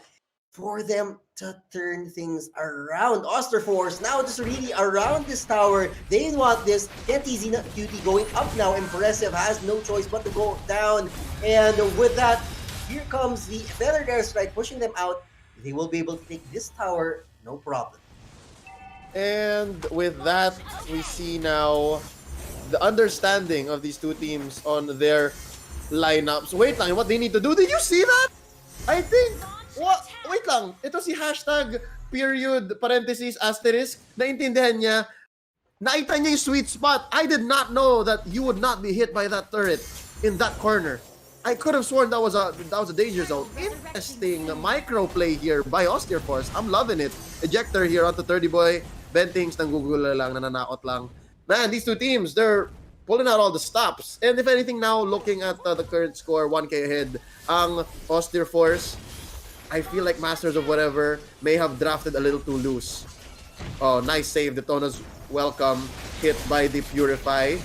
for them to turn things around. Oster Force now just really around this tower. They want this. Get easy Cutie going up now. Impressive has no choice but to go down. And with that, here comes the Feathered Airstrike pushing them out. They will be able to take this tower, no problem. And with that, we see now the understanding of these two teams on their lineups. Wait lang, what they need to do? Did you see that? I think, what? Wait lang, ito si hashtag period parenthesis asterisk. Naintindihan niya, nakita niya yung sweet spot. I did not know that you would not be hit by that turret in that corner. I could have sworn that was a danger zone. Interesting micro play here by Austere Force. I'm loving it. Ejector here onto 30 Boy. Bentings nanggugula lang, nananakot lang. Man, these two teams, they're pulling out all the stops. And if anything now, looking at the current score, 1K ahead, ang Austere Force, I feel like Masters of whatever may have drafted a little too loose. Oh, nice save. Detona's welcome. Hit by the Purify.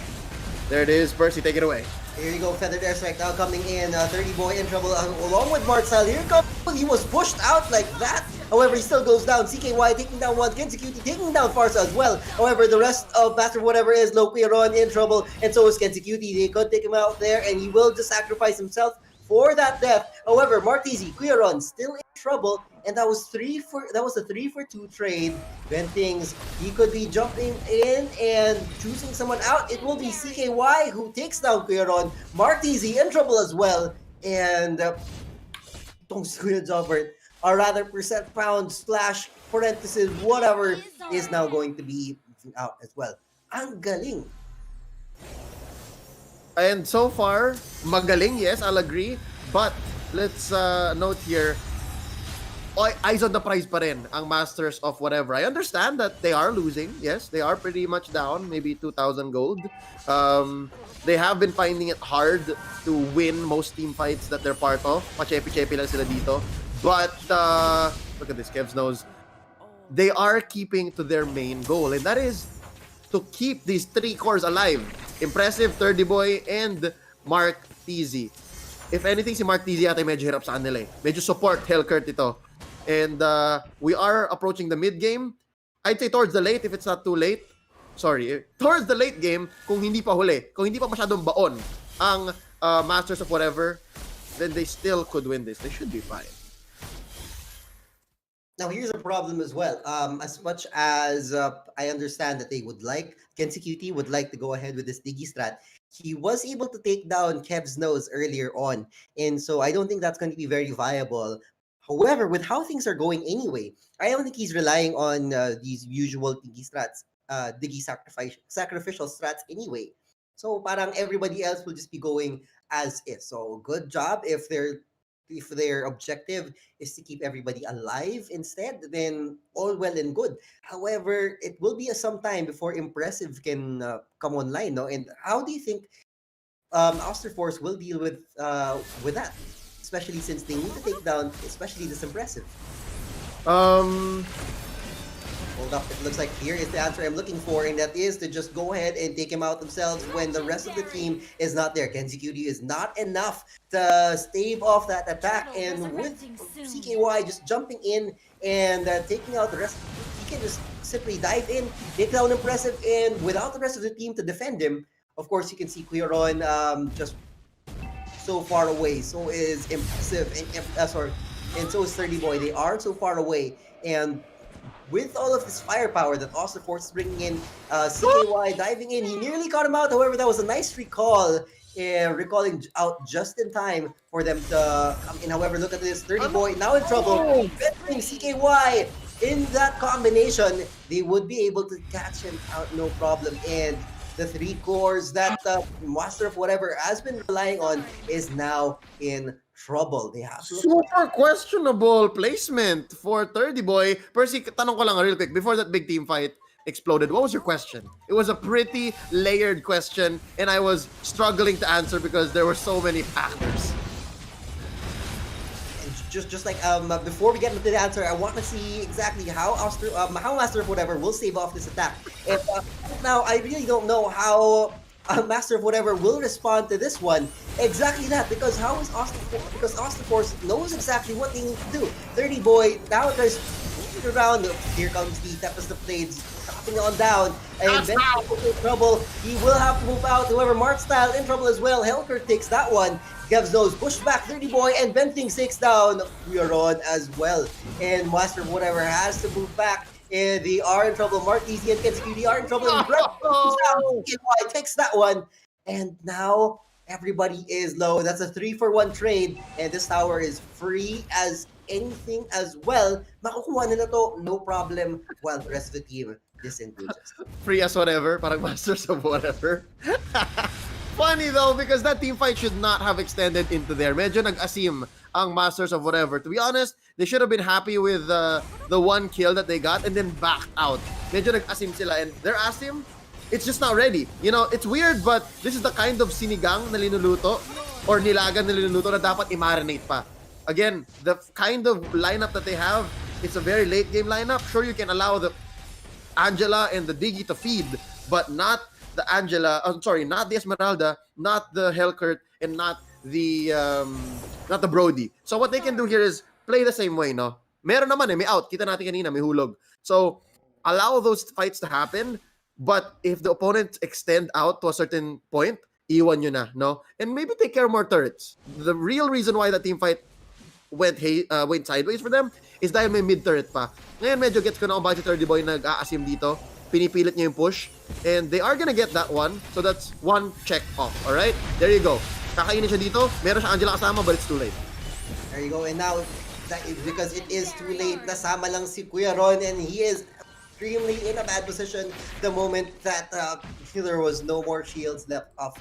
There it is. Percy, take it away. Here you go, Feathered Airstrike now coming in. 30 Boy in trouble along with Marcel. Here comes, he was pushed out like that. However, he still goes down. CKY taking down one. Kensuke taking down Farsa as well. However, the rest of Master whatever is low Ron in trouble, and so is Kensuke. They could take him out there, and he will just sacrifice himself for that death. However, Martizi, Ron still in trouble, and that was a 3-for-2 trade. Bentings, he could be jumping in and choosing someone out. It will be CKY who takes down Ron. Martizi in trouble as well, and Tong Kuya Jobbert, or rather percent pound slash parenthesis whatever is now going to be out as well. Ang galing. And so far, magaling, yes, I'll agree. But let's note here, eyes on the prize pa rin ang Masters of whatever. I understand that they are losing. Yes, they are pretty much down, maybe 2,000 gold. They have been finding it hard to win most team fights that they're part of. Pachepi-chepi lang sila dito. But look at this, Kev's nose. They are keeping to their main goal, and that is to keep these three cores alive. Impressive, 30 Boy, and Mark TZ. If anything, si Mark TZ ata medyo hirap sa kanila eh. Medyo support Hellcurt ito. And we are approaching the mid-game. I'd say towards the late, if it's not too late. Sorry, towards the late game, kung hindi pa huli, kung hindi pa masyadong baon ang Masters of whatever, then they still could win this. They should be fine. Now, here's a problem as well. As much as I understand that they would like, Kensuke would like to go ahead with this Diggy strat, he was able to take down Kev's nose earlier on. And so I don't think that's going to be very viable. However, with how things are going anyway, I don't think he's relying on these usual Diggy strats, Diggy sacrificial strats anyway. So parang everybody else will just be going as is. So good job if their objective is to keep everybody alive instead, then all well and good. However, it will be some time before Impressive can come online, no? And how do you think Osterforce will deal with that, especially since they need to take down, especially this impressive. Um, Hold up, it looks like here is the answer I'm looking for, and that is to just go ahead and take him out themselves when the rest of the team is not there. Kenzie QD is not enough to stave off that attack, and with CKY just jumping in and taking out the rest, he can just simply dive in, take down impressive, and without the rest of the team to defend him, of course you can see Queeron just so far away. So is impressive, and so is 30 Boy. They are so far away, and with all of this firepower that Osterforce is bringing in, CKY diving in, he nearly caught him out. However, that was a nice recall, recalling out just in time for them to come in. However, look at this, 30 Boy now in trouble. Betting CKY in that combination, they would be able to catch him out no problem. And the 3 cores that Master of Whatever has been relying on is now in trouble. They have to super questionable placement for 30 Boy. Percy, tanong ko lang real quick, before that big team fight exploded, what was your question? It was a pretty layered question, and I was struggling to answer because there were so many factors. Just like before we get into the answer, I want to see exactly how Master of Whatever will save off this attack. And now I really don't know how Master of Whatever will respond to this one. Exactly that, because how is because Osterforce knows exactly what they need to do. 30 Boy now tries moving around. Here comes the Tempest of Blades dropping on down, and then in trouble. He will have to move out. However, Mark Style in trouble as well. Helker takes that one. Gev's nose pushed back 30 Boy, and Venting 6 down. We are on as well, and Master of Whatever has to move back. And they are in trouble. Mark Easy and Kensuke are in trouble. CKY takes that one, and now everybody is low. That's a 3-for-1 trade, and this tower is free as anything as well. Makukuha nila to, no problem, while the rest of the team disengages. Free as whatever, parang Masters of Whatever. Funny though, because that team fight should not have extended into there. Medyo nag-asim ang Masters of Whatever. To be honest, they should have been happy with the 1 kill that they got and then backed out. Medyo nag-asim sila, and their asim, it's just not ready. You know, it's weird, but this is the kind of sinigang na linuluto or nilagan na linuluto na dapat i-marinate pa. Again, the kind of lineup that they have, it's a very late game lineup. Sure, you can allow the Angela and the Diggy to feed, but not the Angela, not the Esmeralda, not the Hellkurt, and not the Brody. So what they can do here is play the same way, no? Meron naman may out. Kita natin kanina, may hulog. So allow those fights to happen, but if the opponents extend out to a certain point, iwan nyo na, no? And maybe take care of more turrets. The real reason why the team fight went sideways for them is dahil may mid-turret pa. Ngayon medyo gets ko na kung bakit 30 Boy nag-aasim dito. Pinipilit niya yung push, and they are gonna get that one, so that's 1 check off. Alright, there you go. Kakainin siya dito, meron siya Angela kasama, but it's too late. There you go, and now because it is too late, nasama lang si Kuya Ron, and he is extremely in a bad position the moment that there was no more shields left up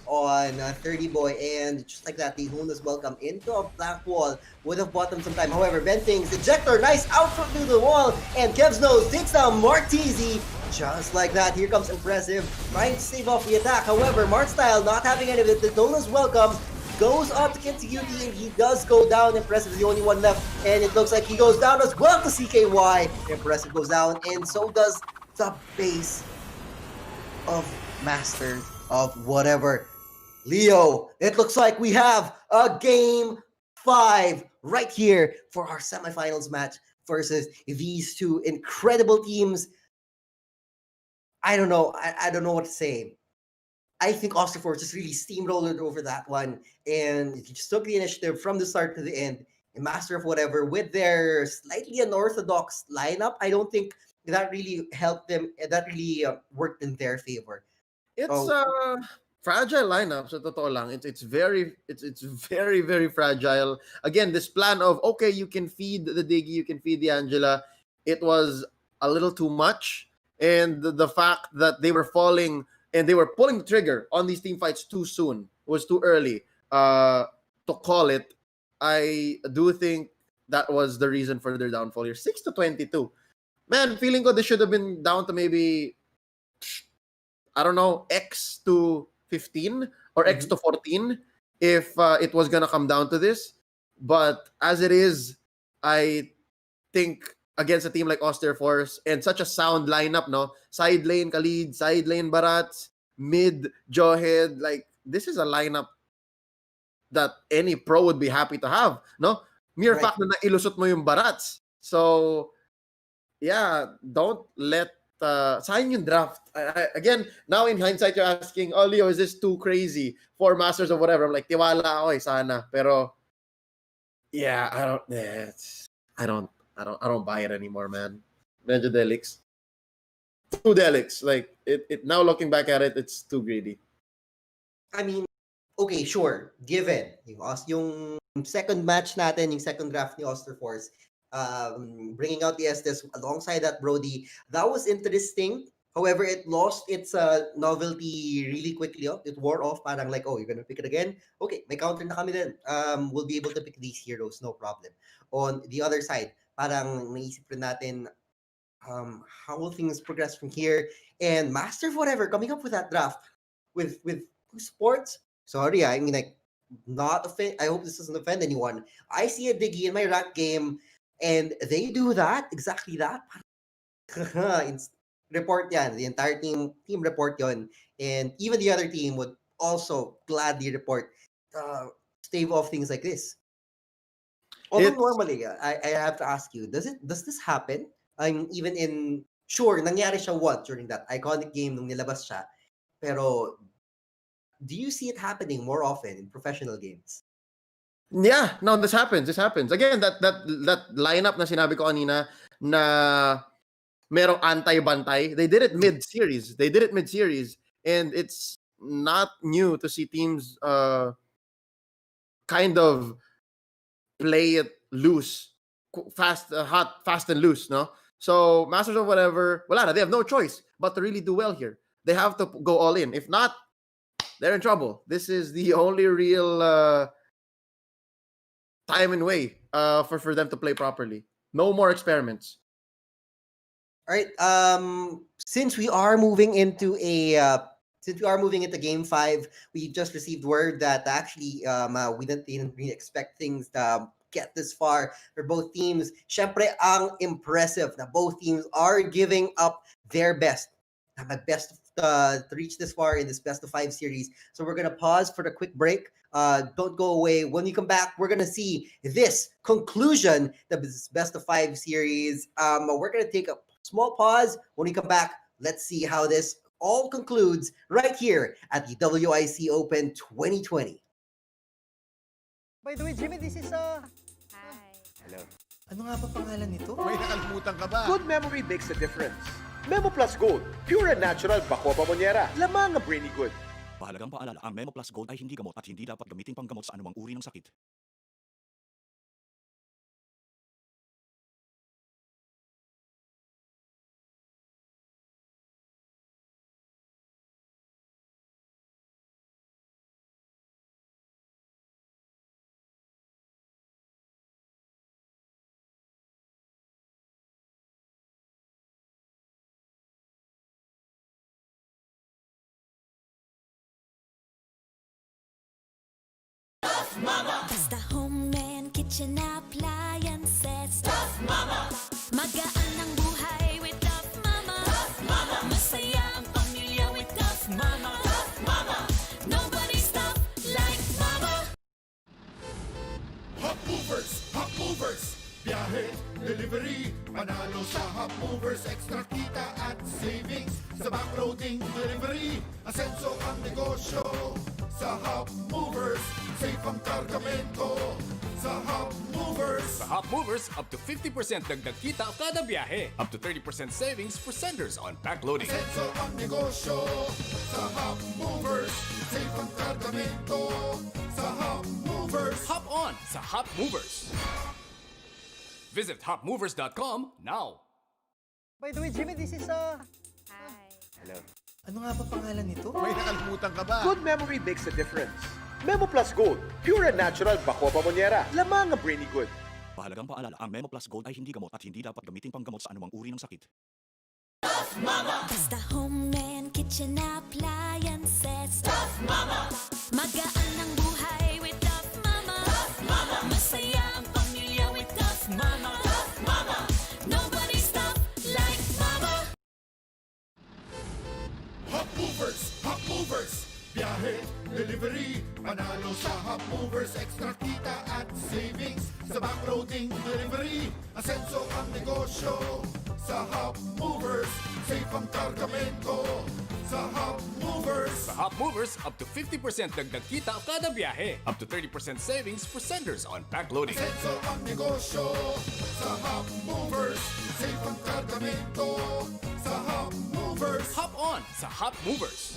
on 30 Boy, and just like that, the Hunas welcome into a black wall would have bought them some time. However, Venting's ejector, nice out from through the wall, and Kev's nose takes down Martizi. Just like that, here comes Impressive, trying to save off the attack. However, Mark Style not having any of it. The Hunas welcome goes up to Kensuke, and he does go down. Impressive is the only one left, and it looks like he goes down as well to CKY. Impressive goes down, and so does the base of Master of Whatever. Leo, it looks like we have a Game 5 right here for our semifinals match versus these two incredible teams. I don't know. I don't know what to say. I think Osterforce just really steamrolled over that one, and he just took the initiative from the start to the end. And Master of Whatever, with their slightly unorthodox lineup, I don't think that really helped them. That really worked in their favor. It's fragile lineup, sa totoo lang. It's very very fragile. Again, this plan of okay, you can feed the Diggy, you can feed the Angela, it was a little too much, and the fact that they were falling and they were pulling the trigger on these team fights too soon, was too early to call it. I do think that was the reason for their downfall here. 6-22. Man, feeling ko they should have been down to maybe, I don't know, X to 15 or X to 14 if it was gonna come down to this. But as it is, I think against a team like Auster Force and such a sound lineup, no? Side lane Khalid, side lane Barats, mid Johed, like this is a lineup that any pro would be happy to have, no? Mere Right. fact na nailusot mo yung Barats. So, yeah, don't let sayang yung draft. Again, now in hindsight, you're asking, oh, Leo, is this too crazy for Masters of whatever? I'm like, tiwala ako sana. Pero, yeah, I don't buy it anymore, man. Medyo delix. Too delix. Like, it now looking back at it, it's too greedy. I mean, okay, sure. Given yung second match natin, yung second draft ni Oster Force, bringing out the Estes alongside that Brody, that was interesting. However, it lost its novelty really quickly. Oh. It wore off. Parang like, oh, you're gonna pick it again? Okay, may counter na kami din. We'll be able to pick these heroes, no problem. On the other side, parang naisip rin natin, how will things progress from here? And Master of Whatever coming up with that draft with sports. Sorry, I mean, like, not offend. I hope this doesn't offend anyone. I see a Diggy in my rank game, and they do that, exactly that. Report yan. The entire team report yon. And even the other team would also gladly report, stave off things like this. Although normally, I have to ask you, does this happen? Even in, sure, nangyari siya once during that iconic game nung nilabas siya. Pero, do you see it happening more often in professional games? Yeah, no, this happens. Again, that lineup na sinabi ko kanina na merong anti-bantay. They did it mid-series. And it's not new to see teams kind of play it loose, fast and loose, no? So Masters of Whatever, wala na, they have no choice but to really do well here. They have to go all in. If not, they're in trouble. This is the only real time and way for them to play properly. No more experiments. All right. Since we are moving into Game 5, we just received word that actually we didn't really expect things to get this far for both teams. Syempre, ang impressive na both teams are giving up their best. To reach this far in this best of 5 series. So we're gonna pause for the quick break. Don't go away. When we come back, we're gonna see this conclusion of this best of 5 series. We're gonna take a small pause. When we come back, let's see how this all concludes right here at the WIC Open 2020. By the way, Jimmy, this is Hi. Hello. ano nga pa pangalan nito? May nakalimutan ka ba? Good memory makes a difference. Memo Plus Gold, pure and natural Bako Pamonyera. Lamang ang brainy good. Mahalagang paalala, ang Memo Plus Gold ay hindi gamot at hindi dapat gamitin panggamot sa anumang uri ng sakit. Basta home and kitchen appliances. Tough Mama! Magaan ang buhay with Tough Mama. Tough Mama! Masaya ang pamilya with Tough Mama. Tough Mama! Nobody's tough like Mama. Hop movers, biyahe, delivery, panalo sa Hop Movers, extra kita at savings, sa backloading delivery, asenso ang negosyo, sa Hop Movers, safe ang kargamento, sa Hop Movers. Sa Hop Movers, up to 50% dagdag kita kada biyahe. Up to 30% savings for senders on backloading. Asenso ang negosyo, sa Hop Movers, safe ang kargamento, sa Hop Movers. Hop on sa Hop Movers. Visit hopmovers.com now. By the way, Jimmy, this is Hi. Hello. ano nga pa pangalan nito? May nakalimutan ka ba? Good memory makes a difference. Memo Plus Gold, pure and natural Bako Pamonyera. Lamang ang brainy good. Mahalagang paalala, ang Memo Plus Gold ay hindi gamot at hindi dapat gamitin panggamot sa anumang uri ng sakit. Basta home and kitchen appliances. Tough Mama! Magaan ang buhay with Tough Mama. Masaya ang pamilya with Tough Mama. Nobody's tough like Mama. Hop movers, biyahe, delivery, panalo sa Hop Movers, extra kita at savings, sa backloading delivery, asenso ang negosyo, sa Hop Movers, safe ang kargamento, sa Hop Movers. Sa Hop Movers, up to 50% dagdag kita kada biyahe. Up to 30% savings for senders on backloading. Asenso ang negosyo, sa Hop Movers, safe ang kargamento, sa Hop Movers. Hop on sa Hop Movers.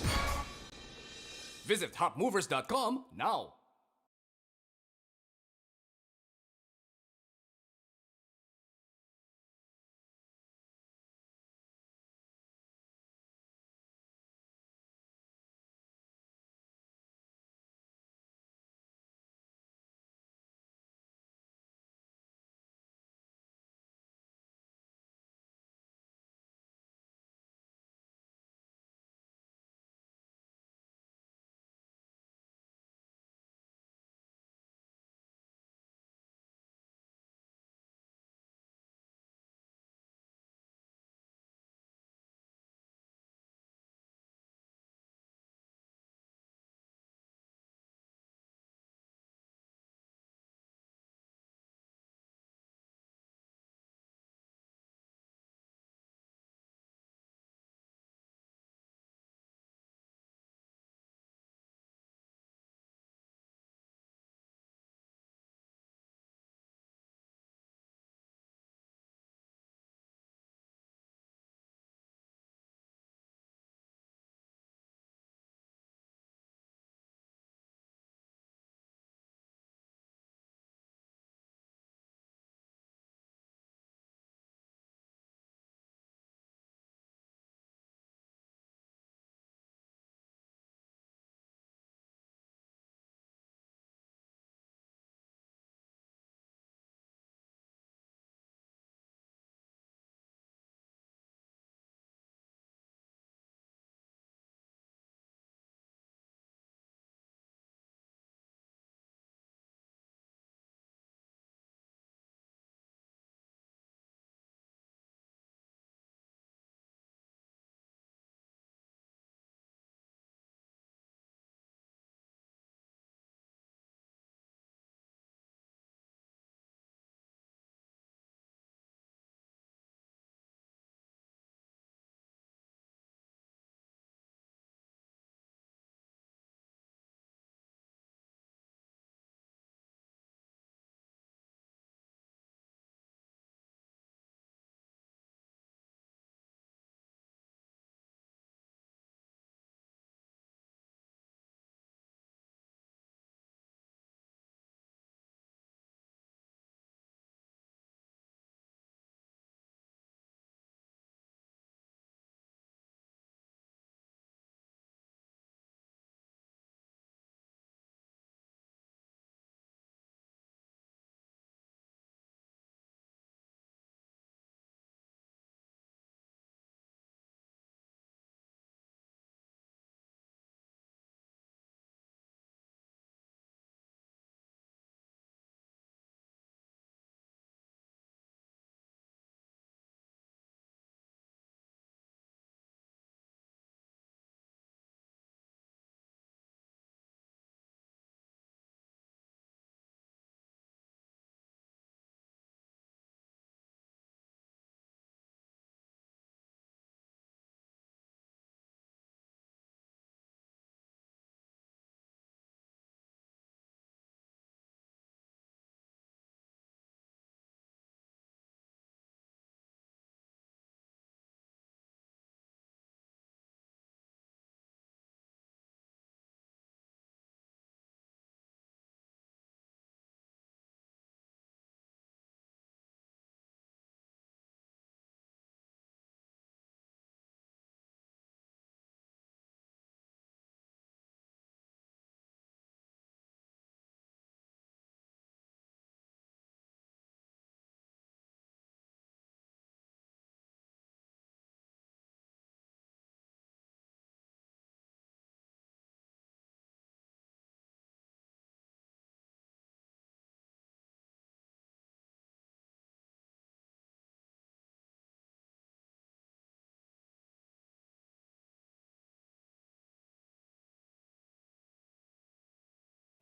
Visit hopmovers.com now.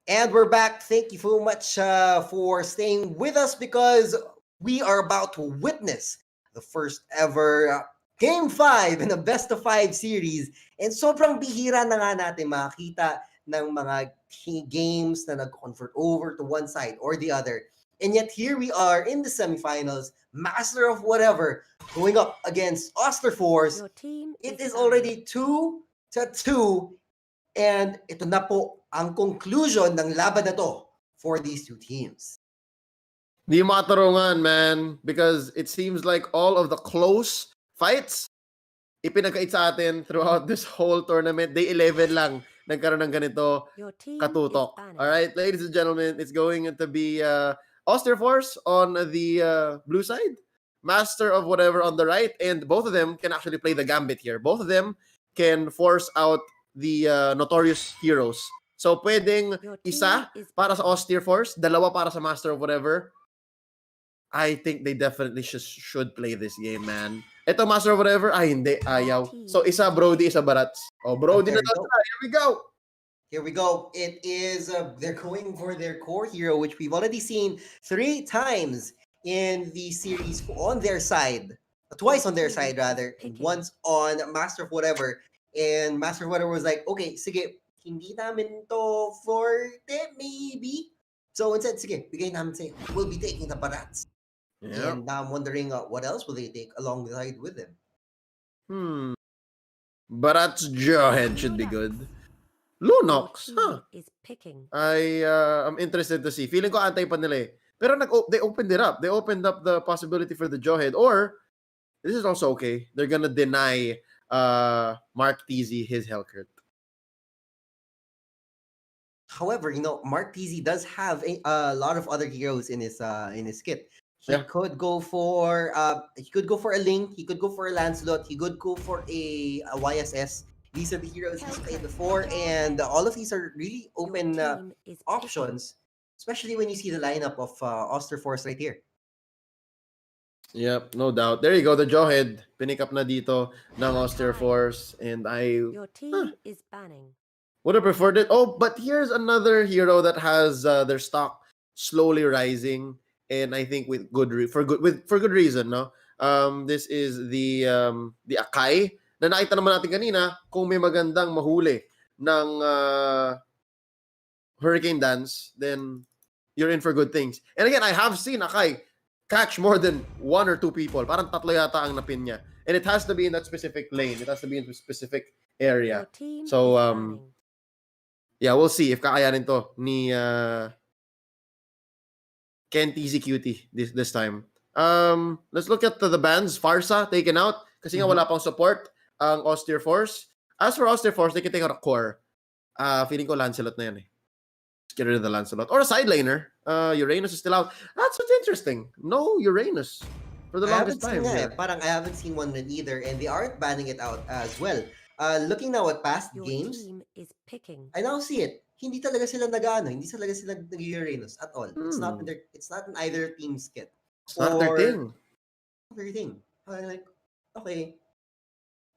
And we're back. Thank you so much for staying with us because we are about to witness the first ever Game 5 in a best of 5 series. And sobrang bihira na nga natin makita ng mga games na nag-convert over to one side or the other. And yet here we are in the semifinals, master of whatever, going up against Osterforce. Your team It is is already 2-2. And ito na po ang conclusion ng laban na to for these two teams. Di matarungan, man. Because it seems like all of the close fights, ipinagkait sa atin throughout this whole tournament. Day 11 lang nagkaroon ng ganito Your team katutok. is banning. All right, ladies and gentlemen, it's going to be Osterforce on the blue side, Master of whatever on the right, and both of them can actually play the gambit here. Both of them can force out the notorious heroes. So pwedeng Your team isa is para sa banning. Osterforce, dalawa para sa Master of whatever. I think they definitely should play this game, man. Ito, Master of whatever, hindi, ayaw. So isa Brody, isa Barats. Oh, Brody na There you lang go. sila. Here we go. Here we go. It is, they're going for their core hero, which we've already seen 3 times in the series on their side. Twice on their side, rather. Once on Master of Whatever. And Master of Whatever was like, okay, sige, hindi namin to forte, maybe. So instead, sige, bigay namin sa'yo. We'll be taking the Barats. And now I'm wondering, what else will they take alongside with them? Barats Jawhead should be good. Your Lunox, team huh? is picking. I'm interested to see. Feeling ko antay pa nila eh. Pero they opened it up. They opened up the possibility for the Jawhead. Or, this is also okay. They're gonna deny Mark Teasy his Hellcurt. However, Mark Teasy does have a lot of other heroes in his kit. He could go for a Link, he could go for a Lancelot, he could go for a YSS. These are the heroes he's played before, and all of these are really open Your team is options, especially when you see the lineup of Osterforce right here. Yep, no doubt. There you go, the Jawhead. Pinick up na dito ng Osterforce. And I Your team is banning. would have preferred it. Oh, but here's another hero that has their stock slowly rising. And I think for good reason, no. This is the Akai na nakita naman natin kanina kung may magandang mahuli ng Hurricane Dance, then you're in for good things. And again, I have seen Akai catch more than 1 or 2 people. Parang 3 yata ang napin niya. And it has to be in that specific lane. It has to be in a specific area. Your team So is banning. yeah, we'll see if kakayanin to ni Ken Teasy Cutie this time. Let's look at the bans. Farsa taken out kasi nga wala pang support ang Osterforce. As for Osterforce, they can take out a core. Feeling ko Lancelot na yan eh. Just get rid of the Lancelot. Or a sideliner. Uranus is still out. That's what's interesting. No Uranus for the longest time. Parang I haven't seen one either, and they aren't banning it out as well. Looking now at past Your games, team is picking. I now see it. Hindi talaga sila hindi talaga sila nag-Uranus at all. It's not in either team's kit. It's not their thing. Their thing. I'm like, okay.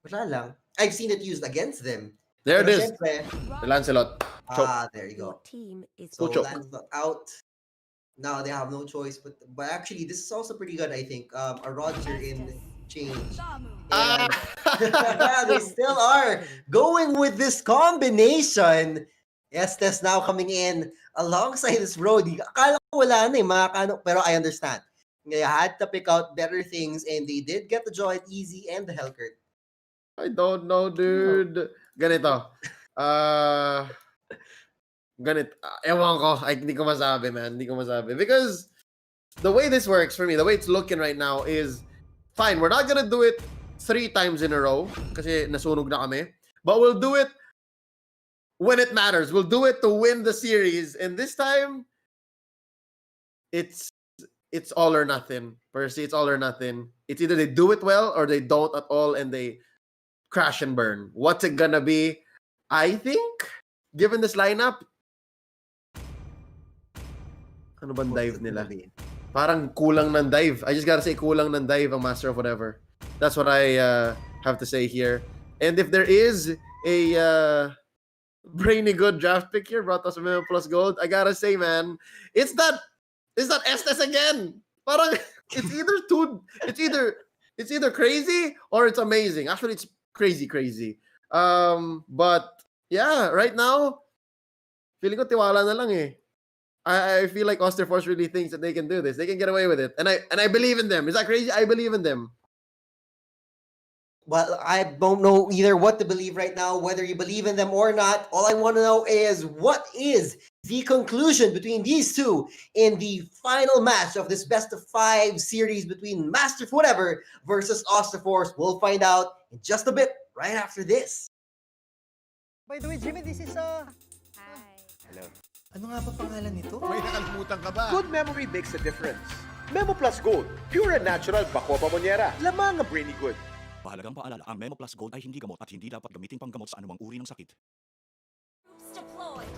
Wala lang. I've seen it used against them. There it Pero is. syempre, The Lancelot. there you Your go. team is So Choke. Lancelot out. Now they have no choice, but actually this is also pretty good, I think. A Roger in change. And they still are going with this combination. Estes now coming in alongside this Brody. Akala ko wala na pero I understand. They had to pick out better things, and they did get the Joy Easy and the Hellcurt. I don't know, dude. Ganito. Ganito. Ewan ko. Hindi ko masabi, man. Hindi ko masabi. Because the way this works for me, the way it's looking right now is, fine, we're not gonna do it 3 times in a row kasi nasunog na kami. But we'll do it when it matters. We'll do it to win the series. And this time, it's all or nothing. Percy, it's all or nothing. It's either they do it well or they don't at all and they crash and burn. What's it gonna be? I think, given this lineup, ano bang dive nila? Parang kulang ng dive. I just gotta say kulang ng dive ang Master of Whatever. That's what I have to say here. And if there is a brainy good draft pick here brought us a Memo Plus Gold. I gotta say, man, it's that Estes again. Parang it's either crazy or it's amazing. Actually, it's crazy. But yeah, right now, feeling ko tiwala na lang eh. I feel like Osterforce really thinks that they can do this. They can get away with it. And I believe in them. Is that crazy? I believe in them. Well, I don't know either what to believe right now, whether you believe in them or not. All I want to know is what is the conclusion between these two in the final match of this best of 5 series between Master Whatever versus Osterforce. We'll find out in just a bit right after this. By the way, Jimmy, this is Hi. Hello. Ano nga pa pangalan nito? May nakalimutan ka ba? Good memory makes a difference. Memo Plus Gold, pure and natural bako pamonyera. Lamang ang brainy good. Mahalagang paalala, ang Memo Plus Gold ay hindi gamot at hindi dapat gamitin panggamot sa anumang uri ng sakit. Deployed.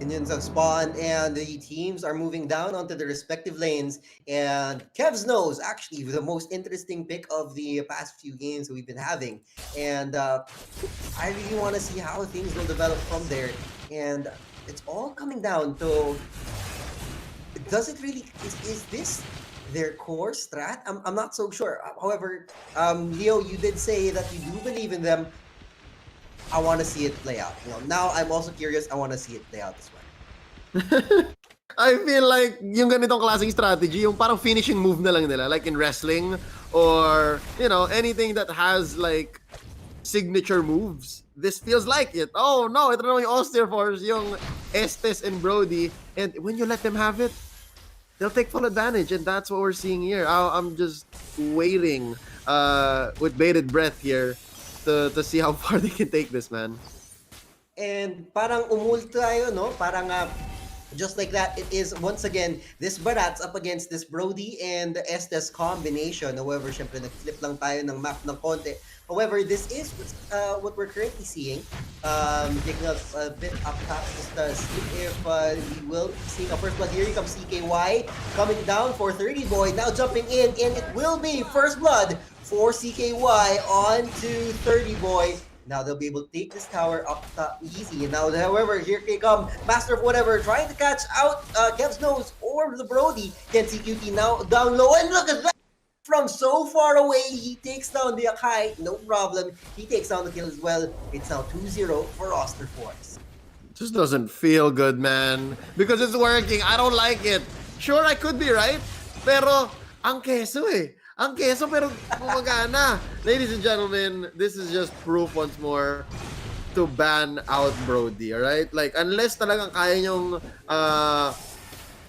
Minions have spawned and the teams are moving down onto their respective lanes. And Kev's knows actually the most interesting pick of the past few games we've been having. And I really want to see how things will develop from there. And it's all coming down to, does it really, is this their core strat? I'm not so sure. However, Leo, you did say that you do believe in them. I want to see it play out. You know, now I'm also curious. I want to see it play out as well. I feel like yung ganitong klaseng strategy, yung parang finishing move na lang nila, like in wrestling or, you know, anything that has like signature moves. This feels like it. Oh no, ito na yung Osterforce, yung Estes and Brody. And when you let them have it, they'll take full advantage. And that's what we're seeing here. I'm just waiting with bated breath here to see how far they can take this, man. And parang umul tayo, no? Parang just like that, it is once again this Barats up against this Brody and the Estes combination. However, syempre nag-flip lang tayo ng map ng konti. However, this is what we're currently seeing. Taking us a bit up top just to see if we will see a first blood. Here comes CKY coming down for 30 Boy. Now jumping in, and it will be first blood for CKY on to 30 Boy. Now they'll be able to take this tower up top easy. And now, however, here they come. Master of Whatever trying to catch out Kev's nose or the Brody. Can CQT now down low. And look at that! From so far away, he takes down the Akai. No problem. He takes down the kill as well. It's now 2-0 for Osterforce. Just doesn't feel good, man. Because it's working. I don't like it. Sure, I could be right. Pero, ang keso eh. Ang keso pero gumagana. Ladies and gentlemen, this is just proof once more to ban out Brody, alright? Like, unless talagang kaya nyong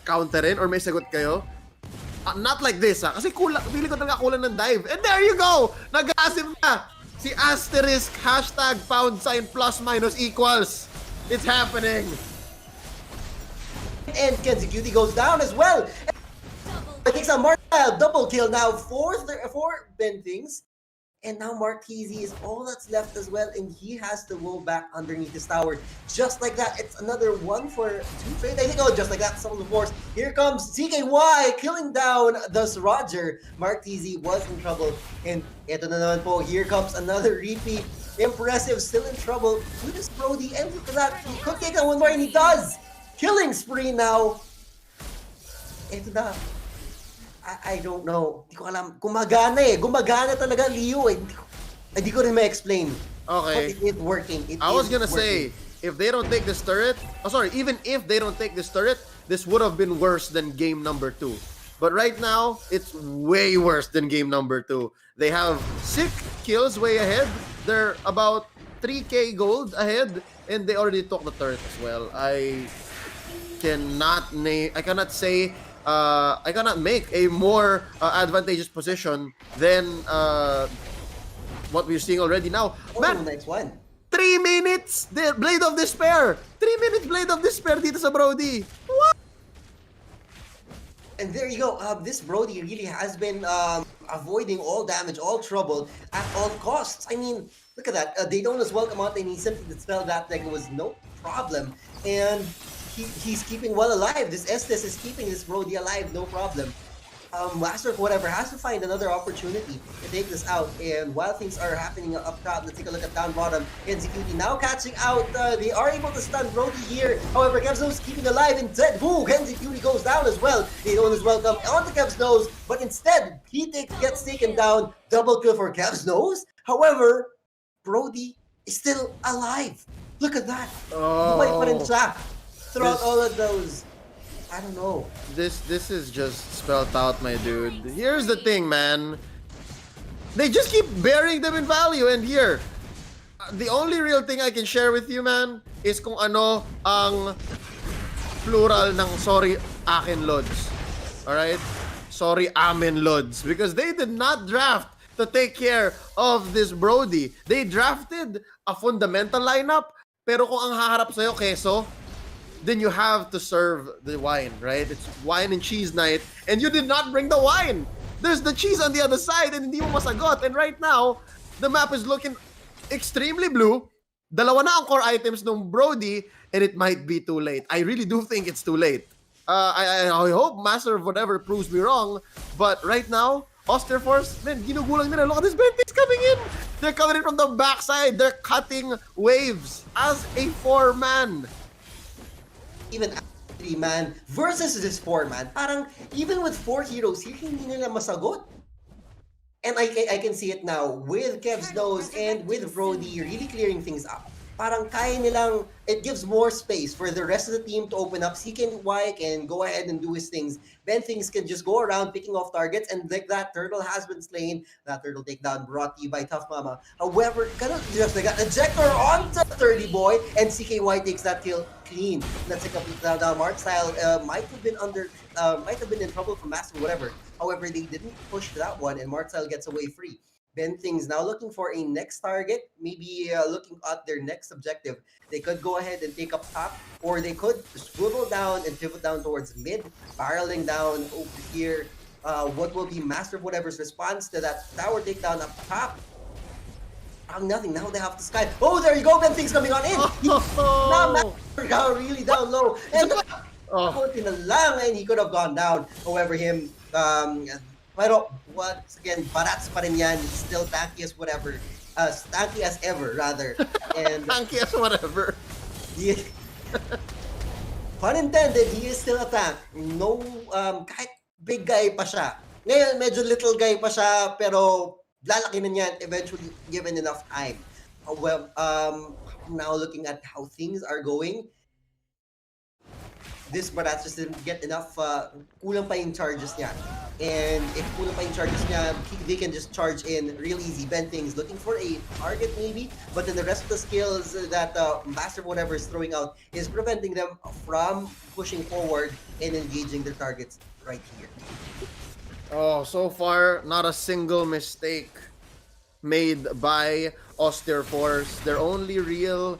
counterin or may sagot kayo, not like this, ha? Kasi pili ko talaga kulang ng dive. And there you go! Nag-asim na! Si asterisk, hashtag, pound sign, plus minus equals. It's happening! And Kenzie Cutie goes down as well. I think some Martel double kill now for Bentings. And now Martese is all that's left as well, and he has to roll back underneath this tower. Just like that, it's another 1 for 2 trade. I think, oh, just like that, some of the force. Here comes CKY killing down thus Roger. Martese was in trouble, and eto na naman po, here comes another repeat. Impressive, still in trouble with this Brody, and look at that, he could take that one more, and he does! Killing spree now. Eto na. I don't know. Hindi ko alam. Gumagana eh. Gumagana talaga, Leo eh. Hindi ko rin ma-explain. Okay. But it's working. I was gonna say, if they don't take this turret, even if they don't take this turret, this would have been worse than game number 2. But right now, it's way worse than game number 2. They have 6 kills way ahead. They're about 3k gold ahead, and they already took the turret as well. I cannot say I cannot make a more advantageous position than what we're seeing already now. Oh, Man, next one. 3 minutes! The Blade of Despair! 3 minutes Blade of Despair dito sa Brody! What? And there you go. This Brody really has been avoiding all damage, all trouble at all costs. I mean, look at that. Daytona's welcome out, and he simply dispelled that like it was no problem. And he's keeping well alive. This Estes is keeping this Brody alive, no problem. Master whatever has to find another opportunity to take this out. And while things are happening up top, let's take a look at down bottom. Kenzie now catching out. They are able to stun Brody here. However, Kev's Nose keeping alive instead. Woo! Kenzie goes down as well. They don't as well come onto Kev's Nose, but instead he gets taken down. Double kill for Kev's Nose. However, Brody is still alive. Look at that. Buhay pa rin siya throughout all of those. I don't know. This is just spelled out, my dude. Here's the thing, man. They just keep burying them in value, and here, the only real thing I can share with you, man, is kung ano ang plural ng sorry akin lods. Alright? Sorry amin lods. Because they did not draft to take care of this Brody. They drafted a fundamental lineup, pero kung ang haharap sa'yo, keso, then you have to serve the wine, right? It's wine and cheese night, and you did not bring the wine. There's the cheese on the other side, and hindi mo masagot. And right now, the map is looking extremely blue. Dalawa na ang core items ng Brody, and it might be too late. I really do think it's too late. I hope Master of whatever proves me wrong, but right now, Osterforce, man, ginugulang nila. Look at this Bentis coming in. They're coming in from the backside. They're cutting waves as a 4-man. Even 3-man versus this 4-man, parang even with 4 heroes here, hindi nila masagot. And I can see it now with Kev's Nose and with Brody really clearing things up. Parang kaya nilang, it gives more space for the rest of the team to open up. CKY can go ahead and do his things. Ben things can just go around picking off targets, and like that turtle has been slain. That turtle takedown brought to you by Tough Mama. However, just they got ejector onto 30 boy, and CKY takes that kill clean. Let's take a down Mark style. Might have been in trouble from Master whatever. However, they didn't push that one, and Mark style gets away free. Ben things now looking for a next target, maybe looking at their next objective. They could go ahead and take up top, or they could swivel down and pivot down towards mid, barreling down over here. What will be Master of whatever's response to that tower takedown up top? Nothing. Now they have to sky. Oh, there you go. Ben things coming on in. Now Master really down low, and konti na lang, and he could have gone down. However, him. Pero once again, Barats pa rin yan. He's still tanky as whatever. Tanky as ever, rather. And tanky as whatever. Pun intended, he is still a tank. No, kahit big guy pa siya. Ngayon, medyo little guy pa siya, pero lalaki na niyan eventually given enough time. Well, now looking at how things are going, this Barats just didn't get enough, kulang pa yung charges niya. And if kulang pa yung charges niya, they can just charge in real easy. Ben things looking for a target maybe, but then the rest of the skills that Master whatever is throwing out is preventing them from pushing forward and engaging their targets right here. Oh, so far, not a single mistake made by Osterforce. Their only real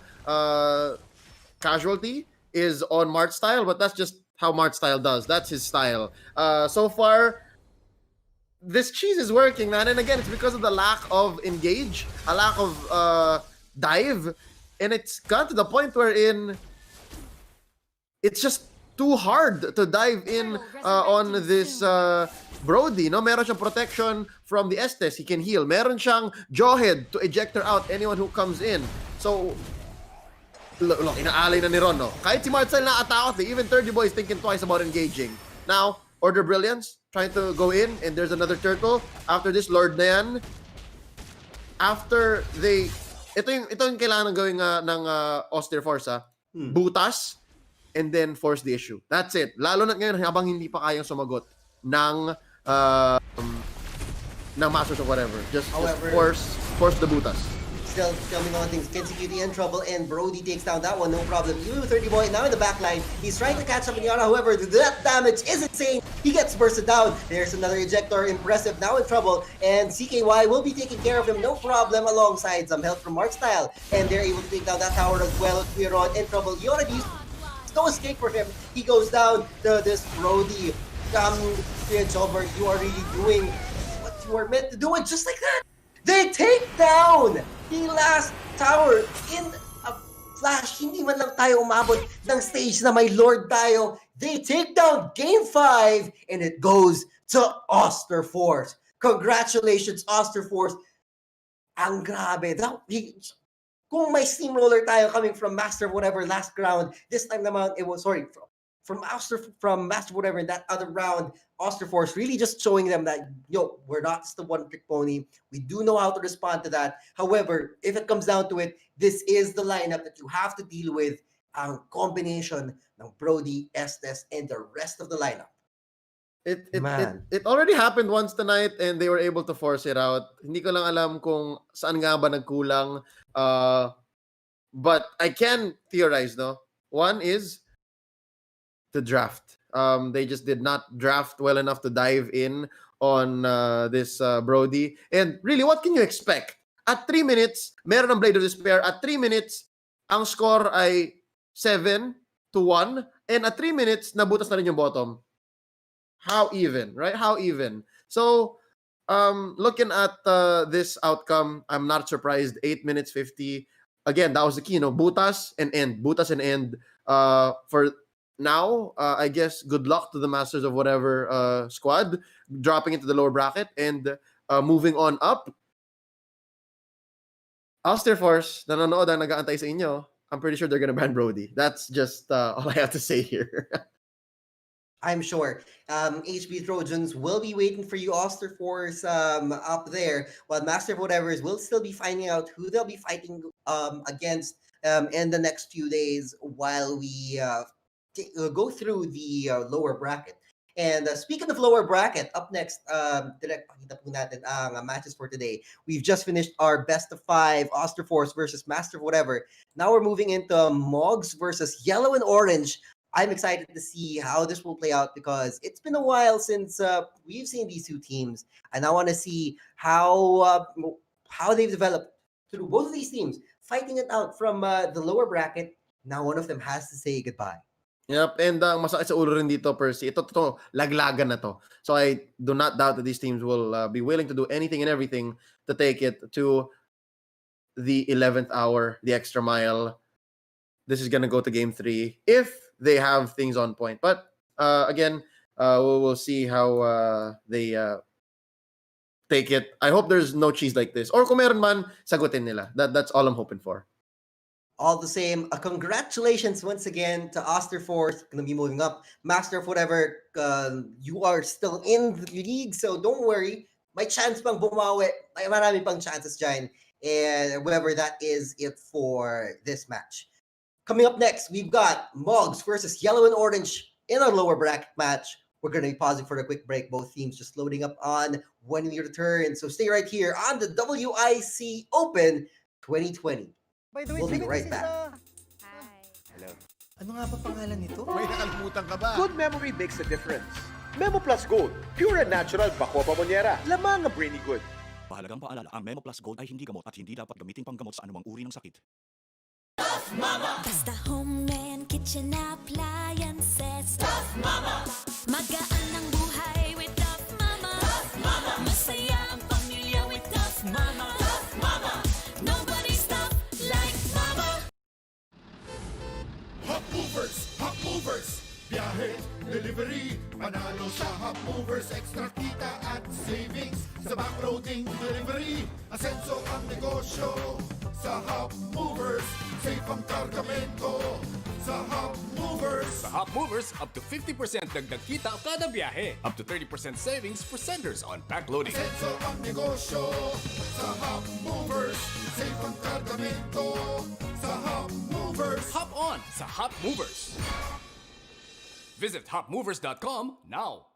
casualty is on Mart style, but that's just how Mart style does. That's his style. So far, this cheese is working, man. And again, it's because of the lack of engage, a lack of dive, and it's got to the point wherein it's just too hard to dive in on this Brody. No, meron siyang protection from the Estes. He can heal. Meron siyang Jawhead to ejector out anyone who comes in. So, look, inaalay na ni Ron, no? Kahit si Marcel na-atakot, even 30 boys thinking twice about engaging. Now, Order Brilliance, trying to go in, and there's another turtle. After this, Lord na yan. After they... Ito yung kailangan gawin ng Osterforce, ha? Butas, and then force the issue. That's it. Lalo na ngayon, habang hindi pa kayang sumagot ng Masters of whatever. Just force the butas. Still coming on things. Kenzie Cutie in trouble, and Brody takes down that one, no problem. You 30 boy now in the back line. He's trying to catch up in Yara, however, that damage is insane. He gets bursted down. There's another ejector, impressive, now in trouble, and CKY will be taking care of him, no problem, alongside some help from Mark Style. And they're able to take down that tower as well. Quiron in trouble. Yora, no escape for him. He goes down to this Brody. Jobber, you are really doing what you are meant to do, and just like that, they take down the last tower in a flash. Hindi man lang tayo umabot ng stage na may Lord tayo. They take down Game 5, and it goes to Osterforce. Congratulations, Osterforce. Ang grabe. Kung may steamroller tayo coming from Master of Whatever last round, this time naman it was, sorry, from Master of Whatever in that other round, Osterforce really just showing them that, we're not just the one-trick pony. We do know how to respond to that. However, if it comes down to it, this is the lineup that you have to deal with, ang combination ng Brody, Estes, and the rest of the lineup. It already happened once tonight and they were able to force it out. Hindi ko lang alam kung saan nga ba nagkulang. But I can theorize, no? One is the draft. They just did not draft well enough to dive in on this Brody. And really, what can you expect? At 3 minutes, meron ng Blade of Despair. At 3 minutes, ang score ay 7-1. And at 3 minutes, nabutas na rin yung bottom. How even, right? How even? So, looking at this outcome, I'm not surprised. 8 minutes 50. Again, that was the key, butas and end. Butas and end. For now, I guess good luck to the Masters of Whatever squad, dropping into the lower bracket and moving on up. Osterforce, nanonood ang nag-aantay sa inyo. I'm pretty sure they're gonna ban Brody. That's just all I have to say here. I'm sure. HB Trojans will be waiting for you, Osterforce, up there, while Master of Whatever's will still be finding out who they'll be fighting against in the next few days while we go through the lower bracket. And speaking of lower bracket, up next, direct pakita po natin ang matches for today. We've just finished our best of 5, Osterforce versus Master of Whatever. Now we're moving into Mogs versus Yellow and Orange. I'm excited to see how this will play out because it's been a while since we've seen these two teams, and I want to see how they've developed through both of these teams, fighting it out from the lower bracket. Now one of them has to say goodbye. Yep, and masakit sa ulo rin dito, Percy. Ito, laglagan na to. So I do not doubt that these teams will be willing to do anything and everything to take it to the 11th hour, the extra mile. This is going to go to game 3 if they have things on point. But again, we'll see how they take it. I hope there's no cheese like this. Or kung meron man, sagutin nila. That's all I'm hoping for. All the same, congratulations once again to Osterforce. Going to be moving up. Master of Whatever, you are still in the league, so don't worry. May chance pang bumawi. May marami pang chances dyan. And whatever that is it for this match. Coming up next, we've got Mogs versus Yellow and Orange in our lower bracket match. We're going to be pausing for a quick break. Both teams just loading up on when we return. So stay right here on the WIC Open 2020. By the way, We'll be Jimmy, right this is back. Hello. Ano nga pa pangalan nito? May nakalimutan ka ba? Good memory makes a difference. Memo Plus Gold, pure and natural Bako Pamonyera. Lamang ang brainy good. Mahalagang paalala, ang Memo Plus Gold ay hindi gamot at hindi dapat gamitin panggamot sa anumang uri ng sakit. Basta home and kitchen appliances Tough Mama Magaan ang buhay with Tough Mama Tough Mama Masaya ang pamilya with Tough Mama Tough Mama Nobody's tough like Mama Hop movers, biyahe, delivery, panalo sa Hop Movers, extra kita at savings sa backloading delivery, asenso ang negosyo sa Hop Movers, safe ang kargamento sa Hop Movers. Sa Hop Movers, up to 50% dagdag kita kada biyahe. Up to 30% savings for senders on backloading. Asenso ang negosyo sa Hop Movers, safe ang kargamento sa Hop Movers. Hop on sa Hop Movers. Visit hopmovers.com now.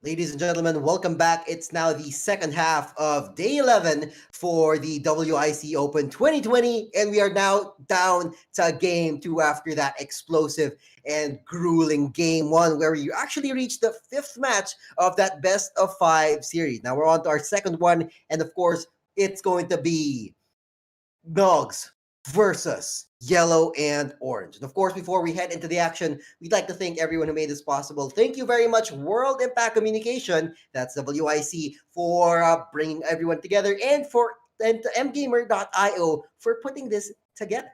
Ladies and gentlemen, welcome back. It's now the second half of day 11 for the WIC Open 2020, and we are now down to game 2 after that explosive and grueling game 1, where you actually reached the 5th match of that best of 5 series. Now we're on to our second one, and of course, it's going to be Dogs versus Yellow and Orange. And of course, before we head into the action, we'd like to thank everyone who made this possible. Thank you very much, World Impact Communication, that's WIC, for bringing everyone together, and to mgamer.io for putting this together.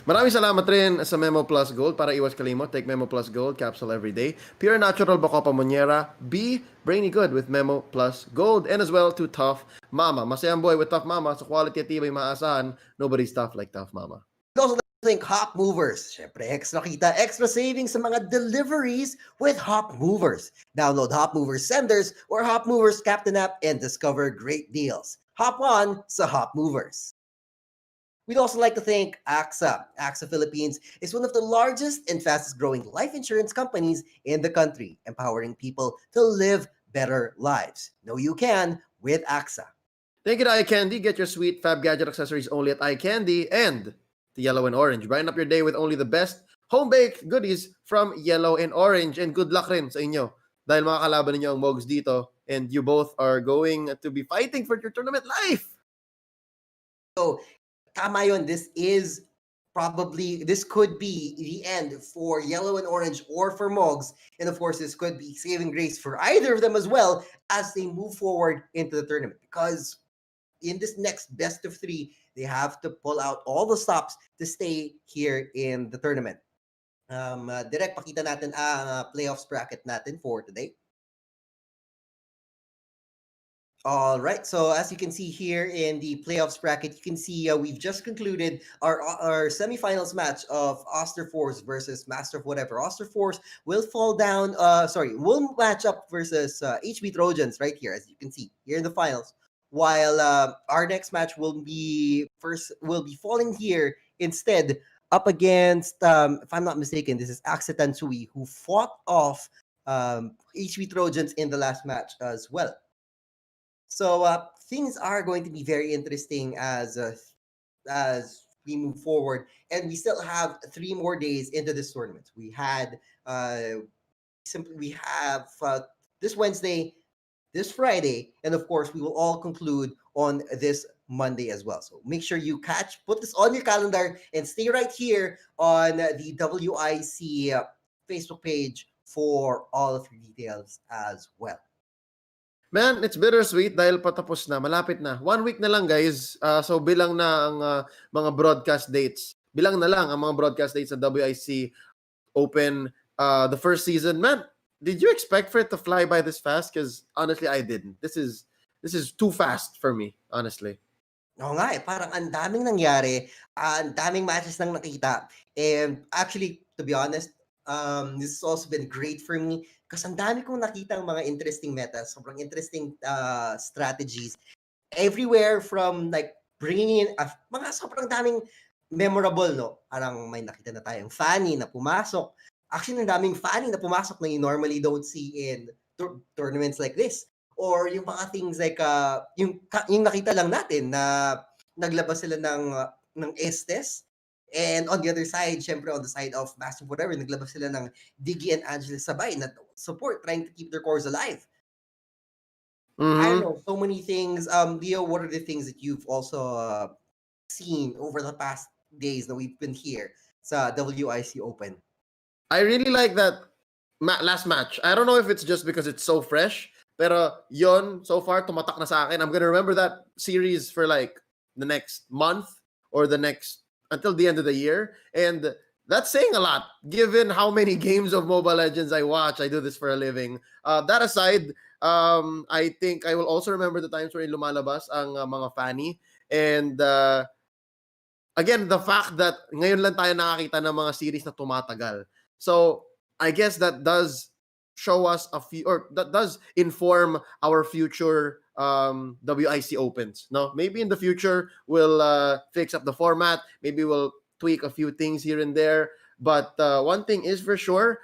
Maraming salamat rin sa Memo Plus Gold para iwas kalimot. Take Memo Plus Gold capsule every day. Pure natural Bacopa Monniera. Be brainy good with Memo Plus Gold. And as well to Tough Mama. Masayang boy with Tough Mama. So quality at tibay maasahan. Nobody's tough like Tough Mama. Also, think Hop Movers. Syempre, extra kita, extra savings sa mga deliveries with Hop Movers. Download Hop Movers Senders or Hop Movers Captain app and discover great deals. Hop on sa Hop Movers. We'd also like to thank AXA. AXA Philippines is one of the largest and fastest growing life insurance companies in the country, empowering people to live better lives. Know you can with AXA. Thank you to iCandy. Get your sweet Fab Gadget accessories only at iCandy. And to Yellow and Orange. Brighten up your day with only the best home-baked goodies from Yellow and Orange. And good luck rin sa inyo. Dahil mga kalaban ninyo ang Mogs dito. And you both are going to be fighting for your tournament life. So, tama yun, this could be the end for Yellow and Orange or for Mogs. And of course, this could be saving grace for either of them as well as they move forward into the tournament. Because in this next best of 3, they have to pull out all the stops to stay here in the tournament. Direct pakita natin ang playoffs bracket natin for today. All right, so as you can see here in the playoffs bracket, you can see we've just concluded our semifinals match of Osterforce versus Master of Whatever. Osterforce will will match up versus HB Trojans right here, as you can see here in the finals. While our next match will be falling here instead up against, if I'm not mistaken, this is Axe Tansui, who fought off HB Trojans in the last match as well. So things are going to be very interesting as we move forward, and we still have 3 more days into this tournament. We have this Wednesday, this Friday, and of course we will all conclude on this Monday as well. So make sure you put this on your calendar and stay right here on the WIC Facebook page for all of your details as well. Man, it's bittersweet dahil patapos na, malapit na. 1 week na lang, guys. So bilang na ang mga broadcast dates. Bilang na lang ang mga broadcast dates sa WIC Open the first season. Man, did you expect for it to fly by this fast? Because honestly, I didn't. This is too fast for me, honestly. Oo nga parang ang daming nangyari, ang daming matches nang nakita. And actually, to be honest, this has also been great for me kasi ang dami kong nakita ang mga interesting metas, sobrang interesting strategies. Everywhere from like bringing in mga sobrang daming memorable, no? Parang may nakita na tayong Fanny na pumasok. Actually, ang daming Fanny na pumasok na you normally don't see in tournaments like this. Or yung mga things like yung nakita lang natin na naglabas sila ng Estes. And on the other side, syempre on the side of Master Whatever, naglabas sila ng Diggy and Angela sabay na support, trying to keep their cores alive. I don't know, so many things. Leo, what are the things that you've also seen over the past days that we've been here sa WIC Open? I really like that last match. I don't know if it's just because it's so fresh, pero yon so far tumatak na sa akin. I'm gonna remember that series for like the next month or until the end of the year. And that's saying a lot, given how many games of Mobile Legends I watch. I do this for a living. That aside, I think I will also remember the times where lumalabas ang mga Fanny. And again, the fact that ngayon lang tayo nakakita ng mga series na tumatagal. So I guess that does show us that does inform our future WIC Opens. No, maybe in the future we'll fix up the format. Maybe we'll tweak a few things here and there. But one thing is for sure,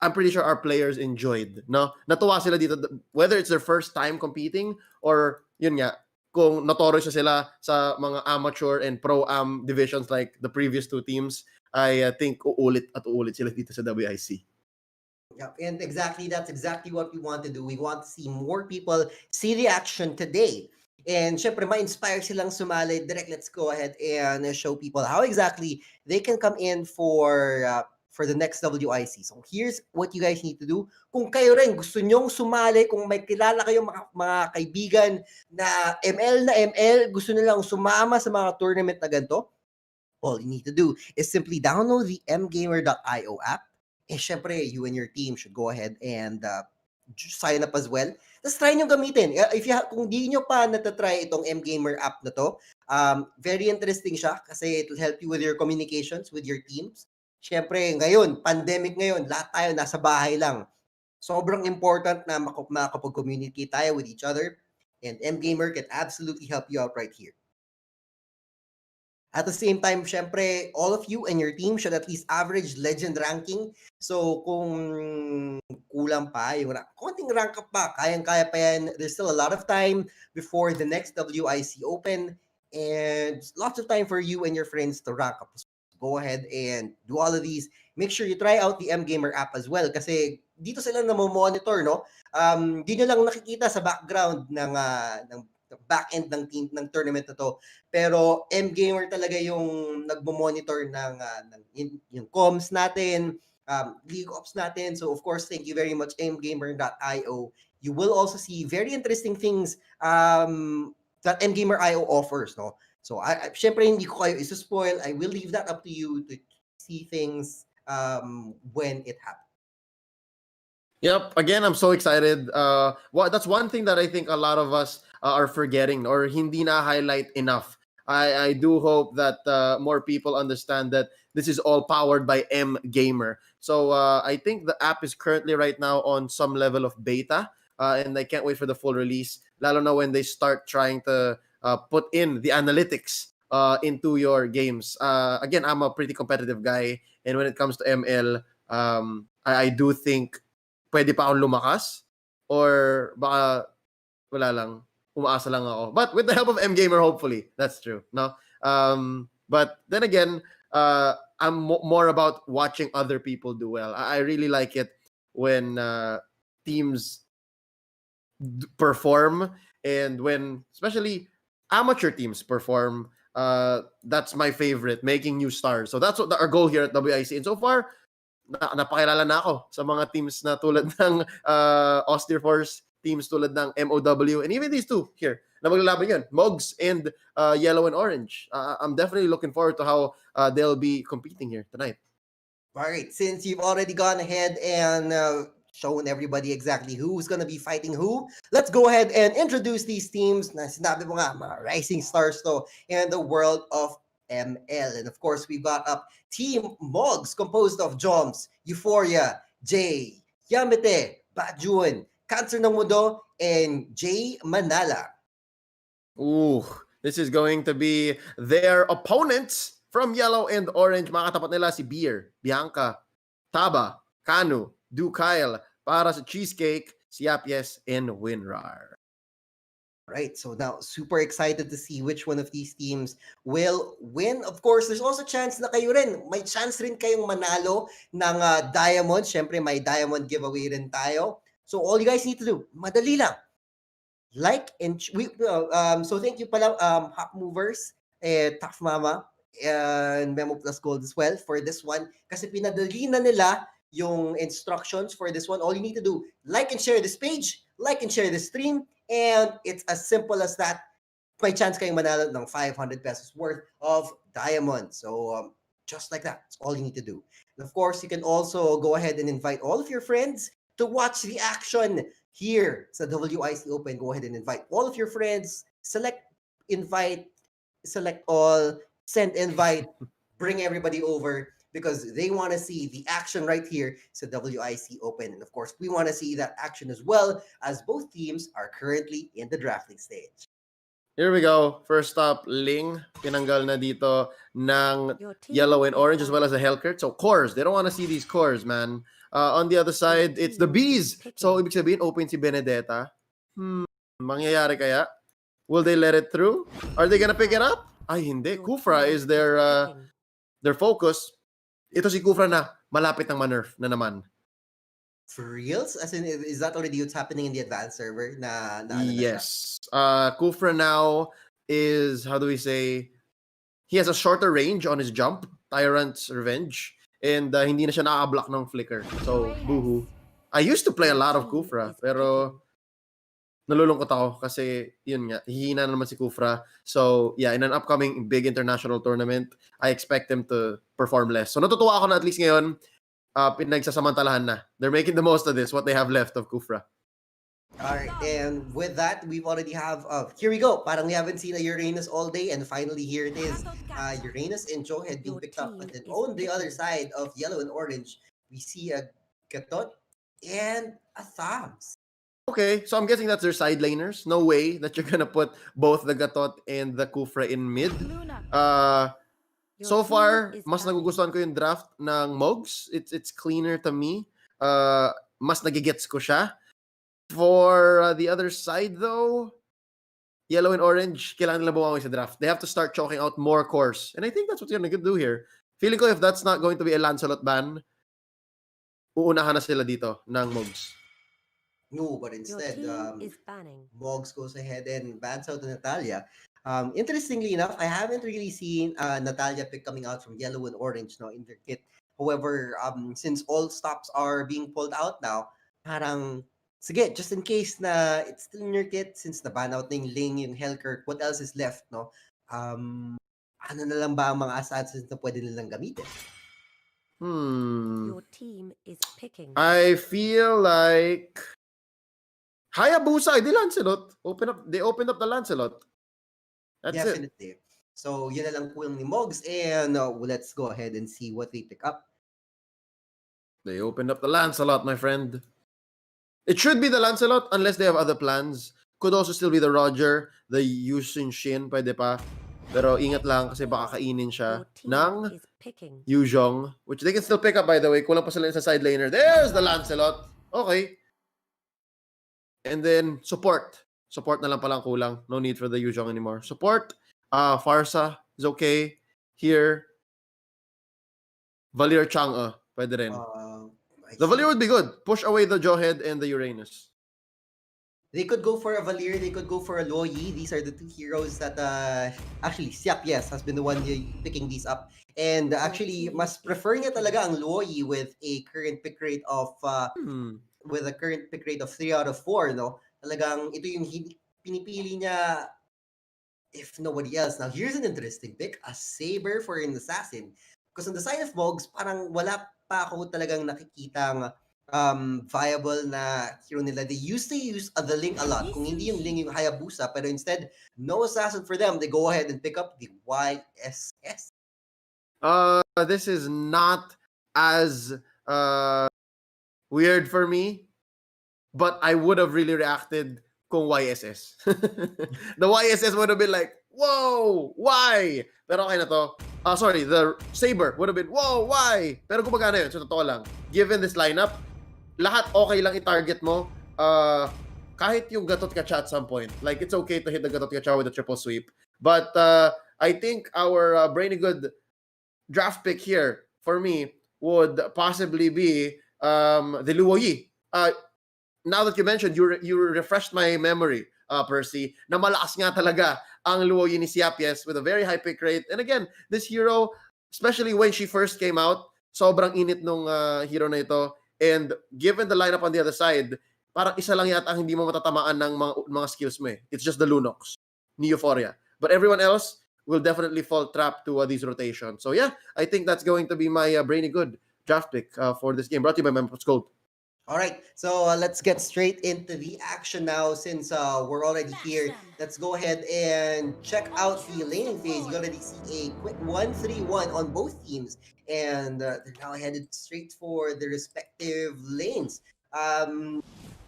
I'm pretty sure our players enjoyed, no? Natuwa sila dito, whether it's their first time competing or, yun nga, kung notorious sila sa mga amateur and pro-am divisions like the previous two teams, I think uulit at uulit sila dito sa WIC. Yeah, and that's exactly what we want to do. We want to see more people see the action today. And syempre, ma-inspire silang sumali. Direct, let's go ahead and show people how exactly they can come in for the next WIC. So here's what you guys need to do. Kung kayo rin gusto nyong sumali, kung may kilala kayong mga kaibigan na ML, gusto nilang sumama sa mga tournament na ganito, all you need to do is simply download the mgamer.io app. Eh, syempre, you and your team should go ahead and sign up as well. Tapos try nyo gamitin. Kung di nyo pa natatry itong mgamer app na to, very interesting siya kasi it will help you with your communications with your teams. Syempre, ngayon, pandemic ngayon, lahat tayo nasa bahay lang. Sobrang important na makapag-communicate tayo with each other, and mgamer can absolutely help you out right here. At the same time, syempre, all of you and your team should at least average legend ranking. So, kung kulang pa, yung konting rank up pa, kayang-kaya pa yan. There's still a lot of time before the next WIC Open and lots of time for you and your friends to rank up. So, go ahead and do all of these. Make sure you try out the mgamer app as well kasi dito sila monitor, no? Di nyo lang nakikita sa background ng back-end ng tournament na to. Pero mgamer talaga yung nagmo-monitor ng yung comms natin, league ops natin. So of course, thank you very much mgamer.io. You will also see very interesting things that mgamer.io offers, no? So syempre hindi ko kayo isa-spoil. I will leave that up to you to see things when it happens. Yep. Again, I'm so excited. That's one thing that I think a lot of us are forgetting or hindi na highlight enough. I do hope that more people understand that this is all powered by mgamer. So I think the app is currently right now on some level of beta, and I can't wait for the full release. Lalo na when they start trying to put in the analytics into your games. Again, I'm a pretty competitive guy, and when it comes to ML, I do think pwede pa akong lumakas or baka wala lang, umaasa lang ako. But with the help of mgamer, hopefully, that's true, no? But then again, I'm more about watching other people do well. I really like it when teams perform and when, especially amateur teams perform. That's my favorite, making new stars. So that's what our goal here at WIC. And so far, napakilala na ako sa mga teams na tulad ng Austere Force, teams tulad ng MOW, and even these two here na maglalaban yun, Mogs and Yellow and Orange. I'm definitely looking forward to how they'll be competing here tonight. All right, since you've already gone ahead and shown everybody exactly who's going to be fighting who, let's go ahead and introduce these teams na sinabi mo nga, mga rising stars to in the world of ML. And of course, we've got up Team Mogs, composed of Joms, Euphoria, Jay, Yamete, Bajun, Cancer ng Mundo, and Jay Manala. Ooh, this is going to be their opponents from Yellow and Orange. Mga katapat nila si Beer, Bianca, Taba, Kanu, Kyle, para sa Cheesecake, si Yapyes, and Winrar. Right, so now super excited to see which one of these teams will win. Of course, there's also chance na kayo rin. May chance rin kayong manalo ng diamond. Syempre, may diamond giveaway rin tayo. So all you guys need to do, madali lang. Like and so thank you pala Hop Movers, Tough Mama, and Memo Plus Gold as well for this one. Kasi pinadali na nila yung instructions for this one. All you need to do, like and share this page, like and share this stream, and it's as simple as that. May chance kayong manalo ng 500 pesos worth of diamond. So just like that, that's all you need to do. And of course, you can also go ahead and invite all of your friends to watch the action here sa WIC Open. Go ahead and invite all of your friends. Select invite, select all, send invite, bring everybody over, because they want to see the action right here sa WIC Open. And of course, we want to see that action as well, as both teams are currently in the drafting stage. Here we go. First up, Ling. Pinanggal na dito ng Your team Yellow and is Orange as well as banned. the Hellcurt. So cores. They don't want to see these cores, man. On the other side, it's the Bees. So, ibig sabihin, open si Benedetta. Mangyayari kaya? Will they let it through? Are they gonna pick it up? Ay, hindi. Kufra is their focus. Ito si Kufra na malapit ng ma-nerf na naman. For reals? As in, is that already what's happening in the advanced server? Yes. Kufra now is, how do we say, he has a shorter range on his jump, Tyrant's Revenge, and hindi na siya nakaka-block ng flicker. So, boohoo. I used to play a lot of Kufra, pero nalulungkot ako kasi, yun nga, hihina na naman si Kufra. So, yeah, in an upcoming big international tournament, I expect him to perform less. So, natutuwa ako na at least ngayon, pinagsasamantalahan na. They're making the most of this, what they have left of Kufra. Alright, and with that, we've already have, here we go. Parang we haven't seen a Uranus all day, and finally here it is. Uranus and Joe had been picked up, but then on the other side of yellow and orange, we see a Gatot and a Thams. Okay, so I'm guessing that's their side laners. No way that you're gonna put both the Gatot and the Kufra in mid. So far, mas nagugustuhan ko yung draft ng Mogs. It's cleaner to me. Mas nagigets ko siya. For the other side though, yellow and orange, kailangan nila bumawi sa draft. They have to start choking out more cores. And I think that's what they're gonna do here. Feeling ko if that's not going to be a Lancelot ban, uunahan na sila dito ng Mogs. No, but instead, Mogs goes ahead and bans out Natalia. Interestingly enough, I haven't really seen Natalia pick coming out from yellow and orange in their kit. However, since all stops are being pulled out now, parang, sige, just in case na it's still in your kit, since na-ban out na yung Ling, yung Hellkirk, what else is left, no? Ano na lang ba ang mga assets na pwede nilang gamitin? Your team is picking. I feel like Hayabusa, di Lancelot. They opened up the Lancelot. That's Definitely. So, yun na lang po yung ni Mogs, and let's go ahead and see what they pick up. They opened up the Lancelot, my friend. It should be the Lancelot unless they have other plans. Could also still be the Roger, the Yushin Shin, pwede pa. Pero ingat lang kasi baka kainin siya ng Yuzhong, which they can still pick up, by the way. Kulang pa sila sa side laner. There's the Lancelot. Okay. And then, support. Support na lang palang kulang. No need for the Yuzhong anymore. Support. Farsa is okay. Here. Valir Chang'e. Pwede rin. The Valir would be good. Push away the Jawhead and the Uranus. They could go for a Valir, they could go for a Luoyi. These are the two heroes that actually Siap, yes, has been the one picking these up. And actually, mas prefer niya talaga ang Luoyi with a current pick rate of 3 out of 4, no? Talagang ito yung pinipili niya if nobody else. Now, here's an interesting pick, a Saber for an Assassin. Because on the side of Mogs, parang wala pa ako talagang nakikitang viable na hero nila. They used to use the Ling a lot. Kung hindi yung Ling yung Hayabusa, pero instead, no assassin for them. They go ahead and pick up the YSS. This is not as weird for me, but I would have really reacted kung YSS. The YSS would have been like, whoa, why? Pero okay na to. Sorry, the Saber would have been, whoa, why? Pero gumagana yun, so totoo lang. Given this lineup, lahat okay lang i-target mo. Kahit yung Gatot Kacha at some point. Like, it's okay to hit the Gatot Kacha with a triple sweep. But I think our Brainy Good draft pick here, for me, would possibly be the Luoyi. Now that you mentioned, you refreshed my memory, Percy, na malakas nga talaga ang Luoyi ni Siapies with a very high pick rate. And again, this hero, especially when she first came out, sobrang init nung hero na ito. And given the lineup on the other side, parang isa lang yata ang hindi mo matatamaan ng mga skills mo eh. It's just the Lunox, ni Euphoria. But everyone else will definitely fall trap to these rotations. So yeah, I think that's going to be my Brainy Good draft pick for this game. Brought to you by Memphis Gold. All right, so let's get straight into the action now. Since we're already here, let's go ahead and check out the laning phase. You already see a quick 1-3-1 on both teams, and they're now headed straight for the respective lanes.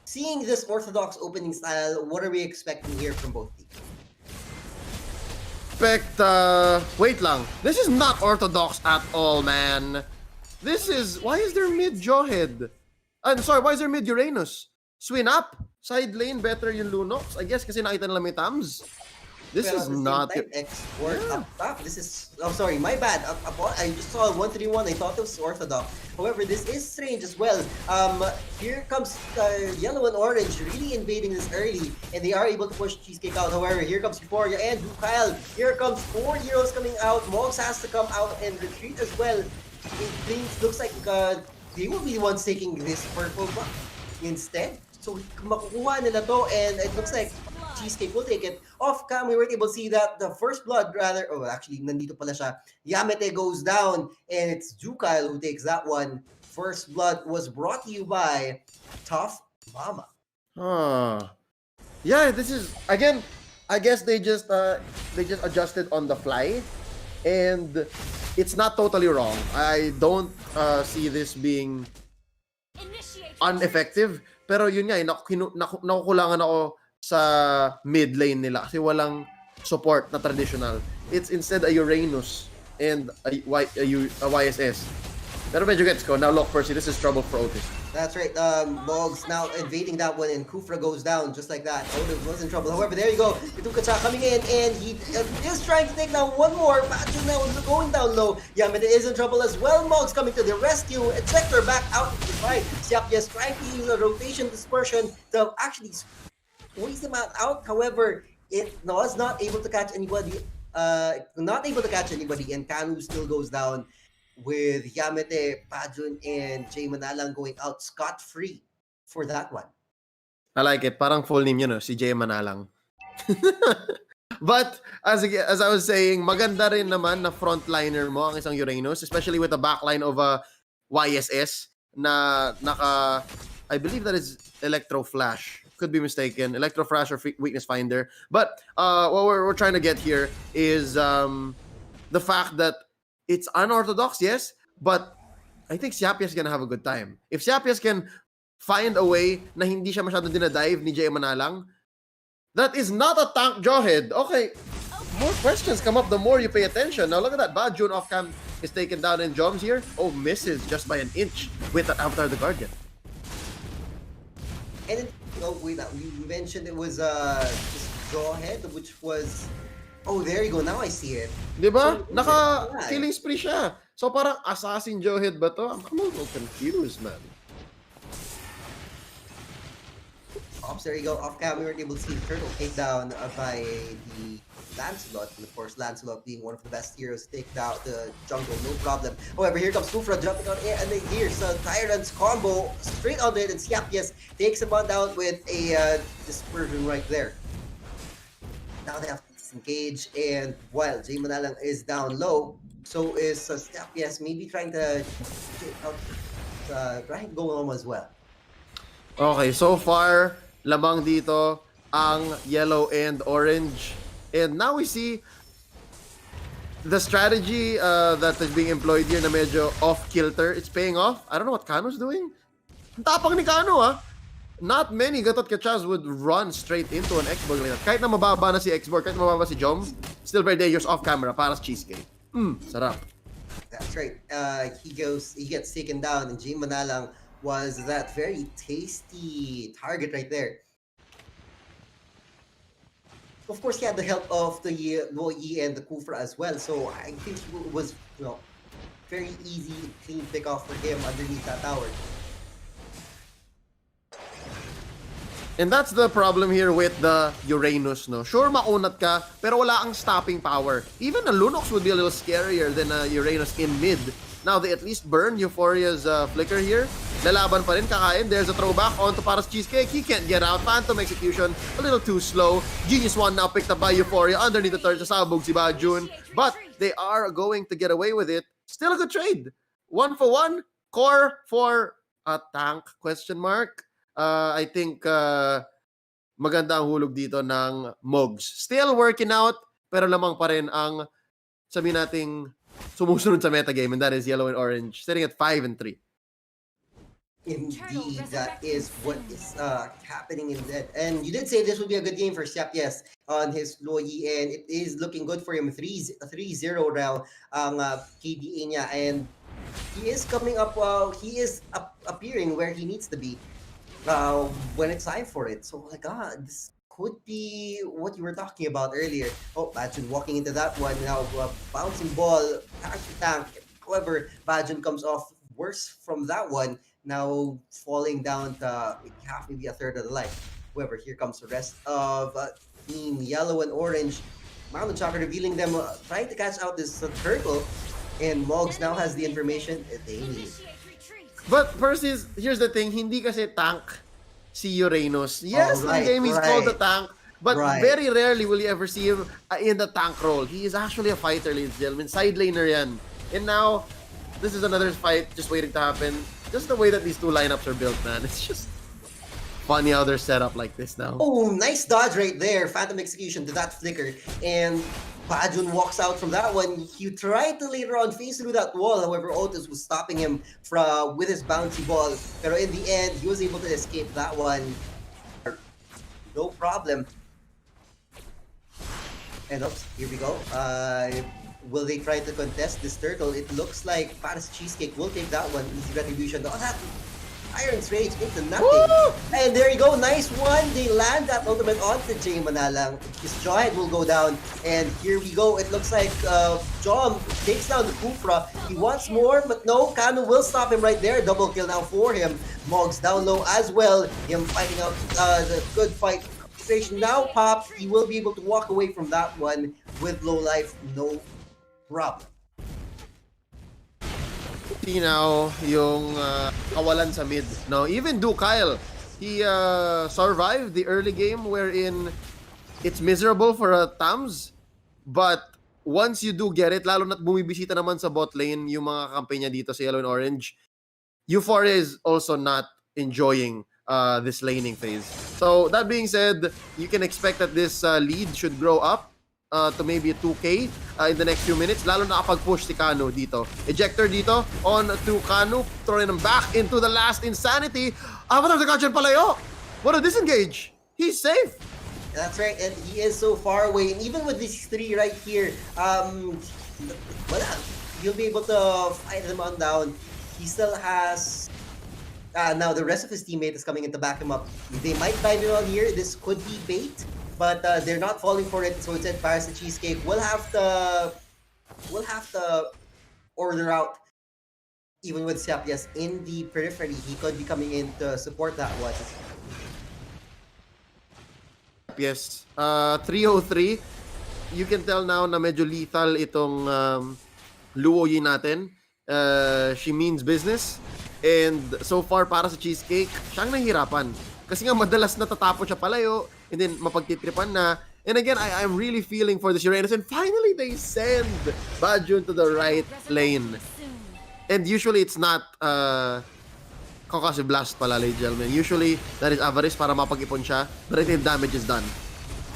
Seeing this orthodox opening style, what are we expecting here from both teams? Wait lang. This is not orthodox at all, man. Why is there mid Jawhead? I'm sorry, why is there mid Uranus? Swing up, side lane, better yung Lunox. I guess kasi nakita nila may Tams. This Pero is at the same not time, export up top. This is, oh sorry, my bad. I just saw 131. I thought it was orthodox. However, this is strange as well. Here comes yellow and orange really invading this early, and they are able to push Cheesecake out. However, here comes Euphoria and Kyle. Here comes 4 heroes coming out. Mogs has to come out and retreat as well. It looks like they will be the ones taking this purple buff instead. So makukuha nila to, and it looks like Cheesecake will take it. Off cam, we were able to see that the first blood, rather, oh, actually, nandito pala siya. Yamete goes down, and it's Jukail who takes that one. First blood was brought to you by Tough Mama. Yeah, this is again. I guess they just adjusted on the fly, and it's not totally wrong. I don't see this being ineffective. Pero yun nga, nakukulangan ako sa mid lane nila kasi walang support na traditional. It's instead a Uranus and a YSS. Pero medyo gets ko. Now look, Percy, this is trouble for Otis. That's right. Mogs now invading that one, and Kufra goes down just like that. Otis was in trouble. However, there you go. Itukacha coming in, and he is trying to take down one more. Batu now going down low. Yamete is in trouble as well. Mogs coming to the rescue. Ejector back out to the fight. Siapyas trying to use a rotation dispersion to actually squeeze them out. However, it was not able to catch anybody. And Kanu still goes down, with Yamete, Pajun, and Jay Manalang going out scot-free for that one. I like it. Parang full name yun, si Jay Manalang. But as I was saying, maganda rin naman na frontliner mo ang isang Uranus, especially with the backline of a YSS na naka, I believe that is Electro Flash. Could be mistaken. Electro Flash or Weakness Finder. But what we're trying to get here is the fact that it's unorthodox, yes, but I think Siapias gonna have a good time. If Siapias can find a way na hindi siya masyadong dinadive ni Jay Manalang, that is not a tank Jawhead. Okay, more questions come up the more you pay attention. Now look at that. Bajun off cam is taken down, and Joms here, oh, misses just by an inch with that Avatar the Guardian. And we mentioned it was just Jawhead, which was, oh, there you go. Now I see it. Diba? Naka-killing spree siya. So parang assassin Jawhead ba to? I'm a little confused, man. Oops, there you go. Off cam, we were able to see the turtle takedown by the Lancelot. And of course, Lancelot being one of the best heroes to take down the jungle, no problem. However, here comes Kufra jumping on air, and then here's a Tyrant's combo straight onto it, and Siapias takes him on down with a dispersion right there. Now they have to disengage, and while Jay Manalang is down low, so is Siapias maybe trying to go home as well. Okay, so far, lamang dito ang yellow and orange. And now we see the strategy that is being employed here na medyo off-kilter. It's paying off. I don't know what Kano's doing. Ang tapang ni Kano, ah. Not many Gatot Kachas would run straight into an X-Borg like that. Kahit na mababa na si X-Borg, kahit na mababa si Jom, still very dangerous off-camera para sa Cheesecake. Sarap. That's right. He gets taken down, and Jay Manalang was that very tasty target right there. Of course, he had the help of the Yi and the Kufra as well, so I think it was, very easy, clean pick off for him underneath that tower. And that's the problem here with the Uranus, no? Sure, maunat ka, pero wala ang stopping power. Even a Lunox would be a little scarier than a Uranus in mid. Now, they at least burn Euphoria's flicker here. Lalaban pa rin, kakain. There's a throwback onto Paras Cheesecake. He can't get out. Phantom execution, a little too slow. Genius one now picked up by Euphoria. Underneath the third, sasabog si Bajun. But they are going to get away with it. Still a good trade. 1-for-1. Core for a tank, question mark. I think maganda ang hulog dito ng Mogs. Still working out, pero lamang pa rin ang sabi nating sumusunod sa metagame, and that is yellow and orange, sitting at 5-3. Indeed, that is what is happening in that. And you did say this would be a good game for Siapias on his Loyi, and it is looking good for him. 3-0 now ang KDA niya, and he is coming up. He is appearing where he needs to be when it's time for it. So, my God, this could be what you were talking about earlier. Oh, Bajun walking into that one now. Bouncing ball, tank. However, Bajun comes off worse from that one. Now falling down to half, maybe a third of the life. However, here comes the rest of Team Yellow and Orange. Mountain Chakra revealing them, trying to catch out this turtle. And Mogs now has the information they need. But first is, here's the thing, hindi kasi tank si Uranus. Yes, right, in game he's called the right. tank, but Right. very rarely will you ever see him in the tank role. He is actually a fighter, ladies and gentlemen. Side laner yan. And now, this is another fight just waiting to happen. Just the way that these two lineups are built, man. It's just funny how they're set up like this now. Oh, nice dodge right there. Phantom execution to that flicker. And Bajun walks out from that one. He tried to later on face through that wall. However, Otis was stopping him with his bouncy ball. Pero in the end, he was able to escape that one. No problem. And oops, here we go. Will they try to contest this turtle? It looks like Paris Cheesecake will take that one. Easy retribution. Oh, that Iron's Rage into nothing. Woo! And there you go. Nice one. They land that ultimate onto Jay Manalang. His Jawhead will go down. And here we go. It looks like Jom takes down the Kufra. He wants more, but no. Kanu will stop him right there. Double kill now for him. Mogs down low as well. Him fighting out the good fight. Station now popped. He will be able to walk away from that one with low life. No problem. See now yung kawalan sa mid. No, even Kyle, he survived the early game wherein it's miserable for Tams, but once you do get it, lalo na't bumibisita naman sa bot lane yung mga kampe niya dito sa Yellow and Orange, Euphoria is also not enjoying this laning phase. So that being said, you can expect that this lead should grow up to maybe 2K in the next few minutes, lalo na kapag push si Kanu dito. Ejector dito on to Kanu, throwing him back into the last insanity. Avatar the Gachan palayo! What a disengage! He's safe! That's right, and he is so far away. And even with these three right here, you'll be able to fight them on down. He still has... now the rest of his teammate is coming in to back him up. They might dive in on here. This could be bait, but they're not falling for it. So instead, Paris the Cheesecake will have to order out. Even with Siap, yes, in the periphery, he could be coming in to support that one. Yes. 303. You can tell now na medyo lethal itong Luoyi natin. She means business. And so far, para sa Cheesecake, siyang nahihirapan. Kasi nga madalas natatapon siya palayo, and then mapagtitripan na. And again, I'm really feeling for the Uranus. And finally, they send Bajun to the right lane. And usually, it's not Concussive Blast pala, ladies and gentlemen. Usually, that is Avarice para mapag-ipon siya. But I think damage is done.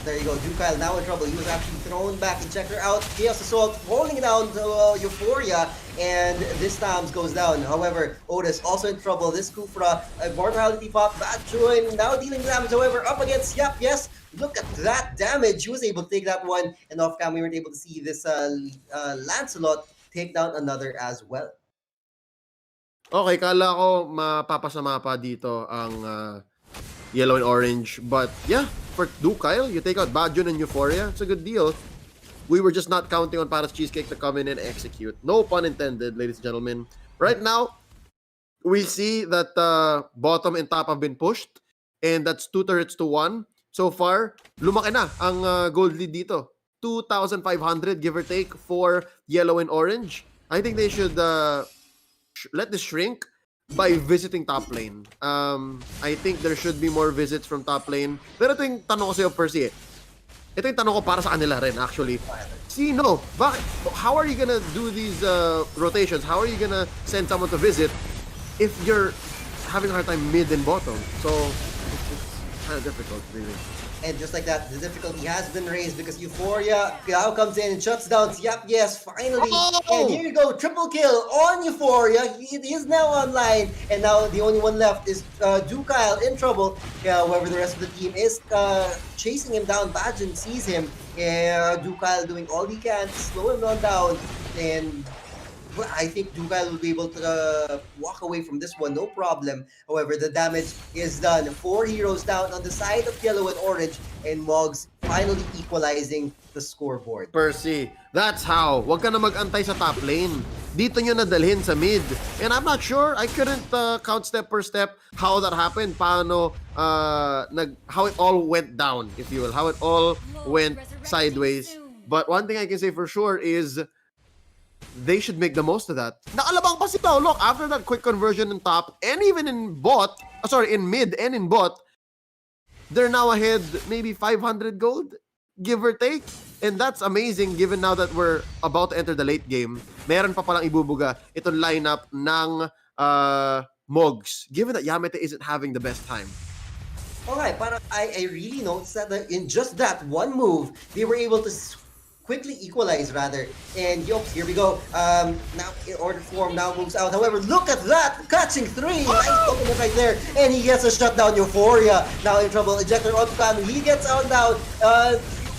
There you go, Kyle now in trouble. He was actually thrown back. Ejector out. Chaos Assault falling down to Euphoria. And this time goes down. However, Otis also in trouble. This Kufra, Mortality Pop, Bajun now dealing damage. However, up against Yap, yes. Look at that damage. He was able to take that one. And off cam, we weren't able to see this Lancelot take down another as well. Okay, kala ko mapapasama pa dito ang Yellow and Orange. But yeah, for Kyle, you take out Bajun and Euphoria. It's a good deal. We were just not counting on Paris Cheesecake to come in and execute. No pun intended, ladies and gentlemen. Right now, we see that bottom and top have been pushed. And that's 2 turrets to 1. So far, lumaki na ang gold lead dito. 2,500, give or take, for Yellow and Orange. I think they should let this shrink by visiting top lane. I think there should be more visits from top lane. Pero ito yung tanong ko sa'yo, Percy. Ito yung tanong ko para sa kanila rin, actually. Sino? How are you gonna do these rotations? How are you gonna send someone to visit if you're having a hard time mid and bottom? So, it's kind of difficult, really. And just like that, the difficulty has been raised because Euphoria now comes in and shuts down Yap. Yes, finally. Oh! And here you go, triple kill on Euphoria. He is now online. And now the only one left is Kyle in trouble. However, the rest of the team is chasing him down. Bajun sees him. Kyle doing all he can to slow him on down. And Well, I think Dugal will be able to walk away from this one, no problem. However, the damage is done. 4 heroes down on the side of yellow and orange, and Mogs finally equalizing the scoreboard. Percy, that's how. Huwag ka na mag-antay sa top lane. Dito nyo nadalhin sa mid. And I'm not sure, I couldn't count step per step how that happened. Paano, how it all went down, if you will. How it all went sideways. But one thing I can say for sure is they should make the most of that. Nakalabang pa sila. Look, after that quick conversion in top, and even in bot, in mid and in bot, they're now ahead maybe 500 gold, give or take. And that's amazing given now that we're about to enter the late game. Meron pa palang ibubuga itong lineup ng Mogs, given that Yamete isn't having the best time. Okay, parang I really noticed that in just that one move, they were able to quickly equalize rather. And yo, here we go. Now in order form now moves out. However, look at that! Catching 3! Nice ultimate right there. And he gets a shutdown. Euphoria now in trouble. Ejector on Kanu. He gets out down.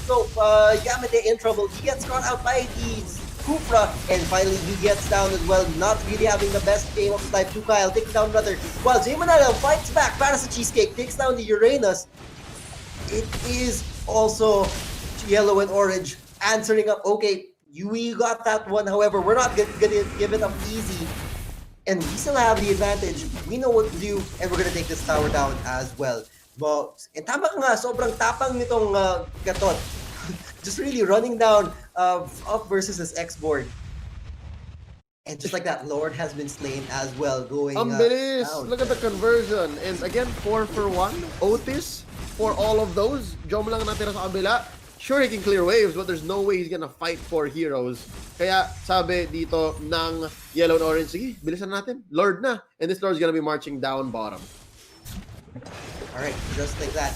Yamete in trouble. He gets caught out by the Kufra. And finally he gets down as well. Not really having the best game of his life. Kyle takes down brother. While Jaymanel fights back. Paras Cheesecake takes down the Uranus. It is also yellow and orange answering up. Okay, we got that one. However, we're not gonna give it up easy, and we still have the advantage. We know what to do, and we're gonna take this tower down as well. But tama nga, sobrang tapang nitong Gatot. Just really running down up versus his X board. And just like that, Lord has been slain as well, going Ang bilis! down. Look at the conversion. And again, 4 for 1. Otis for all of those. Jom lang natira sa kabila. Sure, he can clear waves, but there's no way he's gonna fight for heroes. Kaya sabi dito ng yellow and orange, sige, bilisan natin. Lord na. And this Lord's gonna be marching down bottom. Alright, just like that.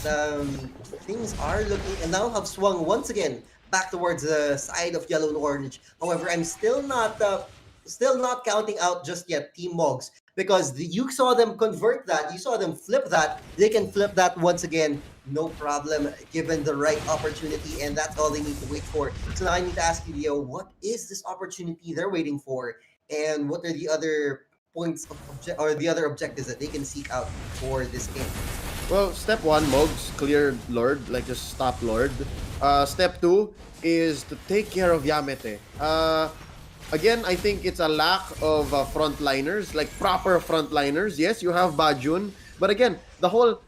Things are looking, and now have swung once again back towards the side of yellow and orange. However, I'm still not counting out just yet Team Mogs, because you saw them convert that, you saw them flip that. They can flip that once again, no problem, given the right opportunity, and that's all they need to wait for. So now I need to ask you, Leo, what is this opportunity they're waiting for, and what are the other points or the other objectives that they can seek out for this game? Well, step 1, Mogs, clear Lord, like just stop Lord. Step 2 is to take care of Yamete. Again, I think it's a lack of frontliners, like proper frontliners. Yes, you have Bajun, but again, the whole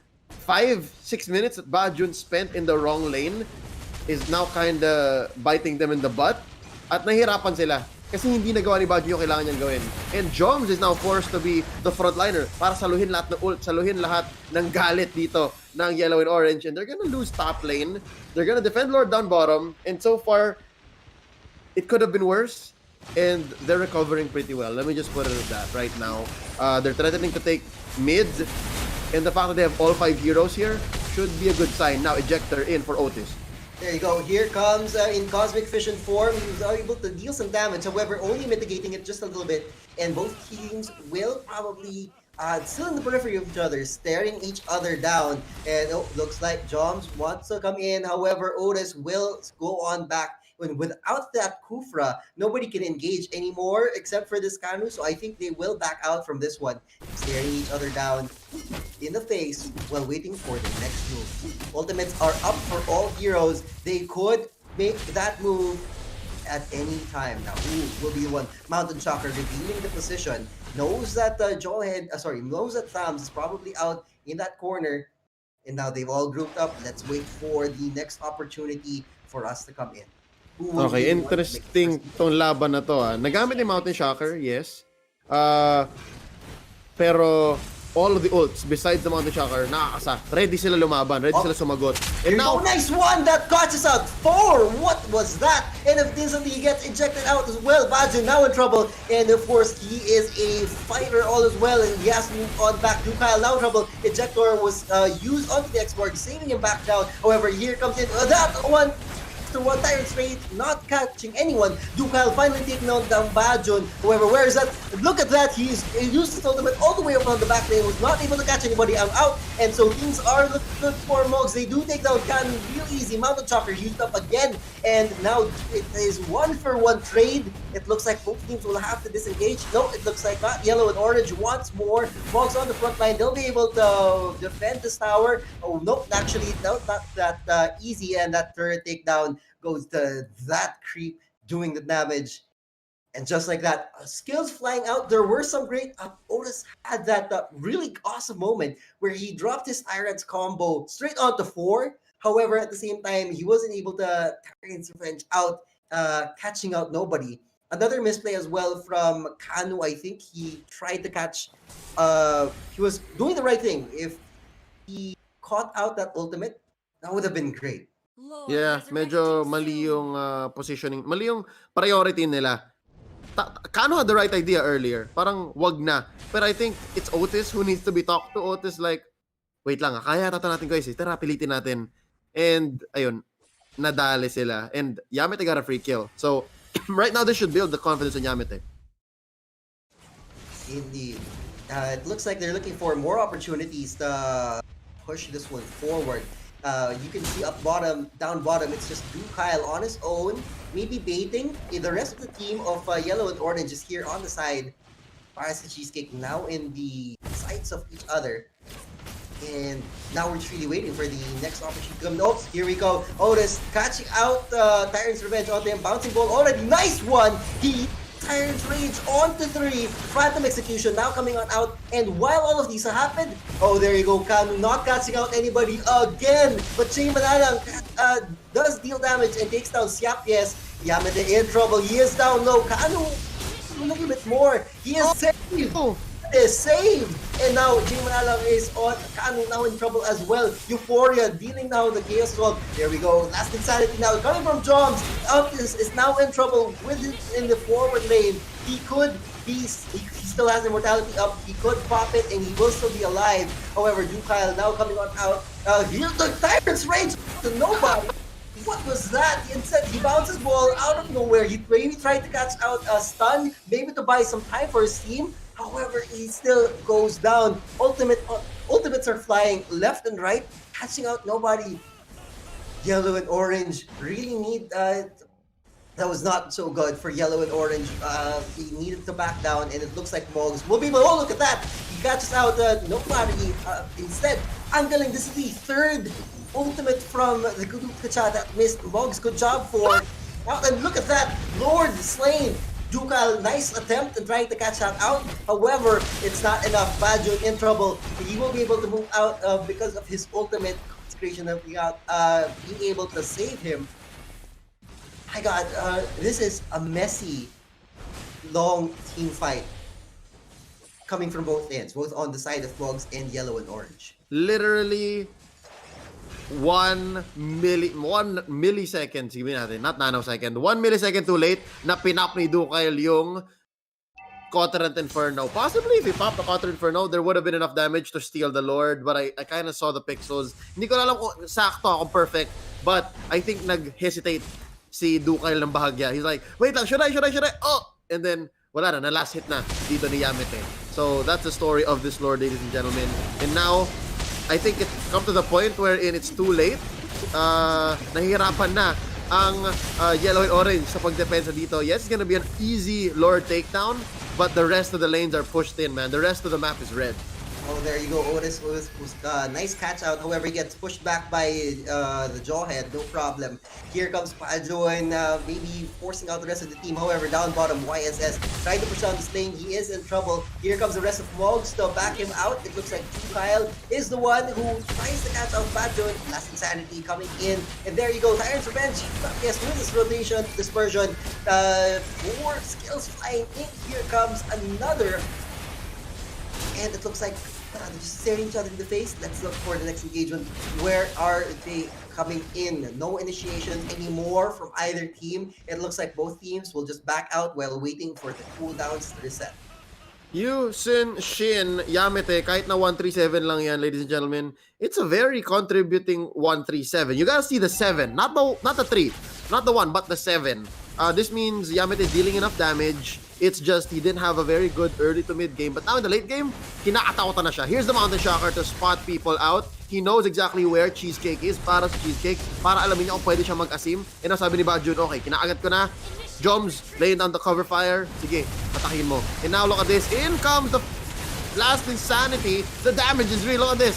5-6 minutes that Bajun spent in the wrong lane is now kind of biting them in the butt. At nahihirapan sila kasi hindi nagawa ni Bajun yung kailangan niyang gawin. And Joms is now forced to be the frontliner para saluhin lahat ng ult, saluhin lahat ng galit dito ng yellow and orange. And they're gonna lose top lane. They're gonna defend Lord down bottom. And so far, it could have been worse. And they're recovering pretty well. Let me just put it at that right now. They're threatening to take mid. And the fact that they have all 5 heroes here should be a good sign. Now, Ejector in for Otis. There you go. Here comes in Cosmic Fission form. He was able to deal some damage, however, only mitigating it just a little bit. And both teams will probably still in the periphery of each other, staring each other down. And looks like Joms wants to come in. However, Otis will go on back. When without that Kufra, nobody can engage anymore except for this Kanu. So I think they will back out from this one, staring each other down in the face while waiting for the next move. Ultimates are up for all heroes. They could make that move at any time. Now, who will be the one? Mountain Shocker revealing the position. Knows that knows that Thams is probably out in that corner. And now they've all grouped up. Let's wait for the next opportunity for us to come in. Okay, interesting tong laban na to. Nagamit ni Mountain Shocker, yes. Pero all of the ults besides the Mountain Shocker, nakakasa. Ready sila lumaban, ready sila sumagot. And now, nice one that catches out 4. What was that? And if instantly he gets ejected out as well, Bajin now in trouble. And of course, he is a fighter all as well, and he has to move on back. Kyle now in trouble. Ejector was used onto the X-Borg, saving him back down. However, here comes in that one. after one Tyrant's Rage not catching anyone, Ducal finally taking down Bajon. However, where is that? Look at that, he used his ultimate all the way up on the back lane, was not able to catch anybody. I'm out, and so things are looking good for Mogs. They do take down Cannon real easy. Mountain Chopper used up again, and now it is 1-for-1 trade. It looks like both teams will have to disengage. No, it looks like not. Yellow and Orange once more. Mogs on the front line. They'll be able to defend this tower. Oh, nope, actually, no, not that easy, and that turret takedown goes to that creep doing the damage. And just like that, skills flying out. There were some great. Otis had that really awesome moment where he dropped his Tyrant's combo straight onto 4. However, at the same time, he wasn't able to Tyrant's Revenge out, catching out nobody. Another misplay as well from Kanu. I think he tried to catch. He was doing the right thing. If he caught out that ultimate, that would have been great. Yeah, medyo mali yung positioning, mali yung priority nila. Kano had the right idea earlier. Parang wag na. But I think it's Otis who needs to be talked to. Otis like, wait lang, kaya tata natin guys. Tara, pilitin natin. And ayun, nadali sila. And Yamete got a free kill. So right now, this should build the confidence in Yamete. Indeed. It looks like they're looking for more opportunities to push this one forward. You can see up bottom, down bottom, it's just Kyle on his own, maybe baiting. The rest of the team of Yellow and Orange is here on the side. Paras and Cheesecake now in the sights of each other. And now we're just really waiting for the next opportunity to come. Oops, here we go. Otis catching out Tyrant's Revenge onto him. Bouncing ball already. Nice one! He Tyrant's Rage onto 3. Phantom Execution now coming on out. And while all of these happened, oh, there you go. Kanu not catching out anybody again. But Jay Manalang does deal damage and takes down Siap. Yes, Yamete in trouble. He is down low. Kanu a little bit more. He is saved. Is saved. And now Jay Manalang is on. Kanu now in trouble as well. Euphoria dealing now the Chaos Wall. There we go. Last Insanity now coming from Joms. Optus is now in trouble with it in the forward lane. He still has immortality up. He could pop it and he will still be alive. However, Kyle now coming on out. Here's the Tyrant's Rage to nobody. What was that? Instead, he bounces ball out of nowhere. He maybe tried to catch out a stun, maybe to buy some time for his team. However, he still goes down. Ultimates are flying left and right, catching out nobody. Yellow and Orange really need... that was not so good for Yellow and Orange. He needed to back down, and it looks like Mogs will be able... Oh, look at that! He catches out nobody. Instead, angling. This is the third ultimate from the Guduk Kacha that missed. Mogs, good job for... And look at that! Lord slain! Ducal, nice attempt in trying to catch that out. However, it's not enough. Bajo in trouble. He will be able to move out because of his ultimate consecration of being able to save him. My God, this is a messy, long team fight coming from both ends, both on the side of Mogs and Yellow and Orange. Literally 1 millisecond, sige natin, not nanosecond, 1 millisecond too late na pinap ni Dukail yung Quadrant Inferno. Possibly if he popped the Quadrant Inferno, there would have been enough damage to steal the Lord, but I kind of saw the pixels. Hindi ko alam kung sakto, kung perfect, but I think nag-hesitate si Dukail ng bahagya. He's like, wait lang, should I? Oh! And then, wala na last hit na dito ni Yamete. So that's the story of this Lord, ladies and gentlemen. And now, I think it's come to the point wherein it's too late. Nahihirapan na ang Yellow and Orange sa pagdepensa dito. Yes, it's gonna be an easy Lord takedown, but the rest of the lanes are pushed in, man. The rest of the map is red. Oh, there you go. Otis was nice catch out. However, he gets pushed back by the Jawhead. No problem. Here comes Pajo and maybe forcing out the rest of the team. However, down bottom, YSS trying to push down this lane. He is in trouble. Here comes the rest of Mogs to back him out. It looks like Kyle is the one who tries to catch out Pajo. Last Insanity coming in. And there you go. Tyrant's Revenge. Yes, with this rotation, dispersion. More skills flying in. Here comes another. And it looks like they're just staring each other in the face. Let's look for the next engagement. Where are they coming in? No initiations anymore from either team. It looks like both teams will just back out while waiting for the cooldowns to reset. Yu, Sin, Shin, Yamete, kahit na 137 lang yan, ladies and gentlemen, it's a very contributing 137. You gotta see the 7, not the 3. Not the 1, but the 7. This means Yamete dealing enough damage. It's just he didn't have a very good early to mid game. But now in the late game, kinakatakutan na siya. Here's the Mountain Shocker to spot people out. He knows exactly where Cheesecake is para sa Cheesecake. Para alamin niya kung pwede siya mag-asim. And sabi ni Bajun, okay, kinaagat ko na. Joms, laying down the cover fire. Sige, patakin mo. And now look at this. In comes the last Insanity. The damage is real. Look at this.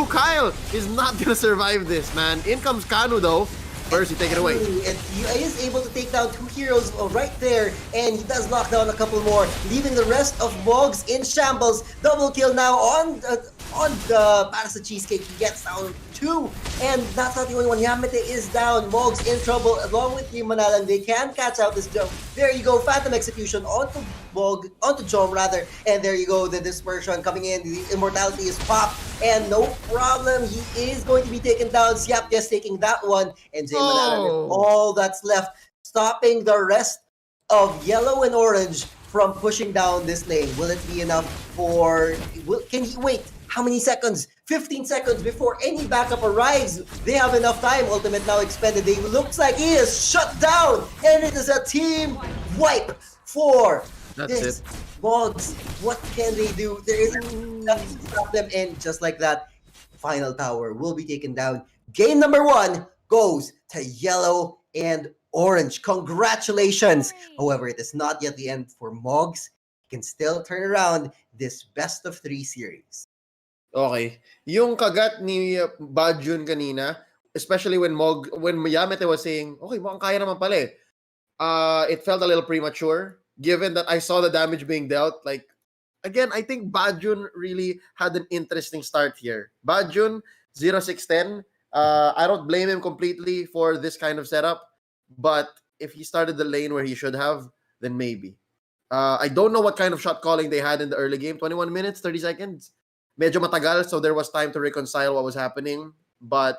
Kyle is not gonna survive this, man. In comes Kanu though. First, you take it away. And he is able to take down 2 heroes right there, and he does knock down a couple more, leaving the rest of Mogs in shambles. Double kill now on the para sa Cheesecake. He gets down 2, and that's not the only one. Yamete is down. Mogs in trouble along with Team Manalang. They can catch out this jump. There you go, Phantom Execution onto Jom rather, and there you go, the dispersion coming in. The immortality is popped, and no problem. He is going to be taken down. Siap just taking that one, and Jay Manalang, all that's left, stopping the rest of yellow and orange from pushing down this lane. Will it be enough for... Can he wait? How many seconds? 15 seconds before any backup arrives. They have enough time. Ultimate now expended. It looks like he is shut down. And it is a team wipe for this Mogs. What can they do? There is nothing to stop them. And just like that, final tower will be taken down. Game number 1 goes to yellow and orange. Congratulations. However, it is not yet the end for Mogs. He can still turn around this best of 3 series. Okay. Yung kagat ni Bajun kanina, especially when Yamete was saying, okay, mukhang kaya naman pala eh. It felt a little premature, given that I saw the damage being dealt. Like, again, I think Bajun really had an interesting start here. Bajun, 0-6-10. I don't blame him completely for this kind of setup, but if he started the lane where he should have, then maybe. I don't know what kind of shot calling they had in the early game. 21 minutes, 30 seconds. Medyo matagal, so there was time to reconcile what was happening. But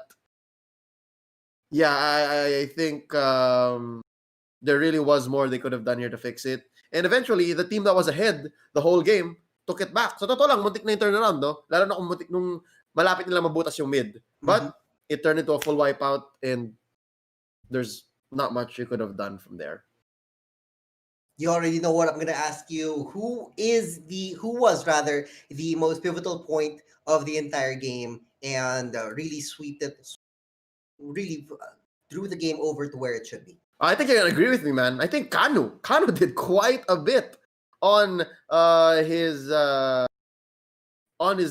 yeah, I think there really was more they could have done here to fix it. And eventually, the team that was ahead the whole game took it back. So totoo lang, muntik na yung turnaround, no? Lalo na kung muntik nung malapit nila mabutas yung mid. But it turned into a full wipeout, and there's not much you could have done from there. You already know what I'm gonna ask you. Who was the most pivotal point of the entire game and really drew the game over to where it should be? I think you're gonna agree with me, man. I think Kanu did quite a bit on his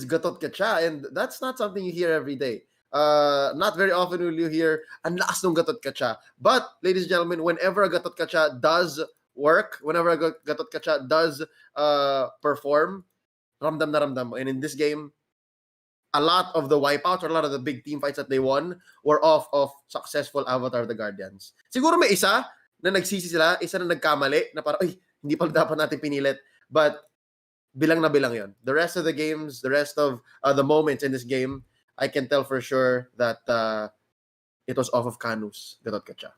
Gatot Kacha, and that's not something you hear every day. Not very often will you hear ang lakas ng Gatot Kacha. But ladies and gentlemen, whenever a Gatot Kacha does work, whenever a Gatot Kacha does perform, ramdam na ramdam. And in this game, a lot of the wipeouts or a lot of the big team fights that they won were off of successful Avatar of the Guardians. Siguro may isa na nagsisi sila, isa na nagkamali, na parang, ay, hindi pala dapat natin pinilit. But bilang na bilang yon. The rest of the games, the rest of the moments in this game, I can tell for sure that it was off of Kanu's Gatot Kacha.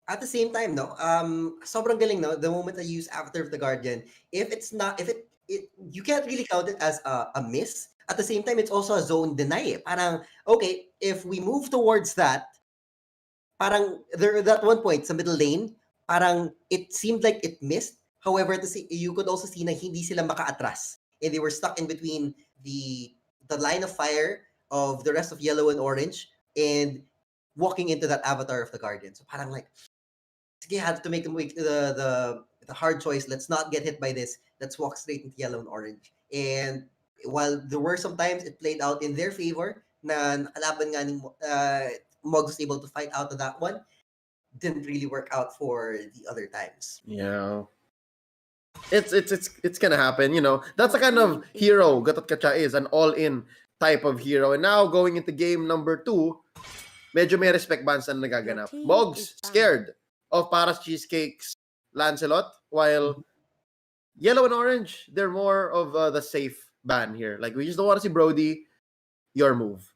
At the same time, no, sobrang galing, no, the moment I use Avatar of the Guardian, you can't really count it as a miss. At the same time, it's also a zone deny. Parang, okay, if we move towards that, parang there that one point sa middle lane, parang it seemed like it missed. However, you could also see na hindi sila makaatras. And they were stuck in between the line of fire of the rest of yellow and orange and walking into that Avatar of the Guardian. So parang like, sige, had to make the hard choice. Let's not get hit by this. Let's walk straight into yellow and orange. And while there were some times it played out in their favor, na nakalaban nga ni Mogs was able to fight out of that one, didn't really work out for the other times. Yeah. It's gonna happen, you know. That's the kind of hero Gatot Kacha is, an all-in type of hero. And now going into game number 2, medyo may respect bans na nagaganap. Mogs scared of Paras Cheesecake's Lancelot, while yellow and orange, they're more of the safe ban here. Like, we just don't want to see Brody. Your move.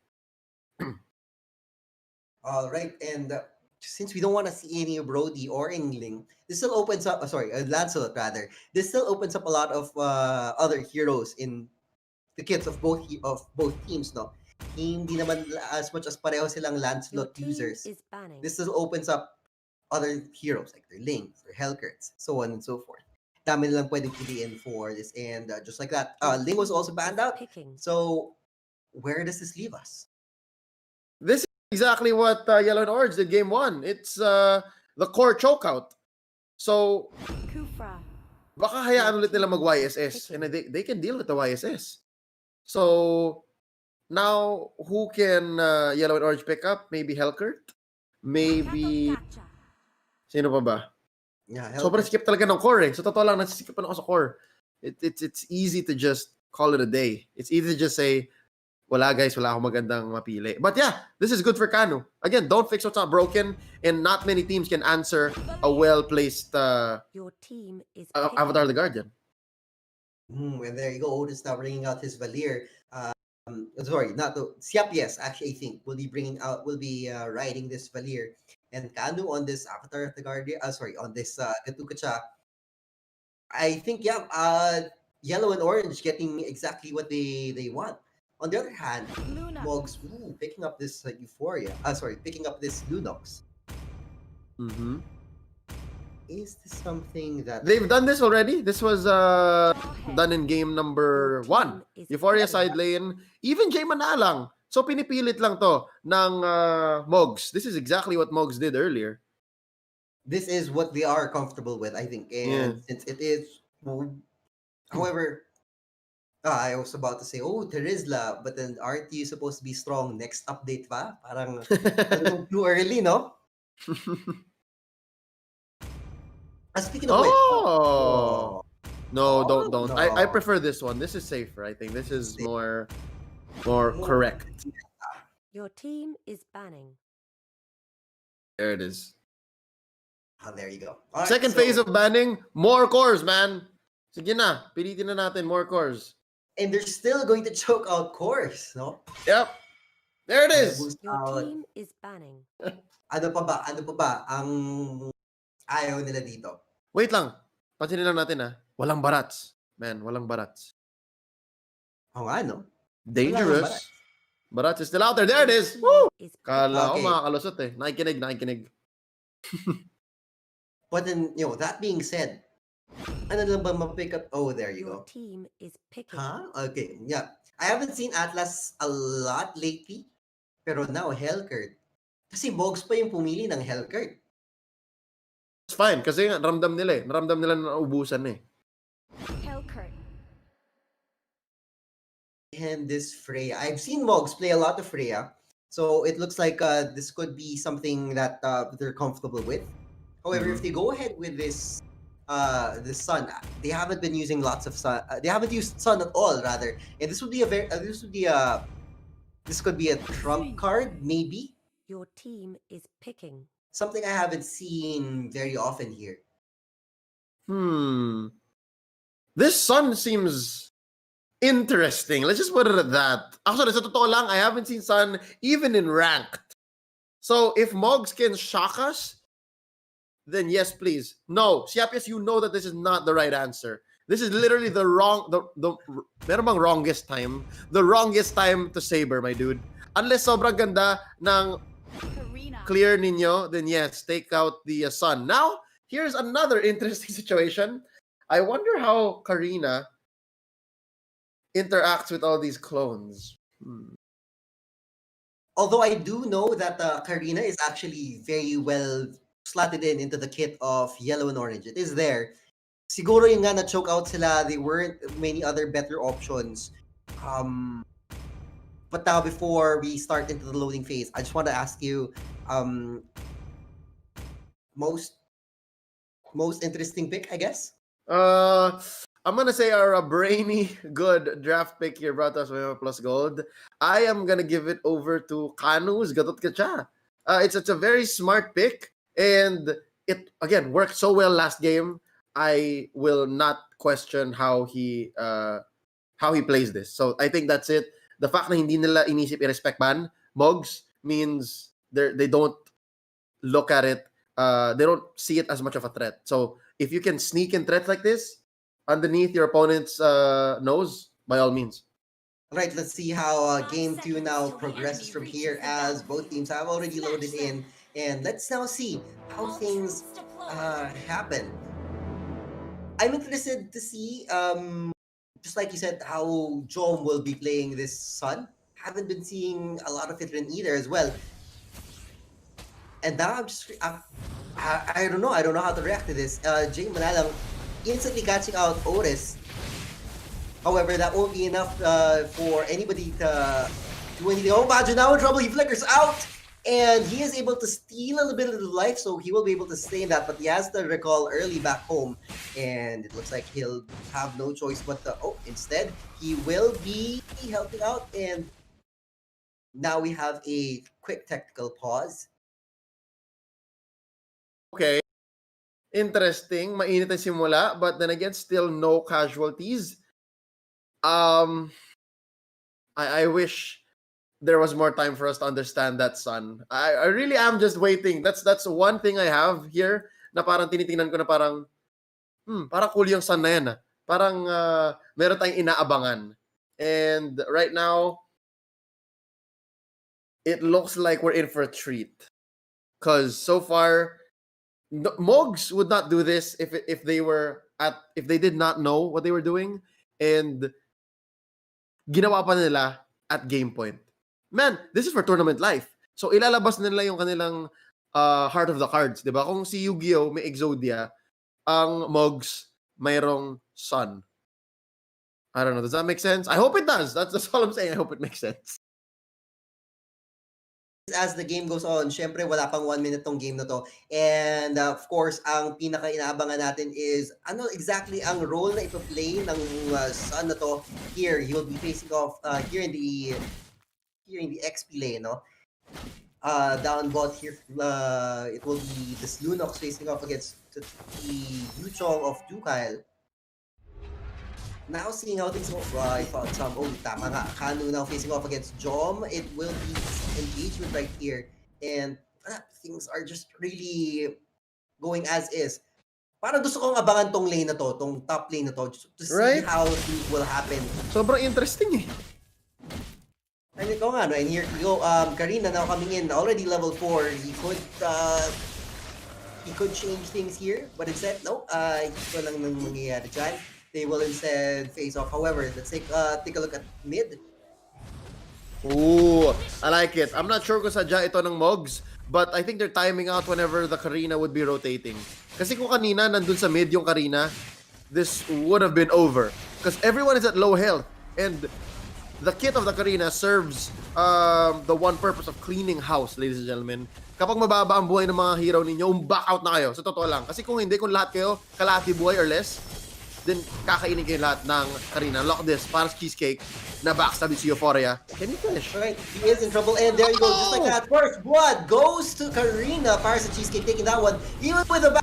All right, and since we don't want to see any Brody or Ingling, this still opens up. Lancelot rather. This still opens up a lot of other heroes in the kits of both teams. No, hindi naman as much as pareho silang Lancelot users. This still opens up other heroes like their Lings, their Hellcurts, so on and so forth. Dami nilang pwedeng piliin for this. And just like that, Ling was also banned out. Picking. So where does this leave us? This is exactly what Yellow and Orange did game 1. It's the core chokeout. So, Kufra. baka hayaan ulit nila mag-YSS and they can deal with the YSS. So, now, who can Yellow and Orange pick up? Maybe Hellcurt? Maybe... Sino pa ba? Yeah, Sobrang skip talaga ng core eh. So, totoo lang, nasiskipan ako sa core. It's easy to just call it a day. It's easy to just say, wala guys, wala akong magandang mapili. But yeah, this is good for Kanu. Again, don't fix what's not broken, and not many teams can answer a well-placed Your team is Avatar the Guardian. And there you go. Otis now bringing out his Valir. Sorry, not the Siap. Yes, actually, I think will be riding this Valir, and Kanu on this Avatar of the Guardian. On this Gatukacha. I think Yellow and Orange getting exactly what they want. On the other hand, Mogs picking up this Euphoria. Picking up this Lunox. Mm-hmm. Is this something that They've done this already? This was done in game number 1. Euphoria side lane. Even Jay Manalang. So pinipilit lang to ng Mogs. This is exactly what Mogs did earlier. This is what they are comfortable with, I think. And since it is, however, I was about to say, Terizla, but then aren't you supposed to be strong next update pa? Parang too early, no? Speaking of which, no, don't. no. I prefer this one. This is safer. I think this is more correct. Your team is banning. There it is. There you go. Second phase of banning, more cores, man. Sige na, pilitin na natin more cores. And they're still going to choke out cores, no? Yep. There it is. Your team is banning. Ano pa ba ang ayaw nila dito? Wait lang. Pansinin lang natin walang barats. Man, walang barats. Nga, no? Dangerous. Barats is still out there. There it is. Woo! Kala ko Okay. makakalusot eh. Nakikinig. But then, that being said, ano lang ba ma-pick up? There you Your go. team is picking. Okay, yeah. I haven't seen Atlas a lot lately, pero now Hellcurt. Kasi Mogs pa yung pumili ng Hellcurt. It's fine kasi naramdam nila na naubusan eh. Hellcurt. And this Freya. I've seen Mogs play a lot of Freya, so it looks like this could be something that they're comfortable with. However, if they go ahead with this Sun, they haven't been using lots of Sun. They haven't used Sun at all, rather. And this would be this could be a trump card, maybe. Your team is picking. Something I haven't seen very often here. This Sun seems interesting. Let's just put it at that. Actually, sa totoo lang, I haven't seen Sun even in ranked. So if Mogs can shock us, then yes, please. No, Siapias, you know that this is not the right answer. This is literally the meron bang wrongest time? The wrongest time to Saber, my dude. Unless sobrang ganda ng clear ninyo, then yes, take out the Sun. Now, here's another interesting situation. I wonder how Karina interacts with all these clones. Although I do know that Karina is actually very well slotted into the kit of Yellow and Orange. It is there. Siguro yung nga na-choke out sila, there weren't many other better options. But now before we start into the loading phase, I just want to ask you, most interesting pick, I guess? I'm gonna say our brainy good draft pick here brought us with plus gold. I am gonna give it over to Kanu's Gatot Kacha. It's a very smart pick, and it again worked so well last game. I will not question how he plays this. So I think that's it. The fact na hindi nila inisip i-respect ban Mogs means they don't look at it. They don't see it as much of a threat. So if you can sneak in threats like this underneath your opponent's nose, by all means. Right, let's see how game 2 now progresses from here, as both teams have already loaded in And let's now see how things happen. I'm interested to see, just like you said, how Jom will be playing this Sun. Haven't been seeing a lot of it either as well. And now I'm just, I don't know. I don't know how to react to this. Jay Manalang instantly catching out Otis. However, that won't be enough for anybody to do anything. Oh, Bajo now in trouble. He flickers out. And he is able to steal a little bit of the life, so he will be able to stay in that. But he has to recall early back home. And it looks like he'll have no choice but to... Oh, instead, he will be helping out. And now we have a quick technical pause. Okay. Interesting. Mainit ang simula, but then again, still no casualties. I wish there was more time for us to understand that, Sun. I really am just waiting. That's one thing I have here na parang tinitingnan ko na parang parang cool yung Sun na yan. Parang meron tayong inaabangan. And right now, it looks like we're in for a treat. Because so far, Mogs would not do this if they did not know what they were doing, and ginawa pa nila at game point. Man, this is for tournament life. So ilalabas nila yung kanilang heart of the cards, 'di ba? Kung si Yu-Gi-Oh may Exodia, ang Mogs mayroong Sun. I don't know, does that make sense? I hope it does. That's all I'm saying. I hope it makes sense. As the game goes on, syempre wala pang 1 minute tong game na to. And of course, ang pinaka-inaabangan natin is ano exactly ang role na ipa-play ng Sun na to. Here, he will be facing off here in the XP lane, no? Down bot here, it will be the Slunox facing off against the Yuchong of Dukail. Now seeing how things go, I thought some, tama nga, Kanu now facing off against Jom. It will be engagement right here. And things are just really going as is. Parang gusto kong abangan tong lane na to, tong top lane na to, to see how things will happen. Sobrang interesting eh. And ito nga, no? And here we go, Karina now coming in, already level 4. He could change things here, but instead, no, ito lang nang mangyayari dyan. They will instead face off. However, let's take a look at mid. Ooh, I like it. I'm not sure kung sadya ito ng Mogs, but I think they're timing out whenever the Karina would be rotating. Kasi kung kanina nandun sa mid yung Karina, this would have been over. Because everyone is at low health, and the kit of the Karina serves the one purpose of cleaning house, ladies and gentlemen. Kapag mababa ang buhay ng mga hero ninyo, back out na kayo. Sa totoo lang. Kasi kung hindi, kung lahat kayo kalahati buhay or less, then kakainin kayo lahat ng Karina. Lock this, para sa Cheesecake, na backstab si Euphoria. Can you finish? Right, he is in trouble, and there you go, just like that. First blood goes to Karina. Para sa Cheesecake taking that one. Even with the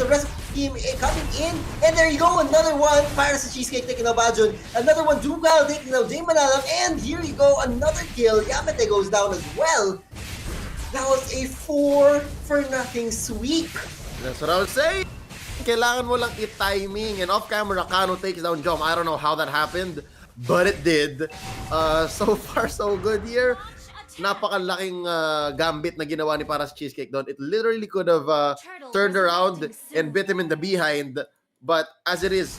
rest of the team coming in, and there you go, another one. Para sa Cheesecake taking out Bajun. Another one, Dugal taking out Jay Manalang, and here you go, another kill. Yamete goes down as well. That was a 4-0 sweep. That's what I was saying. Kailangan mo lang i-timing, and off-camera, Kano takes down Jom. I don't know how that happened, but it did. So far, so good here. Napakalaking gambit na ginawa ni Paras Cheesecake doon. It literally could have turned around and bit him in the behind, but as it is,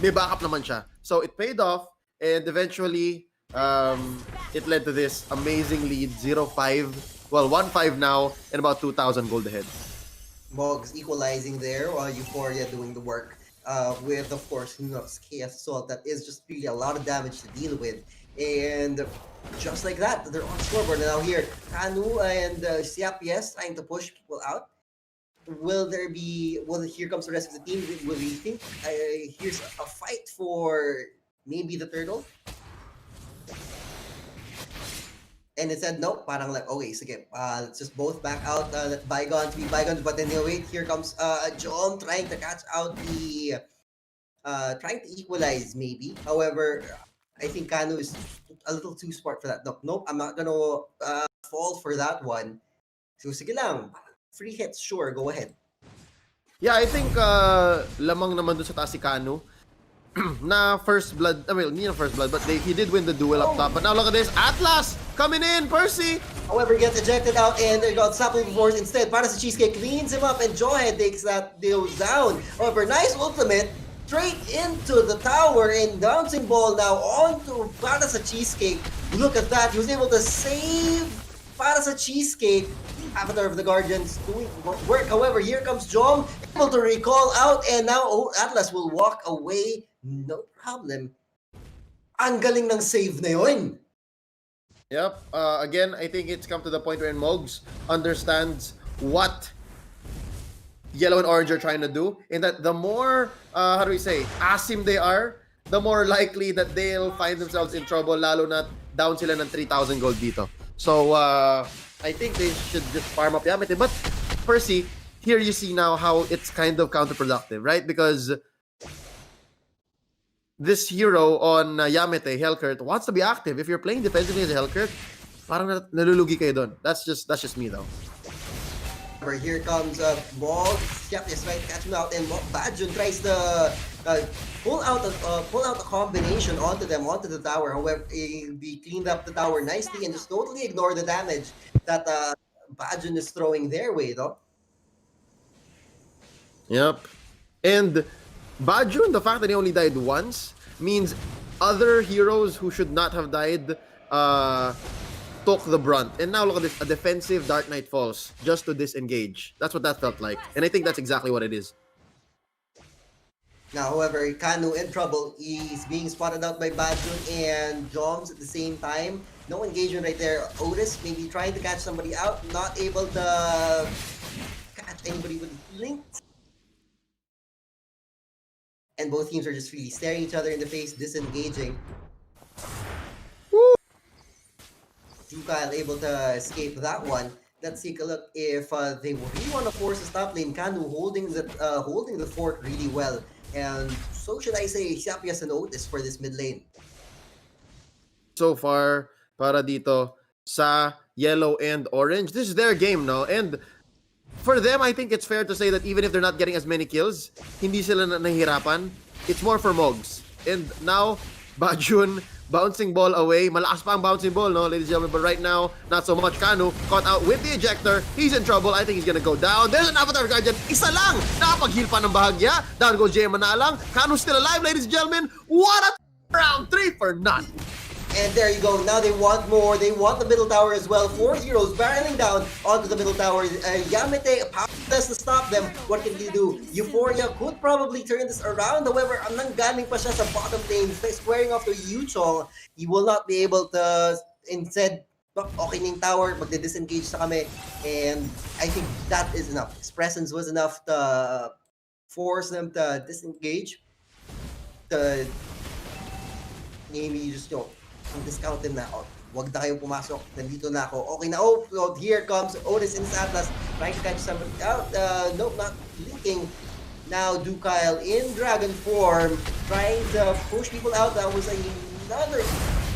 may backup naman siya. So it paid off, and eventually, it led to this amazing lead, 0-5. Well, 1-5 now, and about 2,000 gold ahead. Mogs equalizing there, while Euphoria doing the work with, of course, Lunox Chaos Assault. That is just really a lot of damage to deal with. And just like that, they're on scoreboard. Now here, Kanu and Siap, yes, trying to push people out. Here comes the rest of the team. Will we think here's a fight for maybe the turtle? And it said, no, parang like, okay, sige, let's just both back out, let bygones be bygones. But then, wait, here comes Jom trying to catch out trying to equalize maybe. However, I think Kanu is a little too smart for that. Nope, I'm not gonna fall for that one. So, sige lang, free hits, sure, go ahead. Yeah, I think lamang naman dun sa taas si Kanu. na first blood, I mean, not first blood, but he did win the duel up top. But now look at this, Atlas coming in, Percy. However, gets ejected out and they got Sapling Force instead. Para sa Cheesecake cleans him up and Jawhead takes that deal down. However, nice ultimate straight into the tower and bouncing ball now onto para sa Cheesecake. Look at that, he was able to save para sa Cheesecake. Avatar of the Guardians doing work. However, here comes Jom, able to recall out and now Atlas will walk away. No problem. Ang galing ng save na yun. Yep. Again, I think it's come to the point where Mogs understands what yellow and orange are trying to do, and that the more, how do we say, asim they are, the more likely that they'll find themselves in trouble, lalo na down sila ng 3,000 gold dito. So, I think they should just farm up Yamete. But, Percy, here you see now how it's kind of counterproductive, right? Because this hero on Yamete, Hellcurt, wants to be active. If you're playing defensively as a Hellcurt, parang nalulugi kayo dun. That's just me though. Here comes Mog. Yep, is right to catch him out, and Badjun tries to pull out a combination onto the tower. However, he cleaned up the tower nicely and just totally ignore the damage that Badjun is throwing their way, though. Yep. And Badjun, the fact that he only died once means other heroes who should not have died took the brunt. And now look at this, a defensive Dark Knight Falls just to disengage. That's what that felt like. And I think that's exactly what it is. Now, however, Kanu in trouble. He's being spotted out by Badjun and Joms at the same time. No engagement right there. Otis maybe trying to catch somebody out. Not able to catch anybody with links. And both teams are just really staring each other in the face, disengaging. Kyle able to escape that one. Let's take a look if they really want to force a stop lane. Kanu holding the fort really well. And so should I say Xiapias and Otis for this mid lane. So far, para dito sa yellow and orange, this is their game, no? And for them, I think it's fair to say that even if they're not getting as many kills, hindi sila nahihirapan. It's more for Mogs. And now, Badjun bouncing ball away. Malakas pa ang bouncing ball, no, ladies and gentlemen. But right now, not so much. Kanu caught out with the ejector. He's in trouble. I think he's gonna go down. There's an Avatar Guardian. Isa lang. Nakapag-heal pa ng bahagya. Down goes Jay Manalang. Kanu still alive, ladies and gentlemen. What a round 3 for none. And there you go. Now they want more. They want the middle tower as well. 4 heroes barreling down onto the middle tower. Yamete powerless to stop them. What can he do? Euphoria could probably turn this around. However, nanggaling pa siya sa bottom lane. Squaring off to Yuchong. He will not be able to instead okay ning tower. Magde-disengage sa kami. And I think that is enough. His presence was enough to force them to disengage. To maybe just, discount him na, wag na kayong pumasok, nandito na ako. Okay na, here comes Otis in his Atlas, trying to catch somebody out. Nope, not linking. Now Dukyle in dragon form, trying to push people out. That was another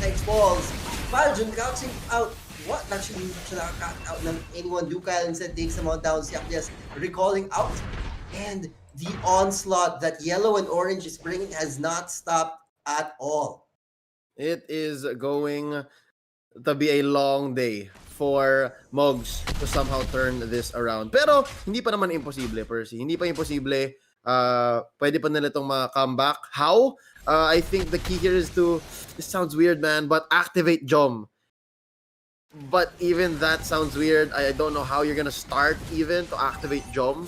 X balls. Badjun catching out. What? Actually, siya nakaka-cut out ng anyone. Dukyle instead takes him on down. Siaklias recalling out. And the onslaught that yellow and orange is bringing has not stopped at all. It is going to be a long day for Mogs to somehow turn this around. Pero hindi pa naman imposible, Percy. Hindi pa imposible. Pwede pa nila itong ma-comeback. How? I think the key here is to, this sounds weird, man, but activate Jom. But even that sounds weird. I don't know how you're gonna start even to activate Jom.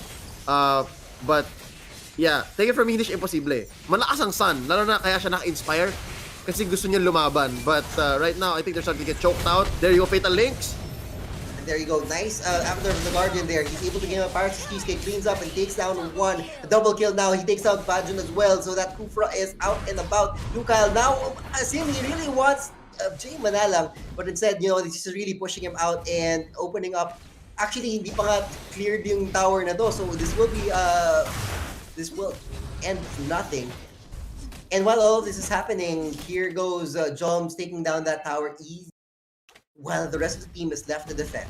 But yeah, take it from me, hindi siya imposible. Malakas ang Sun, lalo na kaya siya naka-inspire. Kasi gusto niya lumaban. But right now, I think they're starting to get choked out. There you go, Fatal Links. And there you go. Nice Avatar from the Guardian there. He's able to get a Pirates Cheesecake, cleans up and takes down one. A double kill now. He takes out Badjun as well. So that Kufra is out and about. Dukyle now, as him, he really wants Jay Manalang. But instead, this is really pushing him out and opening up. Actually, hindi pa nga cleared yung tower na to. So this will end nothing. And while all of this is happening, here goes Joms taking down that tower easy, while the rest of the team is left to defend.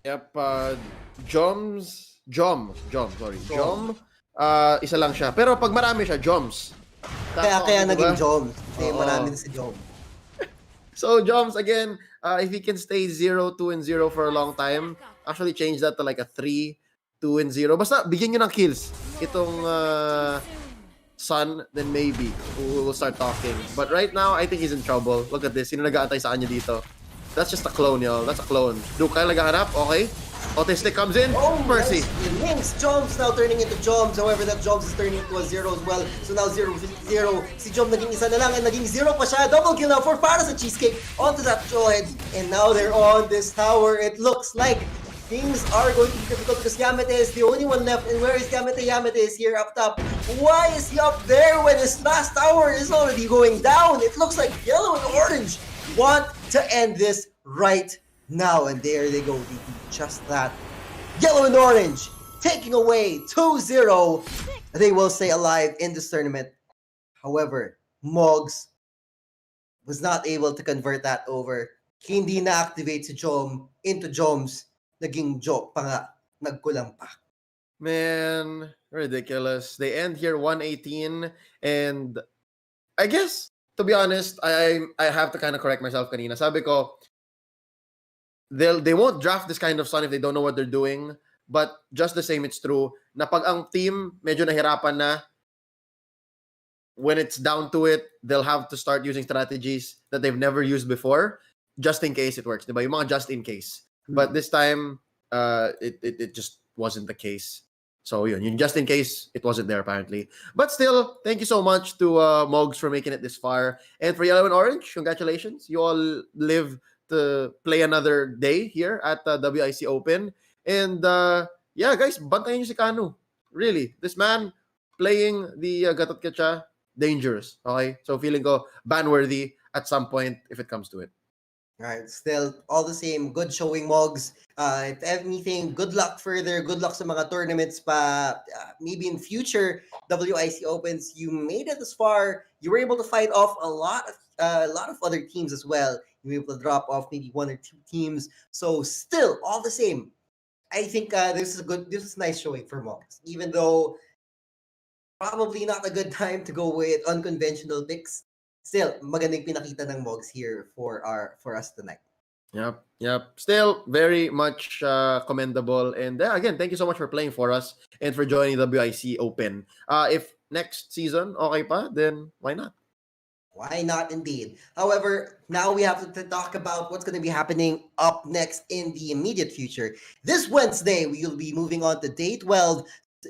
Yep, Jom isa lang siya. Pero pag marami siya, Joms. Kaya Diba? naging Joms. Kasi Oo. marami na si Joms. So Joms, again, if he can stay 0-2-0 for a long time, actually change that to like a 3-2-0. Basta bigyan nyo ng kills itong Sun, then maybe we'll start talking. But right now, I think he's in trouble. Look at this. Sino nag-aantay sa kanya dito? That's just a clone, y'all. That's a clone. Duke Kyle naghahanap. Okay. Autistic comes in. Oh, Mercy. Links, Joms now turning into Joms. However, that Joms is turning into a 0 as well. So now 0-0. Si Jom naging isa na lang and naging 0 pa siya. Double kill now for para sa Cheesecake onto that Johead. And now they're on this tower. It looks like things are going to be difficult because Yamete is the only one left. And where is Yamete? Yamete is here up top. Why is he up there when his last tower is already going down? It looks like yellow and orange want to end this right now. And there they go. They do just that. Yellow and orange taking away 2-0. They will stay alive in this tournament. However, Mogs was not able to convert that over. Hindi na-activate si Jom into Joms. Naging Jom pa nga. Nagkulang pa. Man, ridiculous. They end here 118, and I guess, to be honest, I have to kind of correct myself kanina. Sabi ko, they won't draft this kind of Sun if they don't know what they're doing. But just the same, it's true na pag ang team medyo nahirapan na, when it's down to it, they'll have to start using strategies that they've never used before, just in case it works. Diba? Yung mga just in case. But this time, it just wasn't the case. So yun, just in case, it wasn't there apparently. But still, thank you so much to Mogs for making it this far. And for Yellow and Orange, congratulations. You all live to play another day here at WIC Open. And yeah, guys, bantayan niyo si Kanu. Really, this man playing the Gatot Kacha, dangerous. Okay? So feeling ko ban-worthy at some point if it comes to it. Alright, still all the same. Good showing, Mogs. If anything, good luck further. Good luck sa mga tournaments pa. Maybe in future WIC Opens, you made it this far. You were able to fight off a lot of other teams as well. You were able to drop off maybe one or two teams. So still, all the same, I think this is a nice showing for Mogs. Even though probably not a good time to go with unconventional picks. Still, magandang pinakita ng Mogs here for us tonight. Yep. Still very much commendable. And again, thank you so much for playing for us and for joining the WIC Open. If next season, okay pa, then why not? Why not indeed? However, now we have to talk about what's going to be happening up next in the immediate future. This Wednesday, we will be moving on to day 12.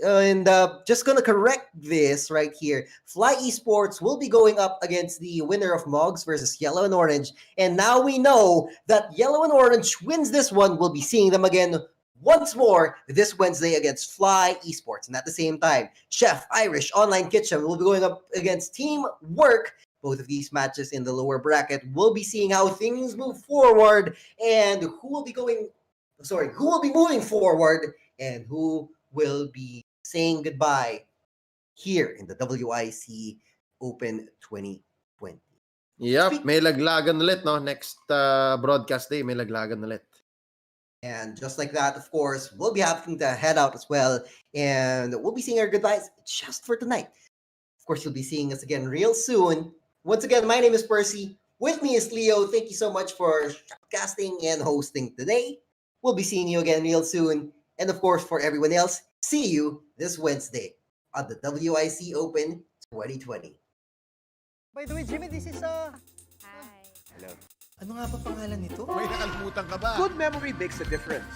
And just going to correct this right here. Fly Esports will be going up against the winner of Mogs versus Yellow and Orange. And now we know that Yellow and Orange wins this one. We'll be seeing them again once more this Wednesday against Fly Esports. And at the same time, Chef Irish Online Kitchen will be going up against Team Work. Both of these matches in the lower bracket. We'll be seeing how things move forward and who will be moving forward and who will be saying goodbye here in the WIC Open 2020. Yep, may laglagan ulit, no? Next broadcast day, may laglagan ulit. And just like that, of course, we'll be having to head out as well. And we'll be saying our goodbyes just for tonight. Of course, you'll be seeing us again real soon. Once again, my name is Percy. With me is Leo. Thank you so much for casting and hosting today. We'll be seeing you again real soon. And of course, for everyone else, see you this Wednesday at the WIC Open 2020. By the way, Jimmy, this is Hello. Ano nga pa pangalan nito? May nakalimutan ka ba? Good memory makes a difference.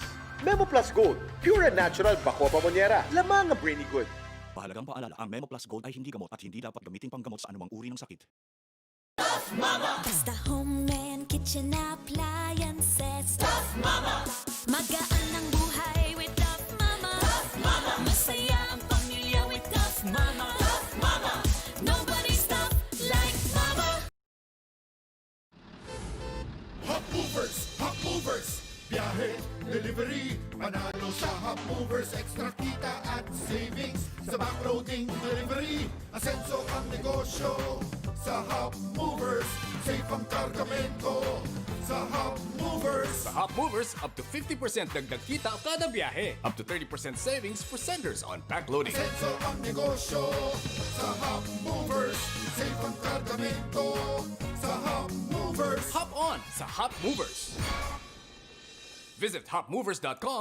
Memo Plus Gold, pure and natural bako pamonyera. Lamang na brainy good. Mahalagang paalala, ang Memo Plus Gold ay hindi gamot at hindi dapat gamitin panggamot sa anumang uri ng sakit. Basta home and kitchen appliances Tough Mama Magaan ang buhay with Tough Mama Tough Mama Masaya ang pamilya with Tough Mama Tough Mama Nobody's tough like Mama Hot movers, biyahe, delivery, panalo sa Hot Movers, extra kita at savings sa backloading delivery, asenso ang negosyo sa Hot Movers, safe ang kargamento sa Hop Movers. Sa Hop Movers, up to 50% dagdag kita kada biyahe. Up to 30% savings for senders on backloading. Asenso ang negosyo sa Hop Movers. Safe ang kargamento sa Hop Movers. Hop on sa Hop Movers. Visit hopmovers.com